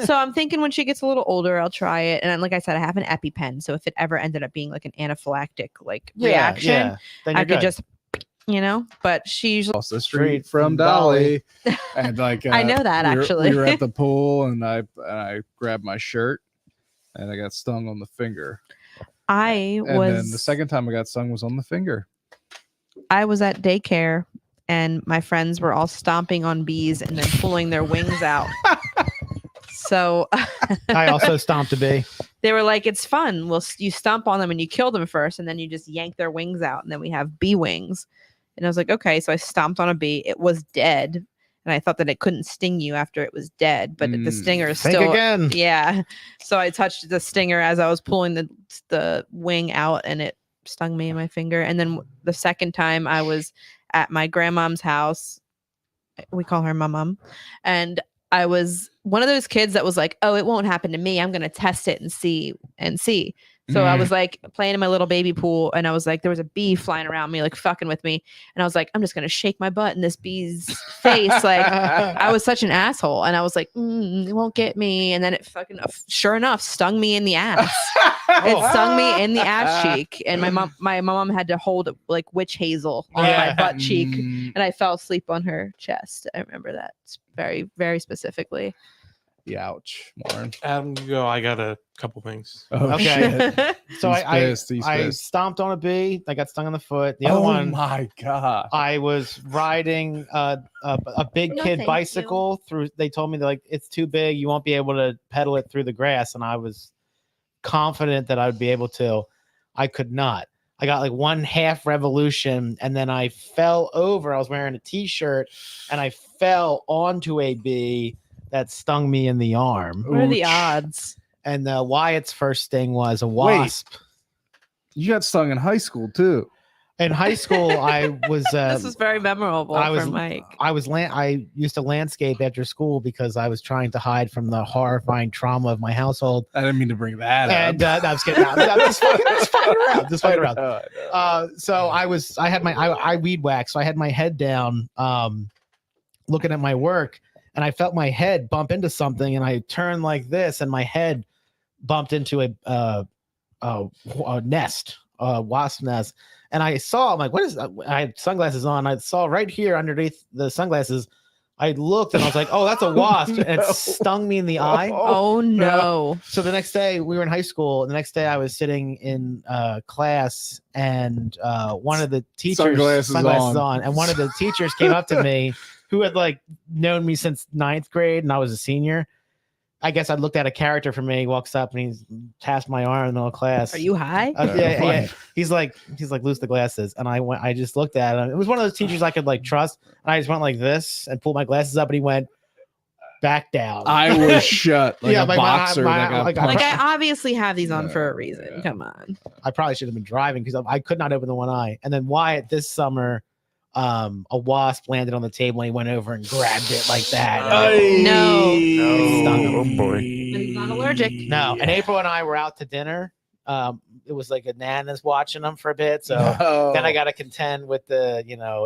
Speaker 1: So I'm thinking when she gets a little older, I'll try it. And like I said, I have an EpiPen. So if it ever ended up being like an anaphylactic like reaction,
Speaker 3: Yeah. Then
Speaker 1: I
Speaker 3: you're
Speaker 1: could
Speaker 3: good.
Speaker 1: just, but she usually,
Speaker 4: Across the
Speaker 3: Street
Speaker 4: street from
Speaker 3: from
Speaker 4: Dolly, and like
Speaker 1: I know that, actually.
Speaker 4: we were at the pool, and I grabbed my shirt, and I got stung on the finger.
Speaker 1: I
Speaker 4: And
Speaker 1: was
Speaker 4: then the second time I got stung was on the finger.
Speaker 1: I was at daycare and my friends were all stomping on bees and then pulling their wings out. So
Speaker 3: I also stomped a bee.
Speaker 1: they were like, "It's fun. Well, you stomp on them and you kill them first, and then you just yank their wings out, and then we have bee wings." And I was like, "Okay." So I stomped on a bee. It was dead, and I thought that it couldn't sting you after it was dead, but the
Speaker 4: Mm,
Speaker 1: stinger is
Speaker 3: Think
Speaker 1: still.
Speaker 3: again.
Speaker 1: Yeah. So I touched the stinger as I was pulling the wing out, and it stung me in my finger. And then the second time I was at my grandmom's house, we call her my mom, and I was one of those kids that was like, "Oh, it won't happen to me. I'm gonna test it and see." So I was like playing in my little baby pool, and I was like, there was a bee flying around me, like fucking with me, and I was like, I'm just gonna shake my butt in this bee's face, like. I was such an asshole, and I was like, "It won't get me." And then it fucking, sure enough, stung me in the ass. It stung me in the ass cheek, and my mom had to hold like witch hazel on my
Speaker 3: Yeah.
Speaker 1: butt cheek,
Speaker 4: Mm,
Speaker 1: and I fell asleep on her chest. I remember that very, very specifically.
Speaker 4: ouch, Warren.
Speaker 2: Adam, you go. I got a couple things.
Speaker 4: Oh,
Speaker 3: Okay.
Speaker 4: shit.
Speaker 3: So
Speaker 4: He's
Speaker 3: I
Speaker 4: pissed, he's
Speaker 3: I
Speaker 4: pissed.
Speaker 3: stomped on a bee. I got stung on the foot. The other
Speaker 4: Oh
Speaker 3: one,
Speaker 4: my god.
Speaker 3: I was riding a big
Speaker 1: No,
Speaker 3: kid
Speaker 1: thank
Speaker 3: bicycle through. They told me like it's too big. You won't be able to pedal it through the grass. And I was confident that I would be able to. I could not. I got like one half revolution, and then I fell over. I was wearing a t-shirt, and I fell onto a bee that stung me in the arm.
Speaker 1: What are the
Speaker 4: Ouch.
Speaker 1: odds?
Speaker 3: And Wyatt's first sting was a wasp.
Speaker 4: You got stung in high school too.
Speaker 3: In high school, I was.
Speaker 1: This is very memorable
Speaker 3: I was-
Speaker 1: for Mike.
Speaker 3: I used to landscape after school because I was trying to hide from the horrifying trauma of my household.
Speaker 4: I didn't mean to bring that
Speaker 3: And
Speaker 4: up.
Speaker 3: no, I'm just kidding. No, I'm just fucking around. Just fucking around.
Speaker 4: I know.
Speaker 3: So I had I weed whacked, so I had my head down, looking at my work, and I felt my head bump into something, and I turned like this, and my head bumped into a nest, a wasp nest, and I saw, I'm like, what is that? I had sunglasses on. I saw right here underneath the sunglasses. I looked and I was like, oh, that's a wasp, and it stung me in the eye.
Speaker 1: Oh no.
Speaker 3: So the next day we were in high school. And the next day I was sitting in class, and one of the teachers
Speaker 4: Sunglasses
Speaker 3: on, and one of the teachers came up to me, who had like known me since 9th grade, and I was a senior. I guess I looked at a character for me. He walks up and he's tapped my arm in the whole class.
Speaker 1: Are you high?
Speaker 3: Yeah. He's like, lose the glasses. And I just looked at him. It was one of those teachers I could like trust. And I just went like this and pulled my glasses up, and he went back down.
Speaker 4: I was shut like
Speaker 3: Yeah,
Speaker 4: a
Speaker 3: my-
Speaker 4: boxer.
Speaker 3: my-
Speaker 4: that got
Speaker 3: like,
Speaker 4: punched.
Speaker 1: Like I obviously have these on for a reason.
Speaker 4: Yeah.
Speaker 1: Come on.
Speaker 3: I probably should have been driving because I could not open the one eye. And then Wyatt this summer, a wasp landed on the table, and he went over and grabbed it like that. And
Speaker 1: No.
Speaker 3: It stung him.
Speaker 2: Oh boy.
Speaker 1: He's not allergic.
Speaker 3: No, and April and I were out to dinner. It was like a Nana's watching them for a bit. So then I got to contend with the,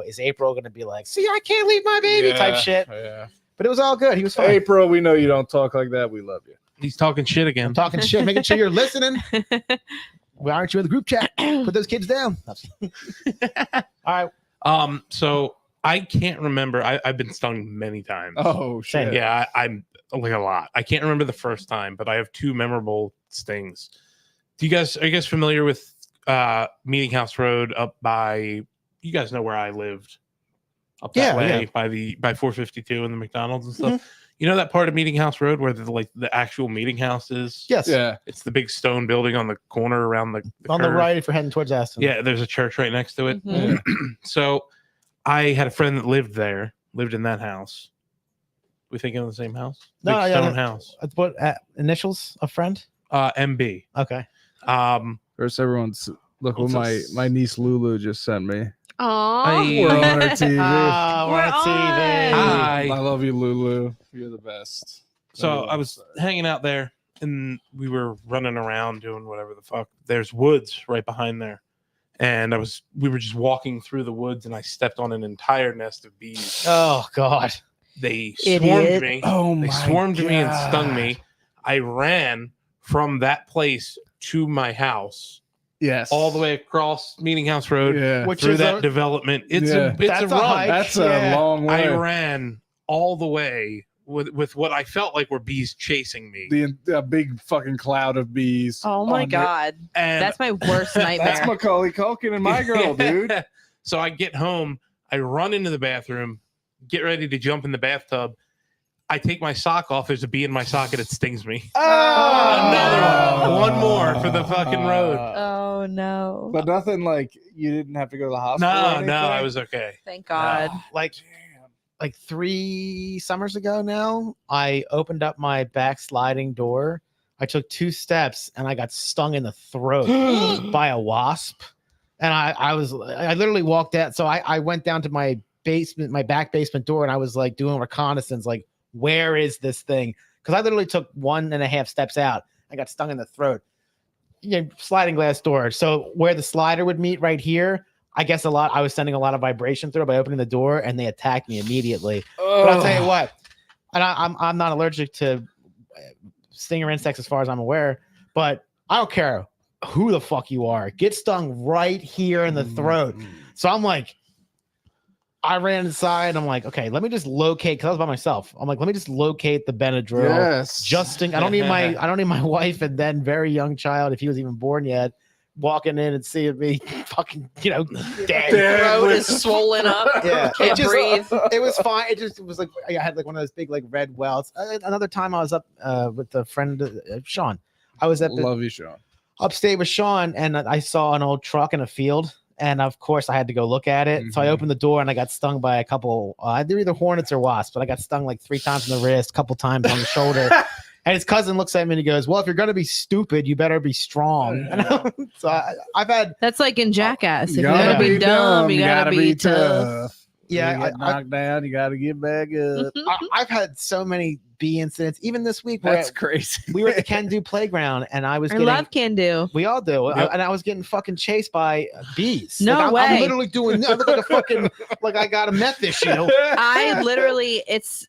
Speaker 3: is April going to be like, see, I can't leave my baby type shit.
Speaker 4: Yeah.
Speaker 3: But it was all good. He was fine.
Speaker 4: April, we know you don't talk like that. We love you.
Speaker 2: He's talking shit
Speaker 3: I'm
Speaker 2: again.
Speaker 3: talking shit, making sure you're listening. Why aren't you in the group chat? Put those kids down. All right.
Speaker 2: So I can't remember. I've been stung many times.
Speaker 4: Oh
Speaker 3: Same.
Speaker 4: shit.
Speaker 2: Yeah, I'm like a lot. I can't remember the first time, but I have two memorable stings. Are you guys familiar with Meeting House Road up by, you guys know where I lived? Up that way by 452 and the McDonald's and stuff. You know that part of Meeting House Road where the actual meeting house is?
Speaker 3: Yes.
Speaker 4: Yeah.
Speaker 2: It's the big stone building on the corner around the
Speaker 3: On the
Speaker 2: curve.
Speaker 3: right, if you're heading towards Aston.
Speaker 2: Yeah, there's a church right next to it.
Speaker 1: Mhm.
Speaker 2: So I had a friend that lived in that house. We thinking of the same house?
Speaker 3: No,
Speaker 2: Big
Speaker 3: yeah,
Speaker 2: stone
Speaker 3: no.
Speaker 2: house.
Speaker 3: What initials? A friend?
Speaker 2: MB.
Speaker 3: Okay.
Speaker 4: First, everyone's look what my niece Lulu just sent me.
Speaker 1: Aww.
Speaker 4: We're on our TV.
Speaker 3: We're on
Speaker 1: We're
Speaker 3: TV.
Speaker 1: on.
Speaker 2: Hi.
Speaker 4: I love you, Lulu. You're the best.
Speaker 2: So I was hanging out there and we were running around doing whatever the fuck. There's woods right behind there. And we were just walking through the woods and I stepped on an entire nest of bees.
Speaker 3: Oh God.
Speaker 2: They
Speaker 1: Idiot.
Speaker 2: swarmed me.
Speaker 4: Oh my
Speaker 2: They swarmed me and stung
Speaker 4: God.
Speaker 2: me. I ran from that place to my house,
Speaker 4: Yes.
Speaker 2: all the way across Meeting House Road
Speaker 4: Yeah.
Speaker 3: Which
Speaker 2: through
Speaker 3: is
Speaker 2: that
Speaker 3: a-
Speaker 2: development. It's
Speaker 4: Yeah.
Speaker 2: a
Speaker 3: That's a
Speaker 2: run.
Speaker 3: hike.
Speaker 4: That's
Speaker 3: Yeah.
Speaker 4: a long way.
Speaker 2: I ran all the way with what I felt like were bees chasing me.
Speaker 4: A big fucking cloud of bees.
Speaker 1: Oh my
Speaker 4: on it.
Speaker 1: God.
Speaker 2: And
Speaker 1: That's my worst nightmare.
Speaker 4: That's Macaulay Culkin and my girl, dude.
Speaker 2: So I get home, I run into the bathroom, get ready to jump in the bathtub. I take my sock off. There's a bee in my sock and it stings me. Another one more for the fucking road.
Speaker 1: Oh no.
Speaker 4: But nothing like you didn't have to go to the hospital. or
Speaker 2: No,
Speaker 4: anything?
Speaker 2: I was okay.
Speaker 1: Thank God.
Speaker 3: Like
Speaker 4: Damn.
Speaker 3: like 3 summers ago now, I opened up my back sliding door. I took 2 steps and I got stung in the throat by a wasp. And I literally walked out. So I went down to my basement, my back basement door, and I was like doing reconnaissance, like, where is this thing? Because I literally took 1.5 steps out. I got stung in the throat. Sliding glass door. So where the slider would meet right here, I guess I was sending a lot of vibration through by opening the door, and they attacked me immediately. But I'll tell you what, and I'm not allergic to stinger insects as far as I'm aware, but I don't care who the fuck you are. Get stung right here in the throat. So I'm like, I ran inside. I'm like, okay, let me just locate, because I was by myself. I'm like, let me just locate the Benadryl.
Speaker 4: Yes.
Speaker 3: I don't need my wife and then very young child, if he was even born yet, walking in and seeing me fucking, dead.
Speaker 1: Throat is swollen up.
Speaker 3: Yeah,
Speaker 1: Can't breathe.
Speaker 3: It was fine. It was like I had like one of those big like red welts. Another time I was up with a friend, Sean. I was at the,
Speaker 4: Love you, Sean.
Speaker 3: upstate with Sean, and I saw an old truck in a field. And of course, I had to go look at it. So I
Speaker 4: Mhm.
Speaker 3: opened the door and I got stung by a couple. They're either hornets or wasps, but I got stung like 3 times in the wrist, a couple times on the shoulder. And his cousin looks at me and he goes, "Well, if you're gonna be stupid, you better be strong." So I've had,
Speaker 1: That's like in Jackass. If
Speaker 4: You
Speaker 1: you're gonna
Speaker 3: gotta
Speaker 1: be dumb, you gotta be tough.
Speaker 3: yeah,
Speaker 4: You get knocked down, you got to get back up.
Speaker 3: I've had so many bee incidents. Even this week, where
Speaker 4: That's crazy.
Speaker 3: we were at the Can Do playground, and I was
Speaker 1: I
Speaker 3: getting.
Speaker 1: love Can Do.
Speaker 3: We all do,
Speaker 2: Yep.
Speaker 3: and I was getting fucking chased by bees.
Speaker 1: No
Speaker 3: I'm
Speaker 1: way.
Speaker 3: literally doing. I look like a fucking like I got a meth issue.
Speaker 1: I literally, it's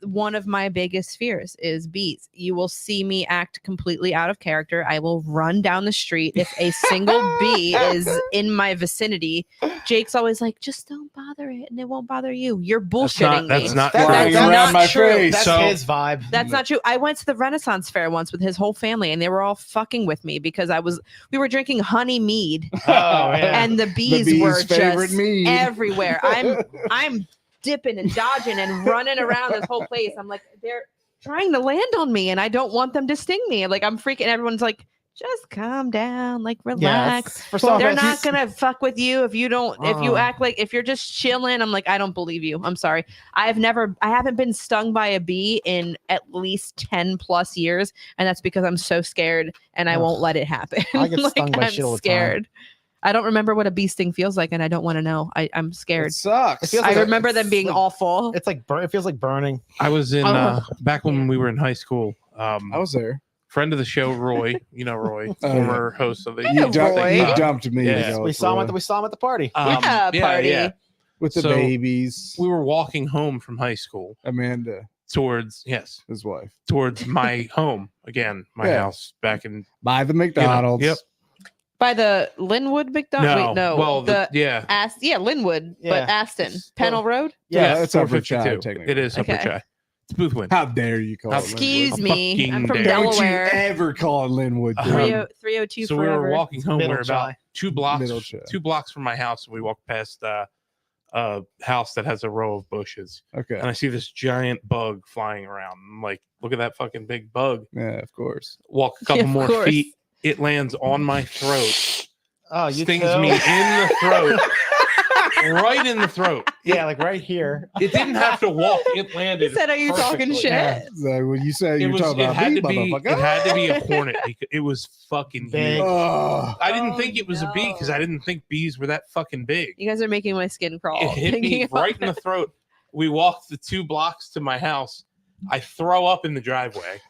Speaker 1: one of my biggest fears is bees. You will see me act completely out of character. I will run down the street if a single bee is in my vicinity. Jake's always like, just don't bother it and it won't bother you. You're bullshitting
Speaker 2: That's
Speaker 1: me.
Speaker 2: not
Speaker 4: Flying
Speaker 1: That's
Speaker 4: around
Speaker 1: not
Speaker 4: my
Speaker 1: true.
Speaker 4: face.
Speaker 3: That's
Speaker 2: So-
Speaker 3: his vibe.
Speaker 1: That's not true. I went to the Renaissance Fair once with his whole family and they were all fucking with me because we were drinking honey mead
Speaker 3: Oh yeah.
Speaker 1: and the bees,
Speaker 4: bees'
Speaker 1: were
Speaker 4: favorite
Speaker 1: just
Speaker 4: mead.
Speaker 1: everywhere. I'm dipping and dodging and running around this whole place. I'm like, they're trying to land on me and I don't want them to sting me. Like I'm freaking. Everyone's like, just calm down, like relax.
Speaker 3: For some
Speaker 1: They're
Speaker 3: of us-
Speaker 1: not gonna fuck with you if you don't. If you
Speaker 3: Uh-uh.
Speaker 1: act like if you're just chilling, I'm like, I don't believe you. I'm sorry. I haven't been stung by a bee in at least 10+ years, and that's because I'm so scared and I
Speaker 3: Ugh.
Speaker 1: won't let it happen.
Speaker 3: I get
Speaker 1: Like,
Speaker 3: stung by
Speaker 1: I'm
Speaker 3: shit all the time.
Speaker 1: scared. I don't remember what a bee sting feels like, and I don't want to know. I'm scared.
Speaker 4: It sucks.
Speaker 3: It feels
Speaker 1: I
Speaker 3: like a-
Speaker 1: remember them being
Speaker 3: like-
Speaker 1: awful.
Speaker 3: It's like it feels like burning.
Speaker 2: I was in
Speaker 1: Oh.
Speaker 2: back when we were in high school.
Speaker 4: I was there.
Speaker 2: Friend of the show, Roy. You know Roy, former host of the.
Speaker 1: I know Roy.
Speaker 4: You dumped me.
Speaker 2: Yeah.
Speaker 4: to go
Speaker 3: We
Speaker 4: with
Speaker 3: saw him
Speaker 4: Roy.
Speaker 3: at the party.
Speaker 1: Yeah, party.
Speaker 4: with the
Speaker 2: So,
Speaker 4: babies.
Speaker 2: We were walking home from high school
Speaker 4: Amanda,
Speaker 2: towards
Speaker 4: his wife,
Speaker 2: towards my home again, my
Speaker 4: Yeah.
Speaker 2: house back in.
Speaker 4: by the McDonald's.
Speaker 2: Yep.
Speaker 1: By the Linwood McDonald.
Speaker 2: No,
Speaker 1: Wait, no.
Speaker 2: well,
Speaker 1: the Linwood,
Speaker 3: Yeah.
Speaker 1: but Aston.
Speaker 2: Well,
Speaker 1: Pennell Road.
Speaker 4: Yeah,
Speaker 2: yes,
Speaker 4: it's Upper
Speaker 2: 452.
Speaker 4: Chai, technically.
Speaker 2: It is Upper
Speaker 1: Okay.
Speaker 2: Chai. It's Boothwyn.
Speaker 4: How dare you call it Linwood?
Speaker 1: Excuse
Speaker 2: I'm
Speaker 1: me.
Speaker 2: fucking
Speaker 1: I'm from
Speaker 2: dare.
Speaker 4: Don't
Speaker 1: Delaware.
Speaker 4: you ever call it Linwood, dude.
Speaker 1: 302
Speaker 2: So
Speaker 1: forever.
Speaker 2: we were walking home.
Speaker 3: Middle
Speaker 2: We're about
Speaker 3: Chai.
Speaker 2: 2 blocks,
Speaker 4: Middle Chai.
Speaker 2: 2 blocks from my house, and we walked past a house that has a row of bushes,
Speaker 4: Okay.
Speaker 2: and I see this giant bug flying around. I'm like, look at that fucking big bug.
Speaker 4: Yeah, of course.
Speaker 2: Walk a couple
Speaker 1: Of
Speaker 2: more
Speaker 1: course.
Speaker 2: feet, it lands on my throat,
Speaker 3: Oh, you
Speaker 2: stings
Speaker 3: too?
Speaker 2: me in the throat, right in the throat.
Speaker 3: Yeah, like right here.
Speaker 2: It didn't have to walk; it
Speaker 1: He
Speaker 2: landed.
Speaker 1: said, "Are you talking
Speaker 2: perfectly.
Speaker 1: shit?"
Speaker 3: Yeah.
Speaker 4: So when you say
Speaker 2: It
Speaker 4: you're
Speaker 2: was.
Speaker 4: talking
Speaker 2: It
Speaker 4: about
Speaker 2: had
Speaker 4: me,
Speaker 2: to be.
Speaker 4: motherfucker.
Speaker 2: It had to be a hornet. Because it was fucking
Speaker 3: Big.
Speaker 2: huge.
Speaker 4: Oh,
Speaker 2: I didn't
Speaker 1: Oh,
Speaker 2: think it was a bee because I didn't think bees were that fucking big.
Speaker 1: You guys are making my skin crawl.
Speaker 2: It hit me
Speaker 1: thinking about
Speaker 2: right in the throat. We walked the 2 blocks to my house. I throw up in the driveway.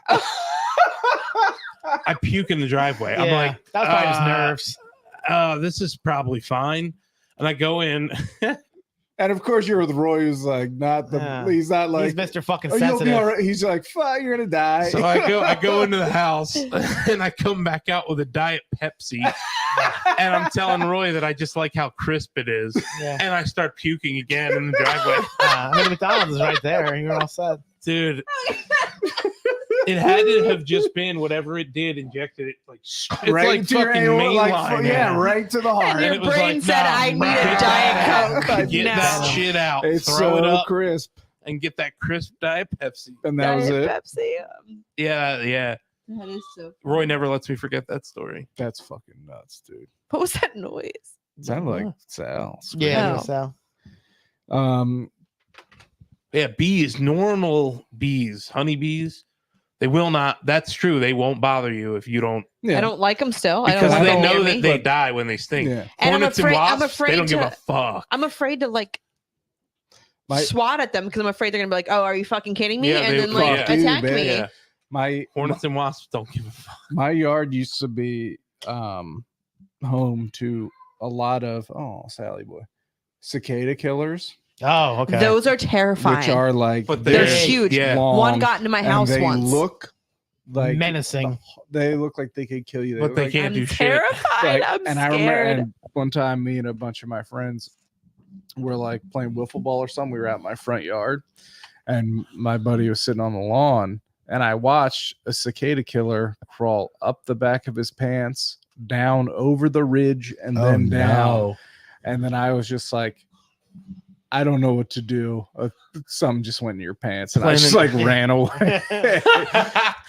Speaker 2: I puke in the driveway. I'm
Speaker 3: Yeah,
Speaker 2: like,
Speaker 3: that was probably his
Speaker 2: uh,
Speaker 3: nerves.
Speaker 2: This is probably fine. And I go in.
Speaker 4: and of course you're with Roy, who's like not the.
Speaker 3: Yeah.
Speaker 4: He's not like.
Speaker 3: He's Mr. Fucking
Speaker 4: Oh, you'll be
Speaker 3: sensitive.
Speaker 4: all right. He's like, fuck, you're gonna die.
Speaker 2: So I go into the house and I come back out with a Diet Pepsi. And I'm telling Roy that I just like how crisp it is.
Speaker 3: Yeah.
Speaker 2: And I start puking again in the driveway.
Speaker 3: I mean, McDonald's is right there. You're all set.
Speaker 2: Dude. It had to have just been whatever it did, injected it like it's
Speaker 4: right
Speaker 2: like
Speaker 4: to your
Speaker 2: fucking
Speaker 4: aorta, like,
Speaker 2: mainline.
Speaker 4: yeah, right to the heart.
Speaker 1: And your
Speaker 2: it was
Speaker 1: brain
Speaker 2: like,
Speaker 1: said,
Speaker 2: nah,
Speaker 1: "I need a
Speaker 2: get
Speaker 1: Diet Coke."
Speaker 2: Get
Speaker 1: now.
Speaker 2: that shit out,
Speaker 4: It's
Speaker 2: throw
Speaker 4: so
Speaker 2: it up,
Speaker 4: crisp,
Speaker 2: and get that crisp Diet Pepsi.
Speaker 4: and that was
Speaker 1: Diet
Speaker 4: it.
Speaker 1: Pepsi.
Speaker 2: Yeah.
Speaker 1: That is so.
Speaker 2: Roy never lets me forget that story.
Speaker 4: That's fucking nuts, dude.
Speaker 1: What was that noise?
Speaker 4: Sounded like Sal.
Speaker 3: Yeah.
Speaker 1: Oh.
Speaker 3: So
Speaker 2: Yeah, bees, normal bees, honeybees, they will not. That's true. They won't bother you if you don't,
Speaker 4: Yeah.
Speaker 1: I don't like them still. I don't
Speaker 2: because
Speaker 1: want
Speaker 2: they
Speaker 1: them
Speaker 2: know
Speaker 1: near
Speaker 2: that
Speaker 1: me.
Speaker 2: they die when they sting.
Speaker 4: Yeah.
Speaker 1: And I'm
Speaker 2: Hornets
Speaker 1: afraid-
Speaker 2: and
Speaker 1: I'm
Speaker 2: wasps, they
Speaker 1: afraid
Speaker 2: don't give a
Speaker 1: to-
Speaker 2: fuck.
Speaker 1: I'm afraid to like
Speaker 4: My
Speaker 1: swat at them because I'm afraid they're gonna be like, "Oh, are you fucking kidding me?"
Speaker 2: Yeah,
Speaker 1: and
Speaker 2: they
Speaker 1: then
Speaker 2: would
Speaker 1: like
Speaker 2: fuck
Speaker 4: you,
Speaker 1: attack
Speaker 4: man.
Speaker 1: me.
Speaker 2: Yeah,
Speaker 4: my
Speaker 2: hornets and wasps don't give a fuck.
Speaker 4: my yard used to be home to a lot of Sally boy cicada killers,
Speaker 3: oh, okay.
Speaker 1: Those are terrifying.
Speaker 4: which are like
Speaker 2: But
Speaker 1: They're
Speaker 2: big.
Speaker 1: huge.
Speaker 2: Yeah,
Speaker 4: long,
Speaker 1: One got into my
Speaker 4: and
Speaker 1: house
Speaker 4: they
Speaker 1: once.
Speaker 4: look like
Speaker 3: menacing.
Speaker 4: they look like they could kill you.
Speaker 2: but
Speaker 4: look
Speaker 2: they
Speaker 4: like-
Speaker 2: can't
Speaker 1: I'm
Speaker 2: do shit.
Speaker 1: terrified.
Speaker 4: like-
Speaker 1: I'm
Speaker 4: and
Speaker 1: scared.
Speaker 4: I remember and one time me and a bunch of my friends were like playing wiffle ball or something. We were out in my front yard and my buddy was sitting on the lawn and I watched a cicada killer crawl up the back of his pants, down over the ridge and then down. And then I was just like, I don't know what to do. Something just went in your pants, and I
Speaker 2: Plain
Speaker 4: just
Speaker 2: and-
Speaker 4: like ran away.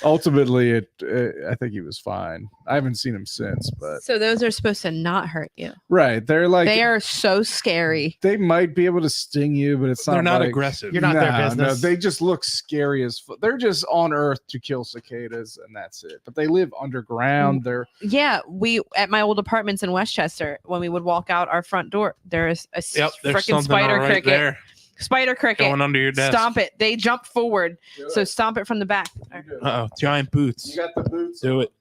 Speaker 4: Ultimately, I think he was fine. I haven't seen him since, but
Speaker 1: So those are supposed to not hurt you.
Speaker 4: right, they're like
Speaker 1: They are so scary.
Speaker 4: they might be able to sting you, but it's not.
Speaker 2: They're not
Speaker 4: like,
Speaker 2: aggressive.
Speaker 3: You're not their
Speaker 4: No,
Speaker 3: business.
Speaker 4: they just look scary as they're just on Earth to kill cicadas, and that's it. But they live underground. They're
Speaker 1: Yeah, we at my old apartments in Westchester, when we would walk out our front door, there is a
Speaker 2: Yep, there's
Speaker 1: freaking
Speaker 2: something
Speaker 1: spider
Speaker 2: right
Speaker 1: cricket.
Speaker 2: there
Speaker 1: Spider cricket.
Speaker 2: going under your desk.
Speaker 1: Stomp it. They jump forward. So stomp it from the back.
Speaker 2: Uh-oh, giant boots.
Speaker 4: got the boots.
Speaker 2: Do it.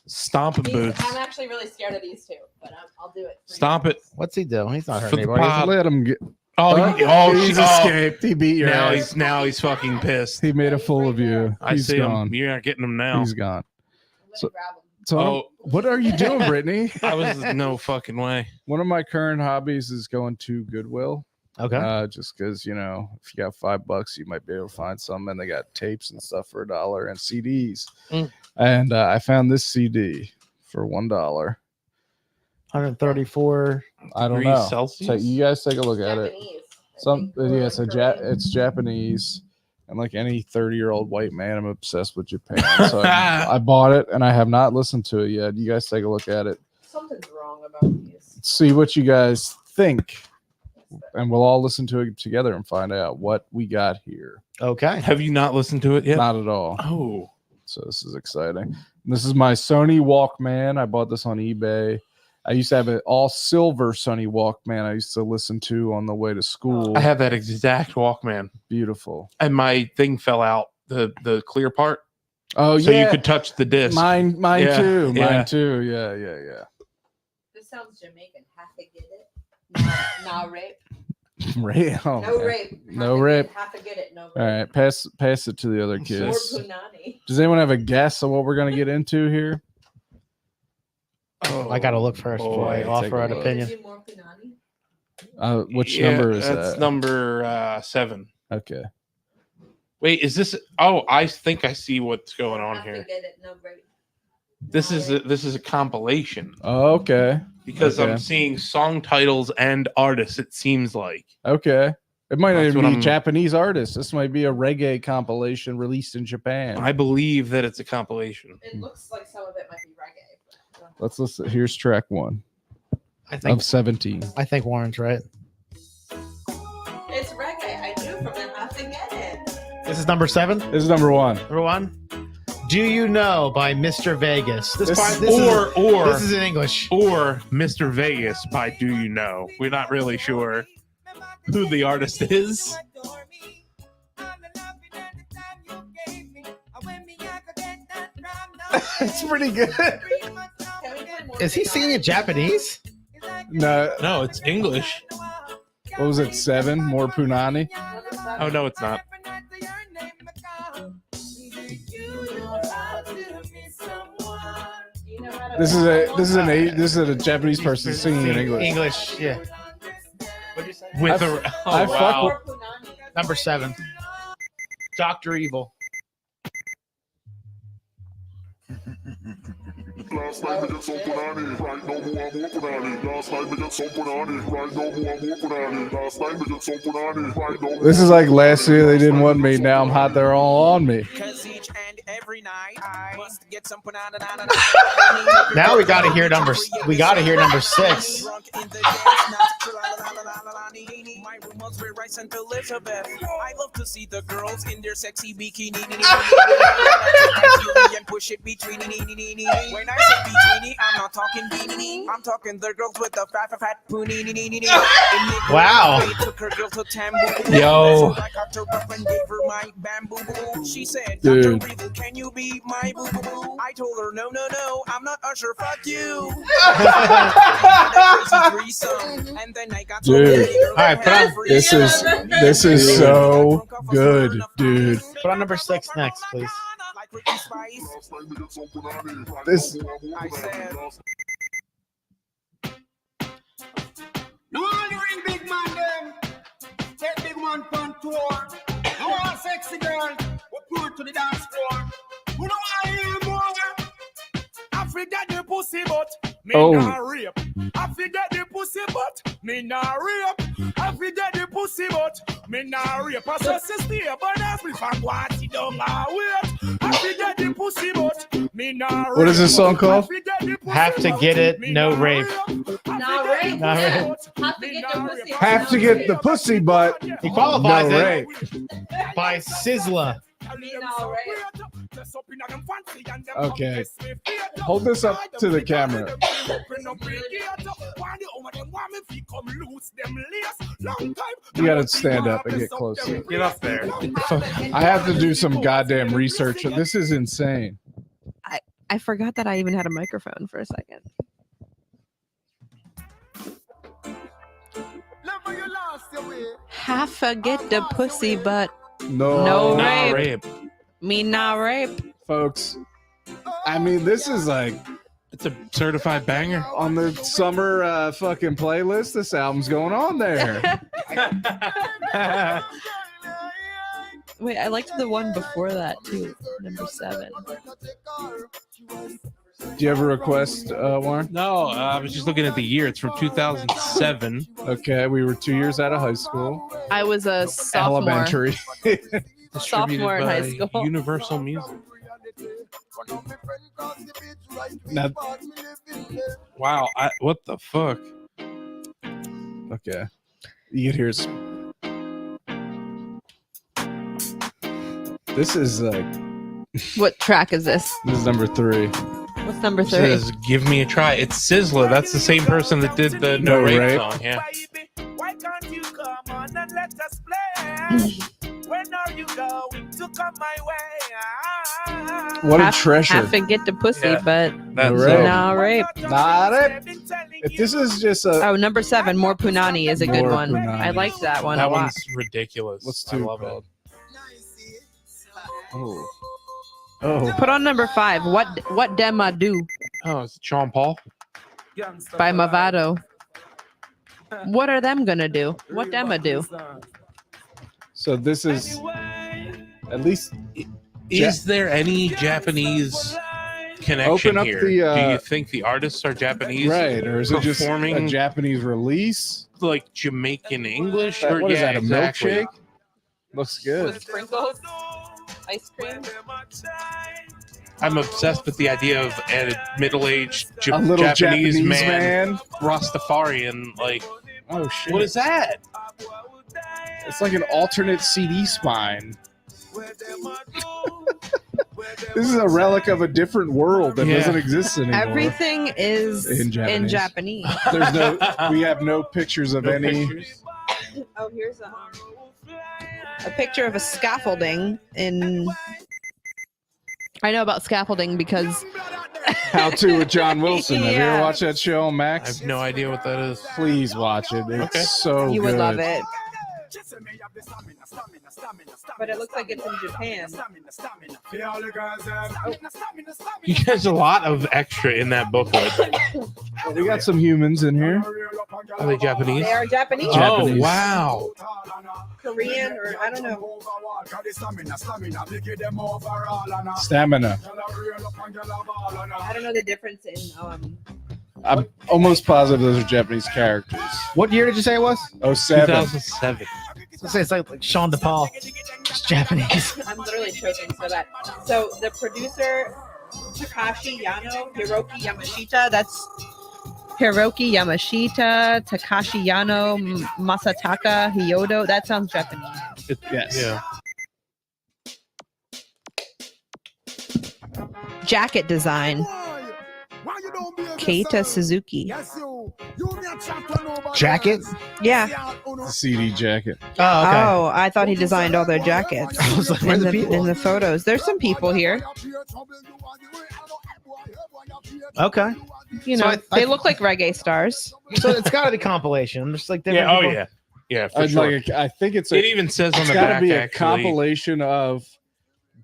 Speaker 2: Stomping boots.
Speaker 1: I'm actually really scared of these two, but I'll do it.
Speaker 2: Stomp it.
Speaker 3: What's he doing? He's not
Speaker 2: For
Speaker 3: hurting
Speaker 2: the
Speaker 3: anybody.
Speaker 2: pod.
Speaker 4: Let him get.
Speaker 2: He's
Speaker 4: escaped. He beat your
Speaker 2: now
Speaker 4: ass.
Speaker 2: he's fucking pissed.
Speaker 4: He made a fool of you.
Speaker 2: I
Speaker 4: He's
Speaker 2: see
Speaker 4: gone.
Speaker 2: him. You're not getting him now.
Speaker 4: He's gone. So-
Speaker 1: grab them.
Speaker 4: So,
Speaker 2: Oh.
Speaker 4: what are you doing, Brittany?
Speaker 2: I was no fucking way.
Speaker 4: One of my current hobbies is going to Goodwill.
Speaker 3: Okay.
Speaker 4: Just because if you got $5, you might be able to find some, and they got tapes and stuff for $1 and CDs.
Speaker 2: Mm.
Speaker 4: And I found this CD for $1.
Speaker 3: 134.
Speaker 4: I don't
Speaker 2: Degrees
Speaker 4: know.
Speaker 2: Celsius?
Speaker 4: So you guys take a look at it. It's Japanese, and like any 30-year-old white man, I'm obsessed with Japan. So I bought it, and I have not listened to it yet. You guys take a look at it.
Speaker 1: Something's wrong about these.
Speaker 4: See what you guys think, and we'll all listen to it together and find out what we got here.
Speaker 3: Okay.
Speaker 2: Have you not listened to it yet?
Speaker 4: Not at all.
Speaker 2: Oh,
Speaker 4: So this is exciting. This is my Sony Walkman. I bought this on eBay. I used to have an all silver Sony Walkman I used to listen to on the way to school.
Speaker 2: I have that exact Walkman,
Speaker 4: Beautiful.
Speaker 2: and my thing fell out. The clear part,
Speaker 4: Oh
Speaker 2: so
Speaker 4: yeah,
Speaker 2: you could touch the disc.
Speaker 4: mine
Speaker 2: Yeah,
Speaker 4: too.
Speaker 2: yeah.
Speaker 4: Mine too. Yeah.
Speaker 1: This sounds Jamaican. Have to get it. Nah, rape.
Speaker 4: Right. Oh,
Speaker 1: No
Speaker 4: man.
Speaker 1: rape.
Speaker 4: No rape.
Speaker 1: Have to get it. No rape.
Speaker 4: All right, pass it to the other
Speaker 1: More
Speaker 4: kids.
Speaker 1: punani.
Speaker 4: Does anyone have a guess of what we're gonna get into here?
Speaker 2: Oh,
Speaker 3: I got to look first before I
Speaker 2: boy,
Speaker 3: offer an
Speaker 4: take a look.
Speaker 3: opinion.
Speaker 1: More punani?
Speaker 4: Which
Speaker 2: Yeah,
Speaker 4: number is
Speaker 2: that's
Speaker 4: that?
Speaker 2: number 7.
Speaker 4: Okay.
Speaker 2: Wait, is this? Oh, I think I see what's going on
Speaker 1: Have
Speaker 2: here.
Speaker 1: to get it. No rape.
Speaker 2: This is a compilation
Speaker 4: Oh, okay.
Speaker 2: because
Speaker 4: Okay.
Speaker 2: I'm seeing song titles and artists. It seems like.
Speaker 4: Okay. It might not
Speaker 2: That's
Speaker 4: even
Speaker 2: what
Speaker 4: be
Speaker 2: I'm-
Speaker 4: Japanese artists. This might be a reggae compilation released in Japan.
Speaker 2: I believe that it's a compilation.
Speaker 1: It looks like some of it might be reggae. But,
Speaker 4: Let's listen. Here's track 1
Speaker 3: I think
Speaker 4: of 17.
Speaker 3: Warren's right.
Speaker 1: it's reggae. I knew from it. Have to get it.
Speaker 3: This is number 7.
Speaker 4: This is number 1.
Speaker 3: Number 1. Do You Know by Mr. Vegas. This
Speaker 4: This-
Speaker 3: is in English.
Speaker 2: Or Mr. Vegas by Do You Know. We're not really sure who the artist is.
Speaker 3: It's pretty good. Is he singing in Japanese?
Speaker 4: No,
Speaker 2: No, it's English.
Speaker 4: what was it? 7 more punani.
Speaker 2: Oh no, it's not.
Speaker 4: This is a Japanese person singing in English.
Speaker 3: English, yeah.
Speaker 2: With
Speaker 4: I
Speaker 2: a
Speaker 4: I fuck
Speaker 2: wow.
Speaker 4: with-
Speaker 3: Number 7. Dr. Evil.
Speaker 5: Last night we get some punani, right now more punani. Last night we get some punani, right now more punani. Last night we get some punani, right now.
Speaker 4: This is like last year they didn't want me. Now I'm hot. They're all on me.
Speaker 6: Cause each and every night I must get some banana.
Speaker 3: Now we gotta hear number 6.
Speaker 6: My rumors were rice and Elizabeth. I love to see the girls in their sexy bikini. And push it between. When I say bikini, I'm not talking bikini. I'm talking the girls with the fat poonie.
Speaker 3: Wow.
Speaker 6: Took her girl to Tambu.
Speaker 2: Yo.
Speaker 6: So I got her up and gave her my bamboo. She said,
Speaker 4: Dude.
Speaker 6: Dr. Evil, can you be my boo boo? I told her, no, I'm not Usher, fuck you. And then I got
Speaker 4: Dude.
Speaker 3: All right, put on-
Speaker 4: This is so good, dude.
Speaker 3: Put on number 6 next, please.
Speaker 6: Like Ricky Spice.
Speaker 5: Last night we get some punani, right
Speaker 4: This-
Speaker 5: now more
Speaker 6: I
Speaker 5: punani.
Speaker 6: said-
Speaker 5: Last-
Speaker 7: No one ring big man them. Take big man on tour. No one sexy girl. We put to the dance floor. You know I hear more.
Speaker 6: I forget the pussy, but me
Speaker 4: Oh.
Speaker 6: not rape. I forget the pussy, but me not rape. I
Speaker 7: forget the pussy, but me nah rape a so stay, but as me fuck what you don't wait. I forget the pussy, but me nah rape.
Speaker 4: What is this song called?
Speaker 3: Have to get it, no rape.
Speaker 1: Not rape.
Speaker 3: Not rape.
Speaker 1: Have to get the pussy.
Speaker 4: Have to get the pussy, but
Speaker 3: He qualifies
Speaker 4: no
Speaker 3: it
Speaker 4: rape.
Speaker 3: by Sizzla.
Speaker 4: Okay. Hold this up to the camera. You gotta stand up and get closer.
Speaker 2: Get up there.
Speaker 4: I have to do some goddamn research. This is insane.
Speaker 1: I forgot that I even had a microphone for a second. Half a get the pussy, but
Speaker 4: No,
Speaker 1: No
Speaker 2: Nah,
Speaker 1: rape. Me not rape.
Speaker 4: folks. I mean, this is like
Speaker 2: It's a certified banger.
Speaker 4: on the summer fucking playlist. This album's going on there.
Speaker 1: Wait, I liked the one before that too. Number 7.
Speaker 4: Do you have a request, Warren?
Speaker 2: No, I was just looking at the year. It's from 2007.
Speaker 4: Okay, we were 2 years out of high school.
Speaker 1: I was a sophomore.
Speaker 4: Elementary.
Speaker 1: Sophomore in high
Speaker 2: Distributed by
Speaker 1: school.
Speaker 2: Universal Music.
Speaker 4: Now,
Speaker 2: Wow. What the fuck?
Speaker 4: okay. You can hear us. This is like
Speaker 1: What track is this?
Speaker 4: number 3.
Speaker 1: What's number
Speaker 2: It
Speaker 1: 3?
Speaker 2: says, "Give me a try." It's Sizzla. That's the same person that did the No
Speaker 4: No
Speaker 2: Rape
Speaker 4: Rape.
Speaker 2: song. Yeah.
Speaker 6: Why can't you come on and let us play? When are you going to come my way?
Speaker 4: What a
Speaker 1: Half
Speaker 4: treasure.
Speaker 1: to get the pussy,
Speaker 2: Yeah.
Speaker 1: but
Speaker 2: That's
Speaker 4: Rape.
Speaker 1: no rape.
Speaker 4: Not it. If this is just a
Speaker 1: Oh, number 7, More Punani is a good
Speaker 4: More
Speaker 1: one.
Speaker 4: Punani.
Speaker 1: I liked that one
Speaker 2: that
Speaker 1: a lot.
Speaker 2: one's ridiculous.
Speaker 4: What's
Speaker 2: I
Speaker 4: too
Speaker 2: love
Speaker 4: bad?
Speaker 2: it.
Speaker 4: Oh,
Speaker 1: Put on number 5. What dem I do
Speaker 2: Oh, it's Sean Paul.
Speaker 1: by Mavado. What are them gonna do? What dem I do?
Speaker 4: so this is at least
Speaker 2: Is there any Japanese connection
Speaker 4: Open up
Speaker 2: here?
Speaker 4: the,
Speaker 2: Do you think the artists are Japanese?
Speaker 4: right, or is it just a
Speaker 2: performing
Speaker 4: Japanese release?
Speaker 2: like Jamaican English?
Speaker 4: What
Speaker 2: Or
Speaker 4: is
Speaker 2: yeah,
Speaker 4: that? A
Speaker 2: exactly.
Speaker 4: milkshake? Looks good.
Speaker 1: With sprinkles, ice cream.
Speaker 2: I'm obsessed with the idea of a middle-aged
Speaker 4: A little
Speaker 2: Japanese,
Speaker 4: Japanese
Speaker 2: man,
Speaker 4: man.
Speaker 2: Rastafarian. Like,
Speaker 4: Oh shit!
Speaker 2: what is that?
Speaker 4: It's like an alternate CD spine. This is a relic of a different world that
Speaker 2: Yeah.
Speaker 4: doesn't exist anymore.
Speaker 1: Everything is
Speaker 4: In
Speaker 1: in
Speaker 4: Japanese.
Speaker 1: Japanese.
Speaker 4: There's no. We have no pictures of
Speaker 2: No
Speaker 4: any.
Speaker 2: pictures?
Speaker 1: Oh, here's a picture of a scaffolding in. I know about scaffolding because
Speaker 4: How to with John Wilson. Have you
Speaker 1: Yeah.
Speaker 4: ever watched that show on
Speaker 2: I
Speaker 4: Max?
Speaker 2: have no idea what that is.
Speaker 4: Please watch it. It's
Speaker 2: Okay.
Speaker 4: so
Speaker 1: you
Speaker 4: good.
Speaker 1: would love it. But it looks like it's in Japan.
Speaker 2: There's a lot of extra in that booklet.
Speaker 4: We got some humans in here.
Speaker 2: Are they Japanese?
Speaker 1: They are Japanese,
Speaker 4: Japanese.
Speaker 2: Oh, wow.
Speaker 1: Korean, or I don't know.
Speaker 4: Stamina.
Speaker 1: I don't know the difference in.
Speaker 4: I'm almost positive those are Japanese characters.
Speaker 3: What year did you say it was?
Speaker 4: 07.
Speaker 2: 2007.
Speaker 3: Let's say it's like Sean DePaul. It's Japanese.
Speaker 1: I'm literally choking so bad. So the producer Takashi Yano, Hiroki Yamashita. That's Hiroki Yamashita, Takashi Yano, Masataka Hyodo. That sounds Japanese.
Speaker 4: Yes.
Speaker 2: Yeah.
Speaker 1: Jacket design, Keita Suzuki.
Speaker 3: Jacket?
Speaker 1: Yeah.
Speaker 4: The CD jacket.
Speaker 3: Oh, okay.
Speaker 1: Oh, I thought he designed all their jackets
Speaker 3: I was like, where are
Speaker 1: in
Speaker 3: the
Speaker 1: the,
Speaker 3: people?
Speaker 1: in the photos. There's some people here.
Speaker 3: Okay.
Speaker 1: You
Speaker 3: So
Speaker 1: know,
Speaker 3: I-
Speaker 1: they look like reggae stars.
Speaker 3: So it's got to be compilation. Just like different
Speaker 2: Yeah. Oh,
Speaker 3: people.
Speaker 2: yeah. Yeah, for
Speaker 4: I'd
Speaker 2: sure.
Speaker 4: like I think it's a,
Speaker 2: It even says on
Speaker 4: it's
Speaker 2: the
Speaker 4: got to
Speaker 2: back,
Speaker 4: be a
Speaker 2: actually,
Speaker 4: compilation of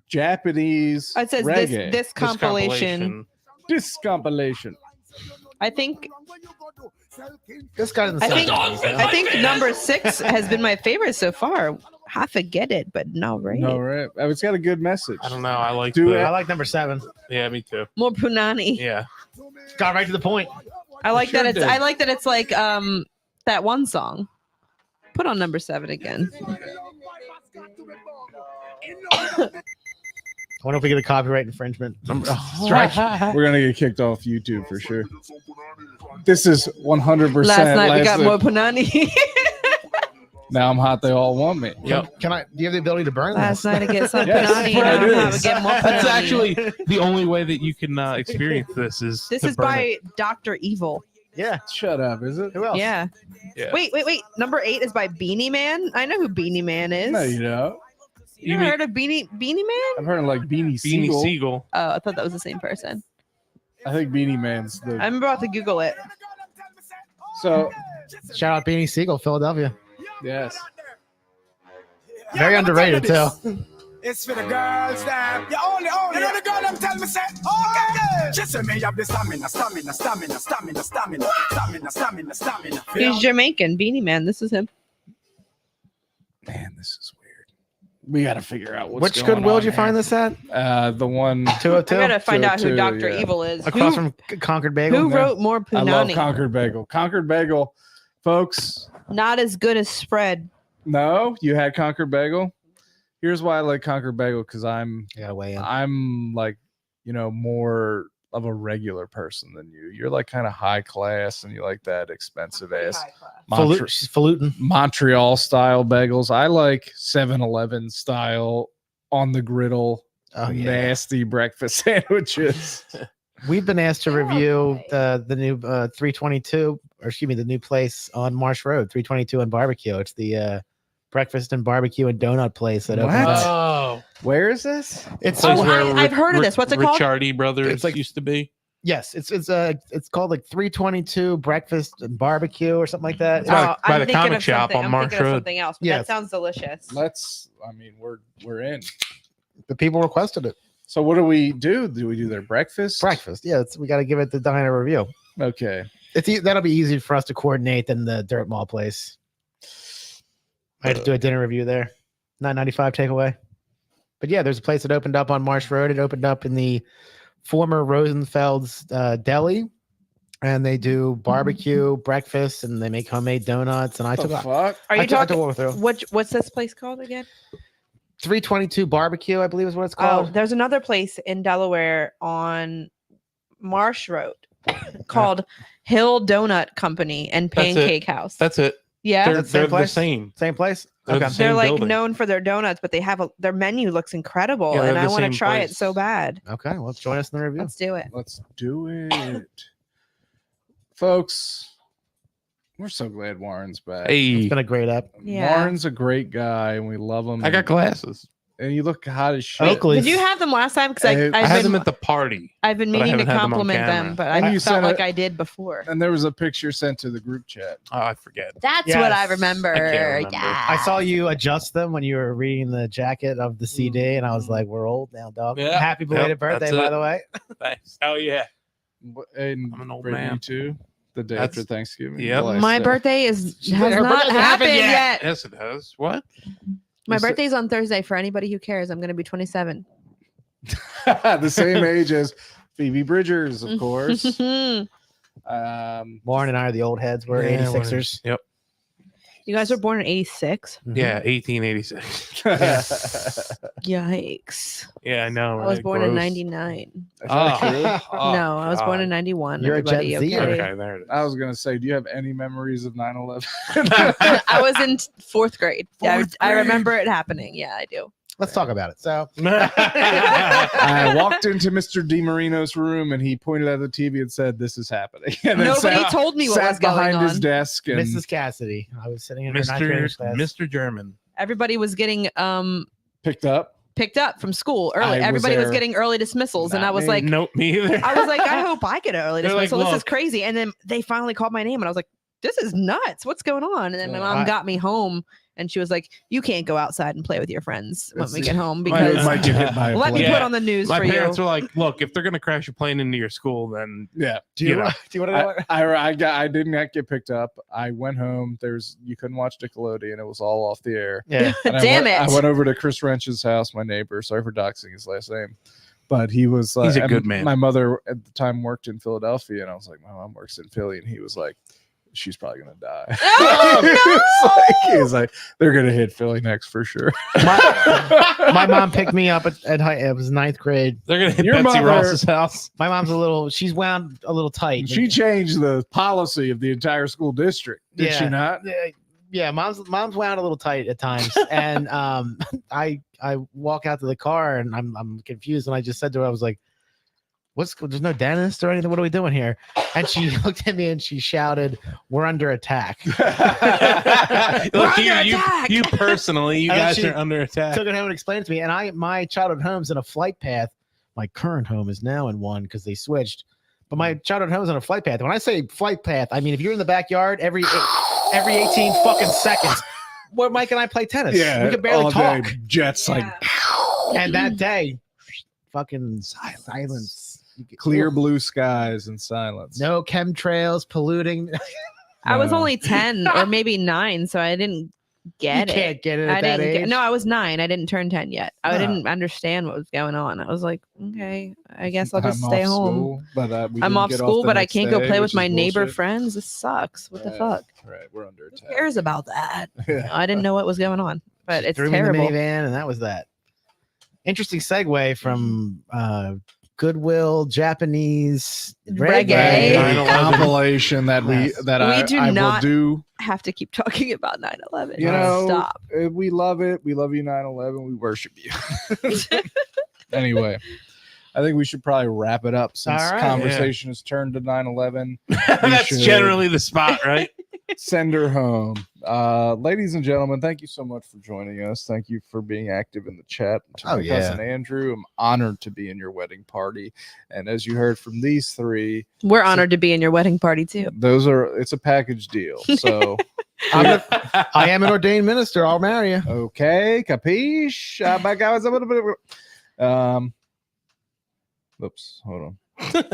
Speaker 4: Japanese
Speaker 1: It says
Speaker 4: reggae.
Speaker 1: this compilation.
Speaker 4: This compilation.
Speaker 1: I think
Speaker 3: This guy in the
Speaker 1: I think number 6 has been my favorite so far. I forget it, but no right.
Speaker 4: No, right. It's got a good message.
Speaker 2: I don't know. I like
Speaker 4: Do
Speaker 2: the,
Speaker 3: I like number 7.
Speaker 2: Yeah, me too.
Speaker 1: More Punani.
Speaker 2: Yeah.
Speaker 3: Got right to the point.
Speaker 1: I like
Speaker 4: Sure
Speaker 1: that it's
Speaker 4: did.
Speaker 1: I like that it's like that one song. Put on number 7 again.
Speaker 3: I wonder if we get a copyright infringement.
Speaker 4: Strike. We're gonna get kicked off YouTube for sure. This is 100%.
Speaker 1: Last night we got more punani.
Speaker 4: Now I'm hot. They all want me.
Speaker 2: Yep.
Speaker 3: Can I? Do you have the ability to burn
Speaker 1: Last
Speaker 3: this?
Speaker 1: night I get some
Speaker 4: Yes,
Speaker 1: punani.
Speaker 4: that's what it
Speaker 1: and I'm
Speaker 4: is.
Speaker 1: gonna get more
Speaker 2: That's
Speaker 1: punani.
Speaker 2: actually the only way that you can experience this is
Speaker 1: This
Speaker 2: to
Speaker 1: is
Speaker 2: burn
Speaker 1: by
Speaker 2: it.
Speaker 1: Dr. Evil.
Speaker 3: Yeah.
Speaker 4: Shut up. Is it?
Speaker 3: Who else?
Speaker 1: Yeah.
Speaker 2: Yeah.
Speaker 1: Wait. Number 8 is by Beanie Man. I know who Beanie Man is.
Speaker 4: No, you don't.
Speaker 1: You
Speaker 2: You
Speaker 1: never
Speaker 2: mean-
Speaker 1: heard of Beanie Man?
Speaker 4: I've heard of like Beanie
Speaker 2: Beanie
Speaker 4: Siegel.
Speaker 2: Siegel.
Speaker 1: Oh, I thought that was the same person.
Speaker 4: I think Beanie Man's the.
Speaker 1: I'm about to Google it.
Speaker 4: So
Speaker 3: Shout out Beanie Siegel, Philadelphia.
Speaker 4: yes.
Speaker 3: Very underrated too.
Speaker 6: It's for the girls that you only. You know the girl them tell me say, okay. She say me have the stamina.
Speaker 1: He's Jamaican. Beanie Man. This is him.
Speaker 4: Man, this is weird. We got to figure out what's
Speaker 3: Which
Speaker 4: going
Speaker 3: Goodwill
Speaker 4: on
Speaker 3: did you find
Speaker 4: here.
Speaker 3: this at?
Speaker 4: The one
Speaker 3: 202.
Speaker 1: I gotta find out who
Speaker 4: 202,
Speaker 1: Dr.
Speaker 4: yeah.
Speaker 1: Evil is.
Speaker 3: Across
Speaker 1: Who,
Speaker 3: from Concord Bagel.
Speaker 1: who wrote more
Speaker 4: I love
Speaker 1: punani?
Speaker 4: Concord Bagel. Concord Bagel, folks.
Speaker 1: Not as good as Spread.
Speaker 4: No, you had Concord Bagel. Here's why I like Concord Bagel because I'm
Speaker 3: You gotta weigh in.
Speaker 4: like, more of a regular person than you. You're like kind of high class and you like that expensive ass
Speaker 3: She's falutin.
Speaker 4: Montreal style bagels. I like 7-Eleven style on the griddle
Speaker 3: Oh yeah.
Speaker 4: nasty breakfast sandwiches.
Speaker 3: We've been asked to review the new 322, or excuse me, the new place on Marsh Road, 322 and Barbecue. It's the breakfast and barbecue and donut place that opened
Speaker 4: What?
Speaker 3: up.
Speaker 2: Oh,
Speaker 4: Where is this?
Speaker 3: It's
Speaker 2: place
Speaker 1: Oh,
Speaker 2: where
Speaker 1: I've heard of this. What's it called?
Speaker 2: Ricciardi Brothers
Speaker 3: It's like-
Speaker 2: used to be.
Speaker 3: yes, it's called like 322 breakfast and barbecue or something like that.
Speaker 2: It's by-
Speaker 1: Oh,
Speaker 2: by
Speaker 1: I'm
Speaker 2: the
Speaker 1: thinking
Speaker 2: comic
Speaker 1: of
Speaker 2: shop
Speaker 1: something.
Speaker 2: on
Speaker 1: I'm
Speaker 2: Marsh
Speaker 1: thinking of
Speaker 2: Road.
Speaker 1: something else. But
Speaker 3: Yeah.
Speaker 1: that sounds delicious.
Speaker 4: We're in.
Speaker 3: The people requested it.
Speaker 4: So what do we do? Do we do their breakfast?
Speaker 3: Breakfast. Yeah, we got to give it the diner review.
Speaker 4: Okay.
Speaker 3: That'll be easier for us to coordinate than the Dirt Mall place. I had to do a dinner review there. $9.95 takeaway. But yeah, there's a place that opened up on Marsh Road. It opened up in the former Rosenfeld's deli, and they do barbecue, breakfast, and they make homemade donuts. And I
Speaker 4: What
Speaker 3: took
Speaker 4: the
Speaker 3: a
Speaker 4: fuck?
Speaker 1: Are you
Speaker 3: I took
Speaker 1: talking?
Speaker 3: over through.
Speaker 1: What's this place called again?
Speaker 3: 322 barbecue, I believe is what it's
Speaker 1: Oh,
Speaker 3: called.
Speaker 1: there's another place in Delaware on Marsh Road called Hill Donut Company and
Speaker 2: That's it.
Speaker 1: Pancake House.
Speaker 2: That's it.
Speaker 1: yeah.
Speaker 2: They're,
Speaker 3: That's the same
Speaker 2: they're the
Speaker 3: place?
Speaker 2: same.
Speaker 3: Same place.
Speaker 2: They're the
Speaker 3: Okay.
Speaker 2: same
Speaker 1: They're like
Speaker 2: building.
Speaker 1: known for their donuts, but they have their menu looks incredible,
Speaker 2: Yeah,
Speaker 1: and
Speaker 2: they're
Speaker 1: I
Speaker 2: the
Speaker 1: want
Speaker 2: same
Speaker 1: to try
Speaker 2: place.
Speaker 1: it so bad.
Speaker 3: Okay, well, join us in the review.
Speaker 1: Let's do it.
Speaker 4: Let's do it. Folks, we're so glad Warren's back.
Speaker 2: Hey,
Speaker 3: It's been a great app.
Speaker 1: Yeah.
Speaker 4: Warren's a great guy and we love him.
Speaker 2: I got glasses.
Speaker 4: and you look hot as shit.
Speaker 3: Oakley.
Speaker 1: Did you have them last time? Because
Speaker 4: I
Speaker 2: I had
Speaker 1: I've
Speaker 2: them
Speaker 1: been
Speaker 2: at the party.
Speaker 1: I've been
Speaker 2: but I
Speaker 1: meaning to
Speaker 2: haven't had them on
Speaker 1: compliment
Speaker 2: camera.
Speaker 1: them, but
Speaker 4: And
Speaker 1: I
Speaker 4: you
Speaker 1: felt
Speaker 4: sent
Speaker 1: like
Speaker 4: it-
Speaker 1: I did before.
Speaker 4: And there was a picture sent to the group chat.
Speaker 2: Oh, I forget.
Speaker 1: That's
Speaker 3: Yes.
Speaker 1: what I remember.
Speaker 2: I can't remember.
Speaker 1: Yeah.
Speaker 3: I saw you adjust them when you were reading the jacket of the CD, and I was like, "We're old now, dog."
Speaker 2: Yeah.
Speaker 3: Happy belated
Speaker 2: Yep,
Speaker 3: birthday,
Speaker 2: that's
Speaker 3: by
Speaker 2: it.
Speaker 3: the way.
Speaker 2: Thanks. Oh yeah.
Speaker 4: And
Speaker 2: I'm an old
Speaker 4: Brittany
Speaker 2: man.
Speaker 4: too. The day
Speaker 2: That's-
Speaker 4: after Thanksgiving.
Speaker 2: Yep.
Speaker 4: Well, I
Speaker 1: My
Speaker 4: said-
Speaker 1: birthday has
Speaker 3: She said her
Speaker 1: not
Speaker 3: birthday hasn't happened
Speaker 1: happened
Speaker 3: yet.
Speaker 1: yet.
Speaker 2: Yes, it has. What?
Speaker 1: My
Speaker 4: You said-
Speaker 1: birthday's on Thursday. For anybody who cares, I'm going to be 27.
Speaker 4: the same age as Phoebe Bridgers, of course.
Speaker 1: you
Speaker 3: Warren and I are the old heads. We're
Speaker 2: Yeah,
Speaker 3: 86ers.
Speaker 2: Yep.
Speaker 1: guys were born in 86.
Speaker 2: Yeah, 1886.
Speaker 1: Yikes.
Speaker 2: Yeah, I know.
Speaker 1: I was
Speaker 2: right?
Speaker 1: born in
Speaker 2: Gross.
Speaker 1: 99.
Speaker 2: Oh,
Speaker 1: No, I was born in 91.
Speaker 3: You're a Gen
Speaker 1: everybody,
Speaker 3: Zer.
Speaker 1: okay?
Speaker 2: Okay, there it is.
Speaker 4: I was gonna say, do you have any memories of 9/11?
Speaker 1: I was in fourth grade. Yeah,
Speaker 4: Fourth
Speaker 1: I
Speaker 4: grade.
Speaker 1: remember it happening. Yeah, I do.
Speaker 3: Let's talk about it. So,
Speaker 4: I walked into Mr. DiMarino's room and he pointed at the TV and said, "This is happening." And then
Speaker 1: Nobody
Speaker 4: sat,
Speaker 1: told me what
Speaker 4: sat
Speaker 1: was going
Speaker 4: behind his
Speaker 1: on.
Speaker 4: desk and
Speaker 3: Mrs. Cassidy, I was sitting in her ninth grade
Speaker 2: Mr.
Speaker 3: class.
Speaker 2: Mr. German.
Speaker 1: Everybody was getting
Speaker 4: picked up.
Speaker 1: picked up from school early.
Speaker 4: I was
Speaker 1: Everybody was
Speaker 4: there.
Speaker 1: getting early dismissals, and
Speaker 4: Not
Speaker 1: I was
Speaker 4: me.
Speaker 1: like,
Speaker 2: Nope, me either.
Speaker 1: I was like, I hope I get an early
Speaker 2: They're like,
Speaker 1: dismissal. This is
Speaker 2: "Look."
Speaker 1: crazy. And then they finally called my name, and I was like, this is nuts. What's going on? And then my
Speaker 4: Yeah,
Speaker 1: mom
Speaker 3: I-
Speaker 1: got me home, and she was like, you can't go outside and play with your friends when we get home
Speaker 2: My-
Speaker 1: because
Speaker 4: might get hit by a
Speaker 1: let me
Speaker 4: plane.
Speaker 1: put on the news
Speaker 2: My
Speaker 1: for
Speaker 2: parents
Speaker 1: you.
Speaker 2: were like, "Look, if they're gonna crash a plane into your school, then
Speaker 4: Yeah.
Speaker 3: do
Speaker 2: you know.
Speaker 3: do you want to know?
Speaker 4: I did not get picked up. I went home. You couldn't watch Nickelodeon. It was all off the air.
Speaker 3: Yeah.
Speaker 4: And
Speaker 1: Damn
Speaker 4: I
Speaker 1: it.
Speaker 4: went over to Chris Wrench's house, my neighbor. Sorry for doxing his last name. But he was
Speaker 2: He's a
Speaker 4: and
Speaker 2: good man.
Speaker 4: My mother at the time worked in Philadelphia, and I was like, my mom works in Philly, and he was like, she's probably gonna die.
Speaker 1: Oh,
Speaker 4: He's like, they're gonna hit Philly next for sure.
Speaker 3: My mom picked me up at high, it was 9th grade.
Speaker 2: They're gonna hit
Speaker 4: Your
Speaker 2: Betsy
Speaker 4: mother-
Speaker 2: Ross's house.
Speaker 3: My mom's she's wound a little tight.
Speaker 4: She changed the policy of the entire school district, did she
Speaker 3: Yeah.
Speaker 4: not?
Speaker 3: Yeah, mom's wound a little tight at times, and I walk out to the car and I'm confused, and I just said to her, I was like, there's no dentist or anything, what are we doing here? And she looked at me and she shouted, "We're under attack."
Speaker 2: Look,
Speaker 1: under attack.
Speaker 2: you personally, you
Speaker 3: And
Speaker 2: guys
Speaker 3: she
Speaker 2: are under attack.
Speaker 3: Took it home and explained it to me, and my childhood home's in a flight path. My current home is now in one because they switched, but my childhood home's on a flight path. When I say flight path, I mean if you're in the backyard every 18 fucking seconds, where Mike and I play tennis.
Speaker 4: Yeah,
Speaker 3: We could barely
Speaker 4: all
Speaker 3: talk.
Speaker 4: day, jets like
Speaker 3: And that day, fucking silence.
Speaker 4: clear blue skies and silence.
Speaker 3: No chemtrails polluting.
Speaker 1: I was
Speaker 4: No.
Speaker 1: only 10 or maybe 9, so I didn't get
Speaker 3: You
Speaker 1: it.
Speaker 3: can't get it
Speaker 1: I
Speaker 3: at that
Speaker 1: didn't
Speaker 3: age.
Speaker 1: no, I was 9. I didn't turn 10 yet. I
Speaker 3: No.
Speaker 1: didn't understand what was going on. I was like, okay, I guess I'll just
Speaker 4: I'm
Speaker 1: stay
Speaker 4: off
Speaker 1: home.
Speaker 4: school, but we
Speaker 1: I'm
Speaker 4: didn't
Speaker 1: off
Speaker 4: get
Speaker 1: school,
Speaker 4: the
Speaker 1: but I
Speaker 4: next
Speaker 1: can't go
Speaker 4: day,
Speaker 1: play
Speaker 4: which
Speaker 1: with my
Speaker 4: is
Speaker 1: neighbor
Speaker 4: bullshit.
Speaker 1: friends. This sucks. What the
Speaker 4: Right,
Speaker 1: fuck?
Speaker 4: Right, we're under
Speaker 1: Who
Speaker 4: attack.
Speaker 1: cares about that?
Speaker 4: Yeah.
Speaker 1: I didn't know what was going on, but it's
Speaker 3: Threw me in the
Speaker 1: terrible.
Speaker 3: minivan, and that was that. Interesting segue from Goodwill, Japanese
Speaker 1: Reggae.
Speaker 4: A
Speaker 2: 9/11.
Speaker 4: compilation that
Speaker 3: Yes.
Speaker 4: we that
Speaker 1: We
Speaker 4: I,
Speaker 1: do
Speaker 4: I will
Speaker 1: not-
Speaker 4: do.
Speaker 1: Have to keep talking about 9/11.
Speaker 4: You know,
Speaker 1: Stop.
Speaker 4: We love it. We love you, 9/11. We worship you. Anyway, I think we should probably wrap it up since
Speaker 3: All right.
Speaker 4: conversation has turned to 9/11.
Speaker 2: That's
Speaker 4: should.
Speaker 2: generally the spot, right?
Speaker 4: Send her home. Ladies and gentlemen, thank you so much for joining us. Thank you for being active in the chat. To
Speaker 3: Oh,
Speaker 4: my
Speaker 3: yeah.
Speaker 4: cousin Andrew, I'm honored to be in your wedding party. And as you heard from these three,
Speaker 1: We're honored to be in your wedding party too.
Speaker 4: it's a package deal. So
Speaker 3: I am an ordained minister. I'll marry you.
Speaker 4: okay, capiche? My guy was a little bit of oops, hold on.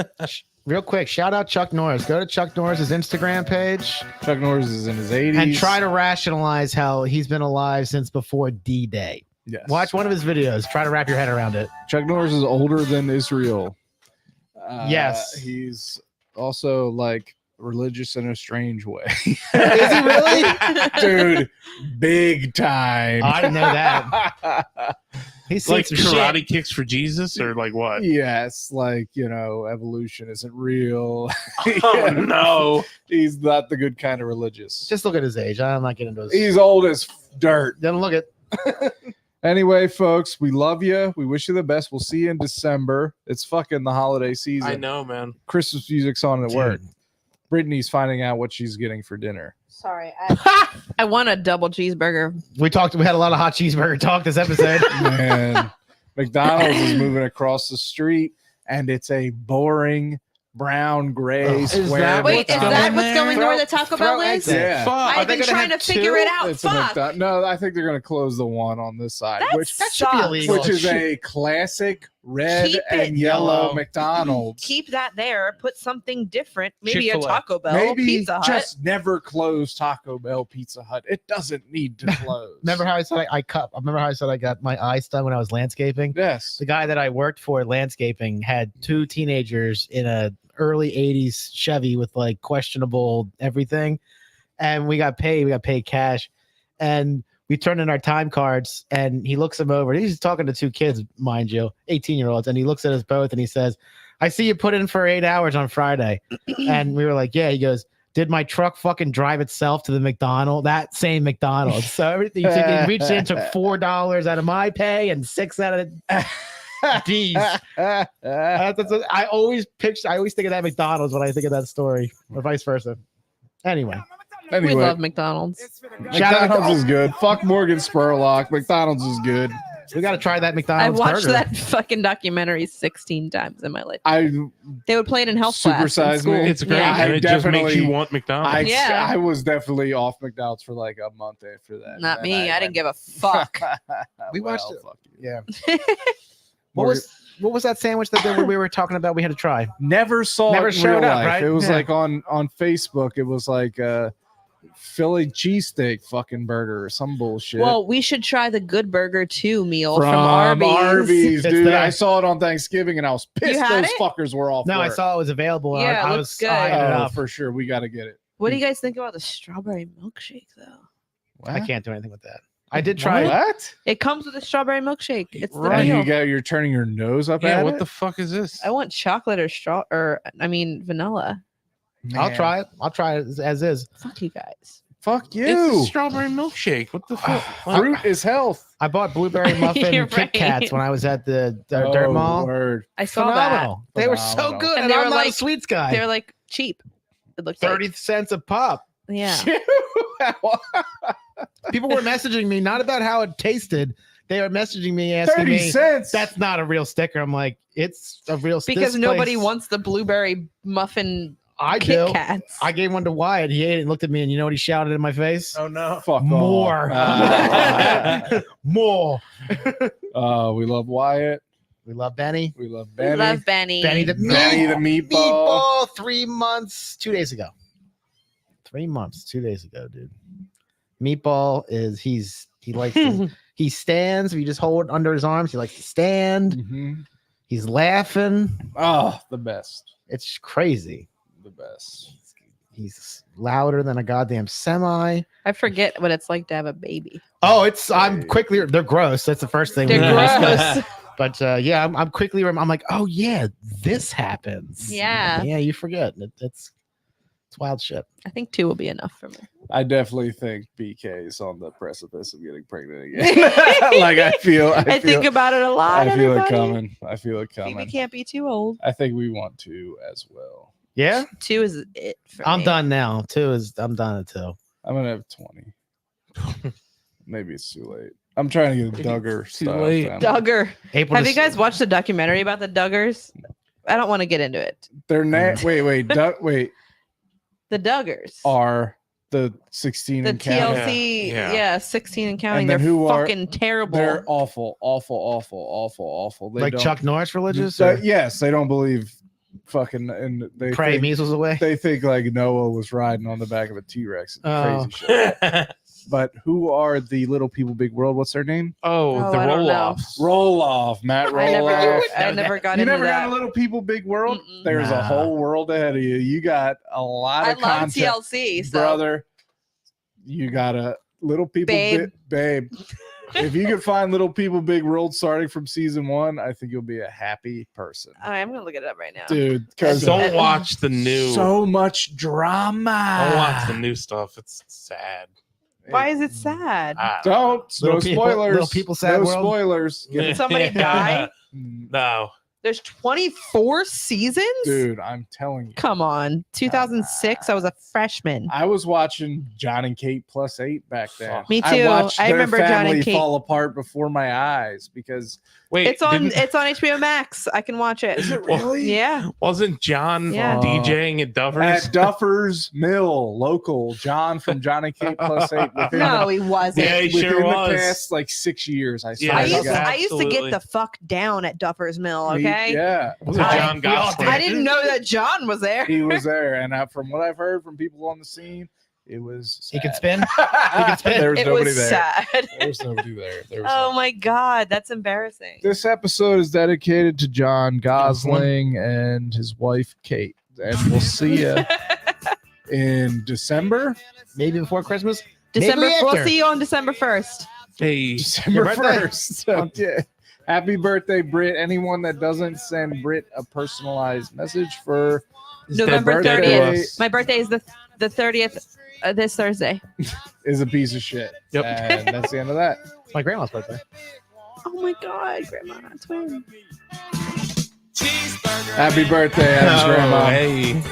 Speaker 3: Real quick, shout out Chuck Norris. Go to Chuck Norris's Instagram page
Speaker 4: Chuck Norris is in his 80s.
Speaker 3: and try to rationalize how he's been alive since before D-Day.
Speaker 4: yes.
Speaker 3: Watch one of his videos. Try to wrap your head around it.
Speaker 4: Chuck Norris is older than Israel.
Speaker 3: Yes.
Speaker 4: He's also like religious in a strange way.
Speaker 3: Is he really?
Speaker 4: Dude, big time.
Speaker 3: I didn't know that. He's seen
Speaker 2: Like
Speaker 3: some
Speaker 2: karate
Speaker 3: shit.
Speaker 2: kicks for Jesus, or like what?
Speaker 4: Yes, like, evolution isn't real.
Speaker 2: Oh no!
Speaker 4: He's not the good kind of religious.
Speaker 3: Just look at his age. I'm not getting into his.
Speaker 4: He's old as dirt.
Speaker 3: Don't look at.
Speaker 4: Anyway, folks, we love you. We wish you the best. We'll see you in December. It's fucking the holiday season.
Speaker 2: I know, man.
Speaker 4: Christmas music's on at work.
Speaker 3: Dude.
Speaker 4: Brittany's finding out what she's getting for dinner.
Speaker 1: Sorry, I want a double cheeseburger.
Speaker 3: We had a lot of hot cheeseburger talk this episode.
Speaker 4: Man, McDonald's is moving across the street, and it's a boring brown gray
Speaker 3: Is
Speaker 4: square.
Speaker 3: that
Speaker 1: Wait,
Speaker 3: what's
Speaker 1: is
Speaker 3: going
Speaker 1: that
Speaker 3: on
Speaker 1: what's
Speaker 3: there?
Speaker 1: going on where the
Speaker 3: Throw
Speaker 1: Taco Bell is?
Speaker 3: eggs in.
Speaker 4: Yeah.
Speaker 2: Fuck.
Speaker 1: I've
Speaker 3: they
Speaker 1: been
Speaker 3: gonna
Speaker 1: trying to
Speaker 3: have
Speaker 1: figure
Speaker 3: two?
Speaker 1: it out.
Speaker 4: It's a
Speaker 1: Fuck.
Speaker 4: No, I think they're going to close the one on this side,
Speaker 1: That
Speaker 4: which
Speaker 3: That should be
Speaker 1: sucks.
Speaker 3: illegal.
Speaker 4: which is a classic red
Speaker 1: Keep
Speaker 4: and
Speaker 1: it
Speaker 4: yellow
Speaker 3: yellow.
Speaker 4: McDonald's.
Speaker 1: Keep that there. Put something different. Maybe
Speaker 2: Chick-fil-A.
Speaker 1: a Taco Bell,
Speaker 4: Maybe
Speaker 1: Pizza Hut.
Speaker 4: just never close Taco Bell, Pizza Hut. It doesn't need to close.
Speaker 3: Remember how I said I remember how I said I got my eyes done when I was landscaping?
Speaker 4: Yes.
Speaker 3: The guy that I worked for landscaping had two teenagers in a early 80s Chevy with like questionable everything, and we got paid cash, and we turned in our time cards, and he looks them over. He's talking to two kids, mind you, 18-year-olds, and he looks at us both and he says, "I see you put in for 8 hours on Friday." And we were like, "Yeah." He goes, "Did my truck fucking drive itself to the McDonald's?" That same McDonald's. So everything he reached in, took $4 out of my pay and 6 out of D's. I always think of that McDonald's when I think of that story, or vice versa. Anyway,
Speaker 1: We
Speaker 4: Anyway,
Speaker 1: love McDonald's.
Speaker 3: Shout out-
Speaker 4: McDonald's is good. Fuck Morgan Spurlock. McDonald's is good.
Speaker 3: we got to try that
Speaker 1: I
Speaker 3: McDonald's
Speaker 1: watched
Speaker 3: burger.
Speaker 1: that fucking documentary 16 times in my life.
Speaker 4: I
Speaker 1: They would play it in health class.
Speaker 4: Supersize
Speaker 1: in school.
Speaker 4: Me?
Speaker 2: It's great,
Speaker 1: Yeah.
Speaker 4: I
Speaker 2: and it just makes
Speaker 4: definitely-
Speaker 2: you want McDonald's.
Speaker 1: Yeah.
Speaker 4: I was definitely off McDonald's for like a month after that.
Speaker 1: Not
Speaker 4: And
Speaker 1: me. I didn't give a fuck.
Speaker 3: We watched it.
Speaker 4: Fuck you.
Speaker 3: Yeah. What was that sandwich that we were talking about? We had to try.
Speaker 4: Never saw
Speaker 3: Never
Speaker 4: it in
Speaker 3: showed
Speaker 4: real
Speaker 3: up,
Speaker 4: life.
Speaker 3: right?
Speaker 4: It was
Speaker 3: Yeah.
Speaker 4: like on Facebook. It was like Philly cheesesteak fucking burger or some bullshit.
Speaker 1: Well, we should try the Good Burger 2 meal from Arby's.
Speaker 3: It's
Speaker 4: dude.
Speaker 3: there.
Speaker 4: I saw it on Thanksgiving and I was pissed
Speaker 1: had
Speaker 4: those
Speaker 1: it?
Speaker 4: fuckers were off.
Speaker 3: No, I
Speaker 4: work.
Speaker 3: saw it was available.
Speaker 1: Yeah, it
Speaker 3: I
Speaker 1: looks
Speaker 3: was
Speaker 1: good.
Speaker 3: eyeing it
Speaker 4: Oh,
Speaker 3: up.
Speaker 4: for sure. We got to get it.
Speaker 1: What do you guys think about the strawberry milkshake, though?
Speaker 3: I can't do anything with that. I did try.
Speaker 4: What?
Speaker 1: It comes with a strawberry milkshake. It's the
Speaker 2: Right.
Speaker 1: deal.
Speaker 4: You're turning your nose up
Speaker 2: Yeah,
Speaker 4: at
Speaker 2: what
Speaker 4: it?
Speaker 2: the fuck is this?
Speaker 1: I want chocolate or vanilla.
Speaker 3: I'll
Speaker 4: Man,
Speaker 3: try it. I'll try it as is.
Speaker 1: Fuck you guys.
Speaker 4: Fuck
Speaker 2: It's
Speaker 4: you.
Speaker 2: a strawberry milkshake. What the fuck?
Speaker 4: Fruit is health.
Speaker 3: I bought blueberry muffin
Speaker 1: You're
Speaker 3: Kit Kats
Speaker 1: right.
Speaker 3: when I was at the Dirt Mall.
Speaker 4: Word.
Speaker 1: I saw that.
Speaker 3: Phenomenal. They were so
Speaker 4: Phenomenal.
Speaker 3: good,
Speaker 1: And
Speaker 3: and,
Speaker 1: they
Speaker 3: I'm
Speaker 1: were
Speaker 3: not a
Speaker 1: like-
Speaker 3: sweets guy.
Speaker 1: They're like cheap. It looked
Speaker 3: 30 cents a pop.
Speaker 1: like. Yeah.
Speaker 3: People were messaging me not about how it tasted. They were messaging me asking
Speaker 4: 30
Speaker 3: me,
Speaker 4: cents.
Speaker 3: "That's not a real sticker." I'm like, "It's a real sticker."
Speaker 1: Because nobody wants the blueberry muffin
Speaker 3: I
Speaker 1: Kit
Speaker 3: do.
Speaker 1: Kats.
Speaker 3: I gave one to Wyatt. He ate it and looked at me, and you know what he shouted in my face?
Speaker 4: Oh no. Fuck
Speaker 3: More.
Speaker 4: off.
Speaker 3: More.
Speaker 4: We love Wyatt.
Speaker 3: We love Benny.
Speaker 4: We love
Speaker 1: We
Speaker 4: Benny.
Speaker 1: love Benny.
Speaker 3: Benny the
Speaker 4: Benny the meatball.
Speaker 3: meatball. 3 months, 2 days ago. 3 months, 2 days ago, dude. Meatball is he likes to, he stands. If you just hold it under his arms, he likes to stand.
Speaker 4: Mhm.
Speaker 3: He's laughing.
Speaker 4: Oh, the best.
Speaker 3: It's crazy.
Speaker 4: The best.
Speaker 3: He's louder than a goddamn semi.
Speaker 1: I forget what it's like to have a baby.
Speaker 3: Oh, I'm quickly. They're gross. That's the first thing.
Speaker 1: They're
Speaker 3: we discussed.
Speaker 1: gross.
Speaker 3: But yeah, I'm quickly. I'm like, oh yeah, this happens.
Speaker 1: Yeah.
Speaker 3: Yeah, you forget. It's wild shit.
Speaker 1: I think 2 will be enough for me.
Speaker 4: I definitely think BK is on the precipice of getting pregnant again. Like I
Speaker 1: think about it a lot.
Speaker 4: I feel it
Speaker 1: everybody.
Speaker 4: coming. I feel it
Speaker 1: Phoebe
Speaker 4: coming.
Speaker 1: can't be too old.
Speaker 4: I think we want to as well.
Speaker 3: Yeah,
Speaker 1: 2 is it for
Speaker 3: I'm
Speaker 1: me.
Speaker 3: done now. I'm done at 2.
Speaker 4: I'm gonna have 20. Maybe it's too late. I'm trying to get a
Speaker 2: Maybe
Speaker 4: Duggar
Speaker 2: it's too
Speaker 4: stuff.
Speaker 2: late.
Speaker 4: down.
Speaker 1: Duggar.
Speaker 3: April.
Speaker 1: Have you guys watched the documentary about the Duggars? I don't want to get into it.
Speaker 4: They're wait.
Speaker 1: The Duggars.
Speaker 4: Are the 16
Speaker 1: The
Speaker 4: and counting?
Speaker 1: TLC,
Speaker 2: Yeah.
Speaker 1: yeah, 16 and counting.
Speaker 4: then
Speaker 1: They're
Speaker 4: who are-
Speaker 1: fucking terrible.
Speaker 4: They're awful. They
Speaker 3: like
Speaker 4: don't-
Speaker 3: Chuck Norris religious? Or
Speaker 4: Yes, they don't believe fucking, and they
Speaker 3: pray
Speaker 4: think,
Speaker 3: measles away.
Speaker 4: they think like Noah was riding on the back of a T-Rex. And
Speaker 3: Oh.
Speaker 4: crazy shit. But who are the little people, big world? What's their name?
Speaker 2: Oh,
Speaker 1: Oh,
Speaker 2: the
Speaker 1: I don't
Speaker 2: roll
Speaker 1: know.
Speaker 2: offs.
Speaker 4: Roll off, Matt.
Speaker 1: I
Speaker 4: Roll off.
Speaker 1: never got
Speaker 4: You
Speaker 1: into
Speaker 4: never
Speaker 1: that.
Speaker 4: got a little people, big world.
Speaker 1: Mm-mm.
Speaker 4: There's a
Speaker 3: Nah.
Speaker 4: whole world ahead of you. You got a lot
Speaker 1: I
Speaker 4: of
Speaker 1: love
Speaker 4: content,
Speaker 1: TLC, so
Speaker 4: brother. You got a little people, babe. If you can find little people, big world starting from season 1, I think you'll be a happy person,
Speaker 1: All right, I'm gonna look it up right now.
Speaker 4: dude. Because
Speaker 2: Don't watch the new.
Speaker 4: so much drama.
Speaker 2: Don't watch the new stuff. It's sad.
Speaker 1: Why is it sad?
Speaker 4: Don't.
Speaker 3: Little
Speaker 4: No
Speaker 3: people-
Speaker 4: spoilers.
Speaker 3: little people sad
Speaker 4: no
Speaker 3: world?
Speaker 4: spoilers.
Speaker 1: Did somebody die?
Speaker 2: No.
Speaker 1: There's 24 seasons?
Speaker 4: Dude, I'm telling you.
Speaker 1: Come on. 2006, I was a freshman.
Speaker 4: I was watching John and Kate +8 back then.
Speaker 1: Me
Speaker 4: I
Speaker 1: too.
Speaker 4: watched
Speaker 1: I
Speaker 4: their
Speaker 1: remember John and
Speaker 4: family
Speaker 1: Kate.
Speaker 4: fall apart before my eyes because
Speaker 2: Wait.
Speaker 1: It's on
Speaker 2: didn't-
Speaker 1: HBO Max. I can watch it.
Speaker 4: really?
Speaker 1: Yeah.
Speaker 2: Wasn't John
Speaker 1: Yeah.
Speaker 2: DJing at Duffers?
Speaker 4: At Duffer's Mill, local. John from John and Kate +8. Within,
Speaker 1: No, he wasn't.
Speaker 2: Yeah, he
Speaker 4: within
Speaker 2: sure
Speaker 4: the
Speaker 2: was.
Speaker 4: past like 6 years, I
Speaker 2: Yeah,
Speaker 1: I
Speaker 4: swear
Speaker 1: used,
Speaker 4: to God.
Speaker 1: I used to
Speaker 2: Absolutely.
Speaker 1: get the fuck down at Duffer's Mill, okay?
Speaker 4: Yeah,
Speaker 2: Wasn't
Speaker 1: I-
Speaker 2: John Gosling?
Speaker 1: I didn't know that John was there.
Speaker 4: he was there, and from what I've heard from people on the scene, it was.
Speaker 3: He could
Speaker 4: sad.
Speaker 3: spin. could spin.
Speaker 4: There was
Speaker 1: It
Speaker 4: nobody
Speaker 1: was
Speaker 4: there.
Speaker 1: sad.
Speaker 4: There was nobody there. There was
Speaker 1: Oh my God, that's embarrassing.
Speaker 4: This episode is dedicated to John Gosling and his wife Kate, and we'll see you in December.
Speaker 3: Maybe before Christmas.
Speaker 1: December.
Speaker 3: Maybe
Speaker 1: We'll
Speaker 3: after.
Speaker 1: see you on December 1st.
Speaker 2: Hey.
Speaker 4: December
Speaker 3: Your birthday?
Speaker 4: 1st. So, yeah. Happy birthday, Britt. Anyone that doesn't send Britt a personalized message for
Speaker 1: November
Speaker 4: their birthday
Speaker 1: 30th. My birthday is the 30th this Thursday.
Speaker 4: is a piece of shit.
Speaker 2: Yep.
Speaker 4: And that's the end of that.
Speaker 3: It's my grandma's birthday.
Speaker 1: Oh my God, Grandma, twin.
Speaker 4: Happy birthday, Adam's
Speaker 2: Oh,
Speaker 4: grandma.
Speaker 2: hey.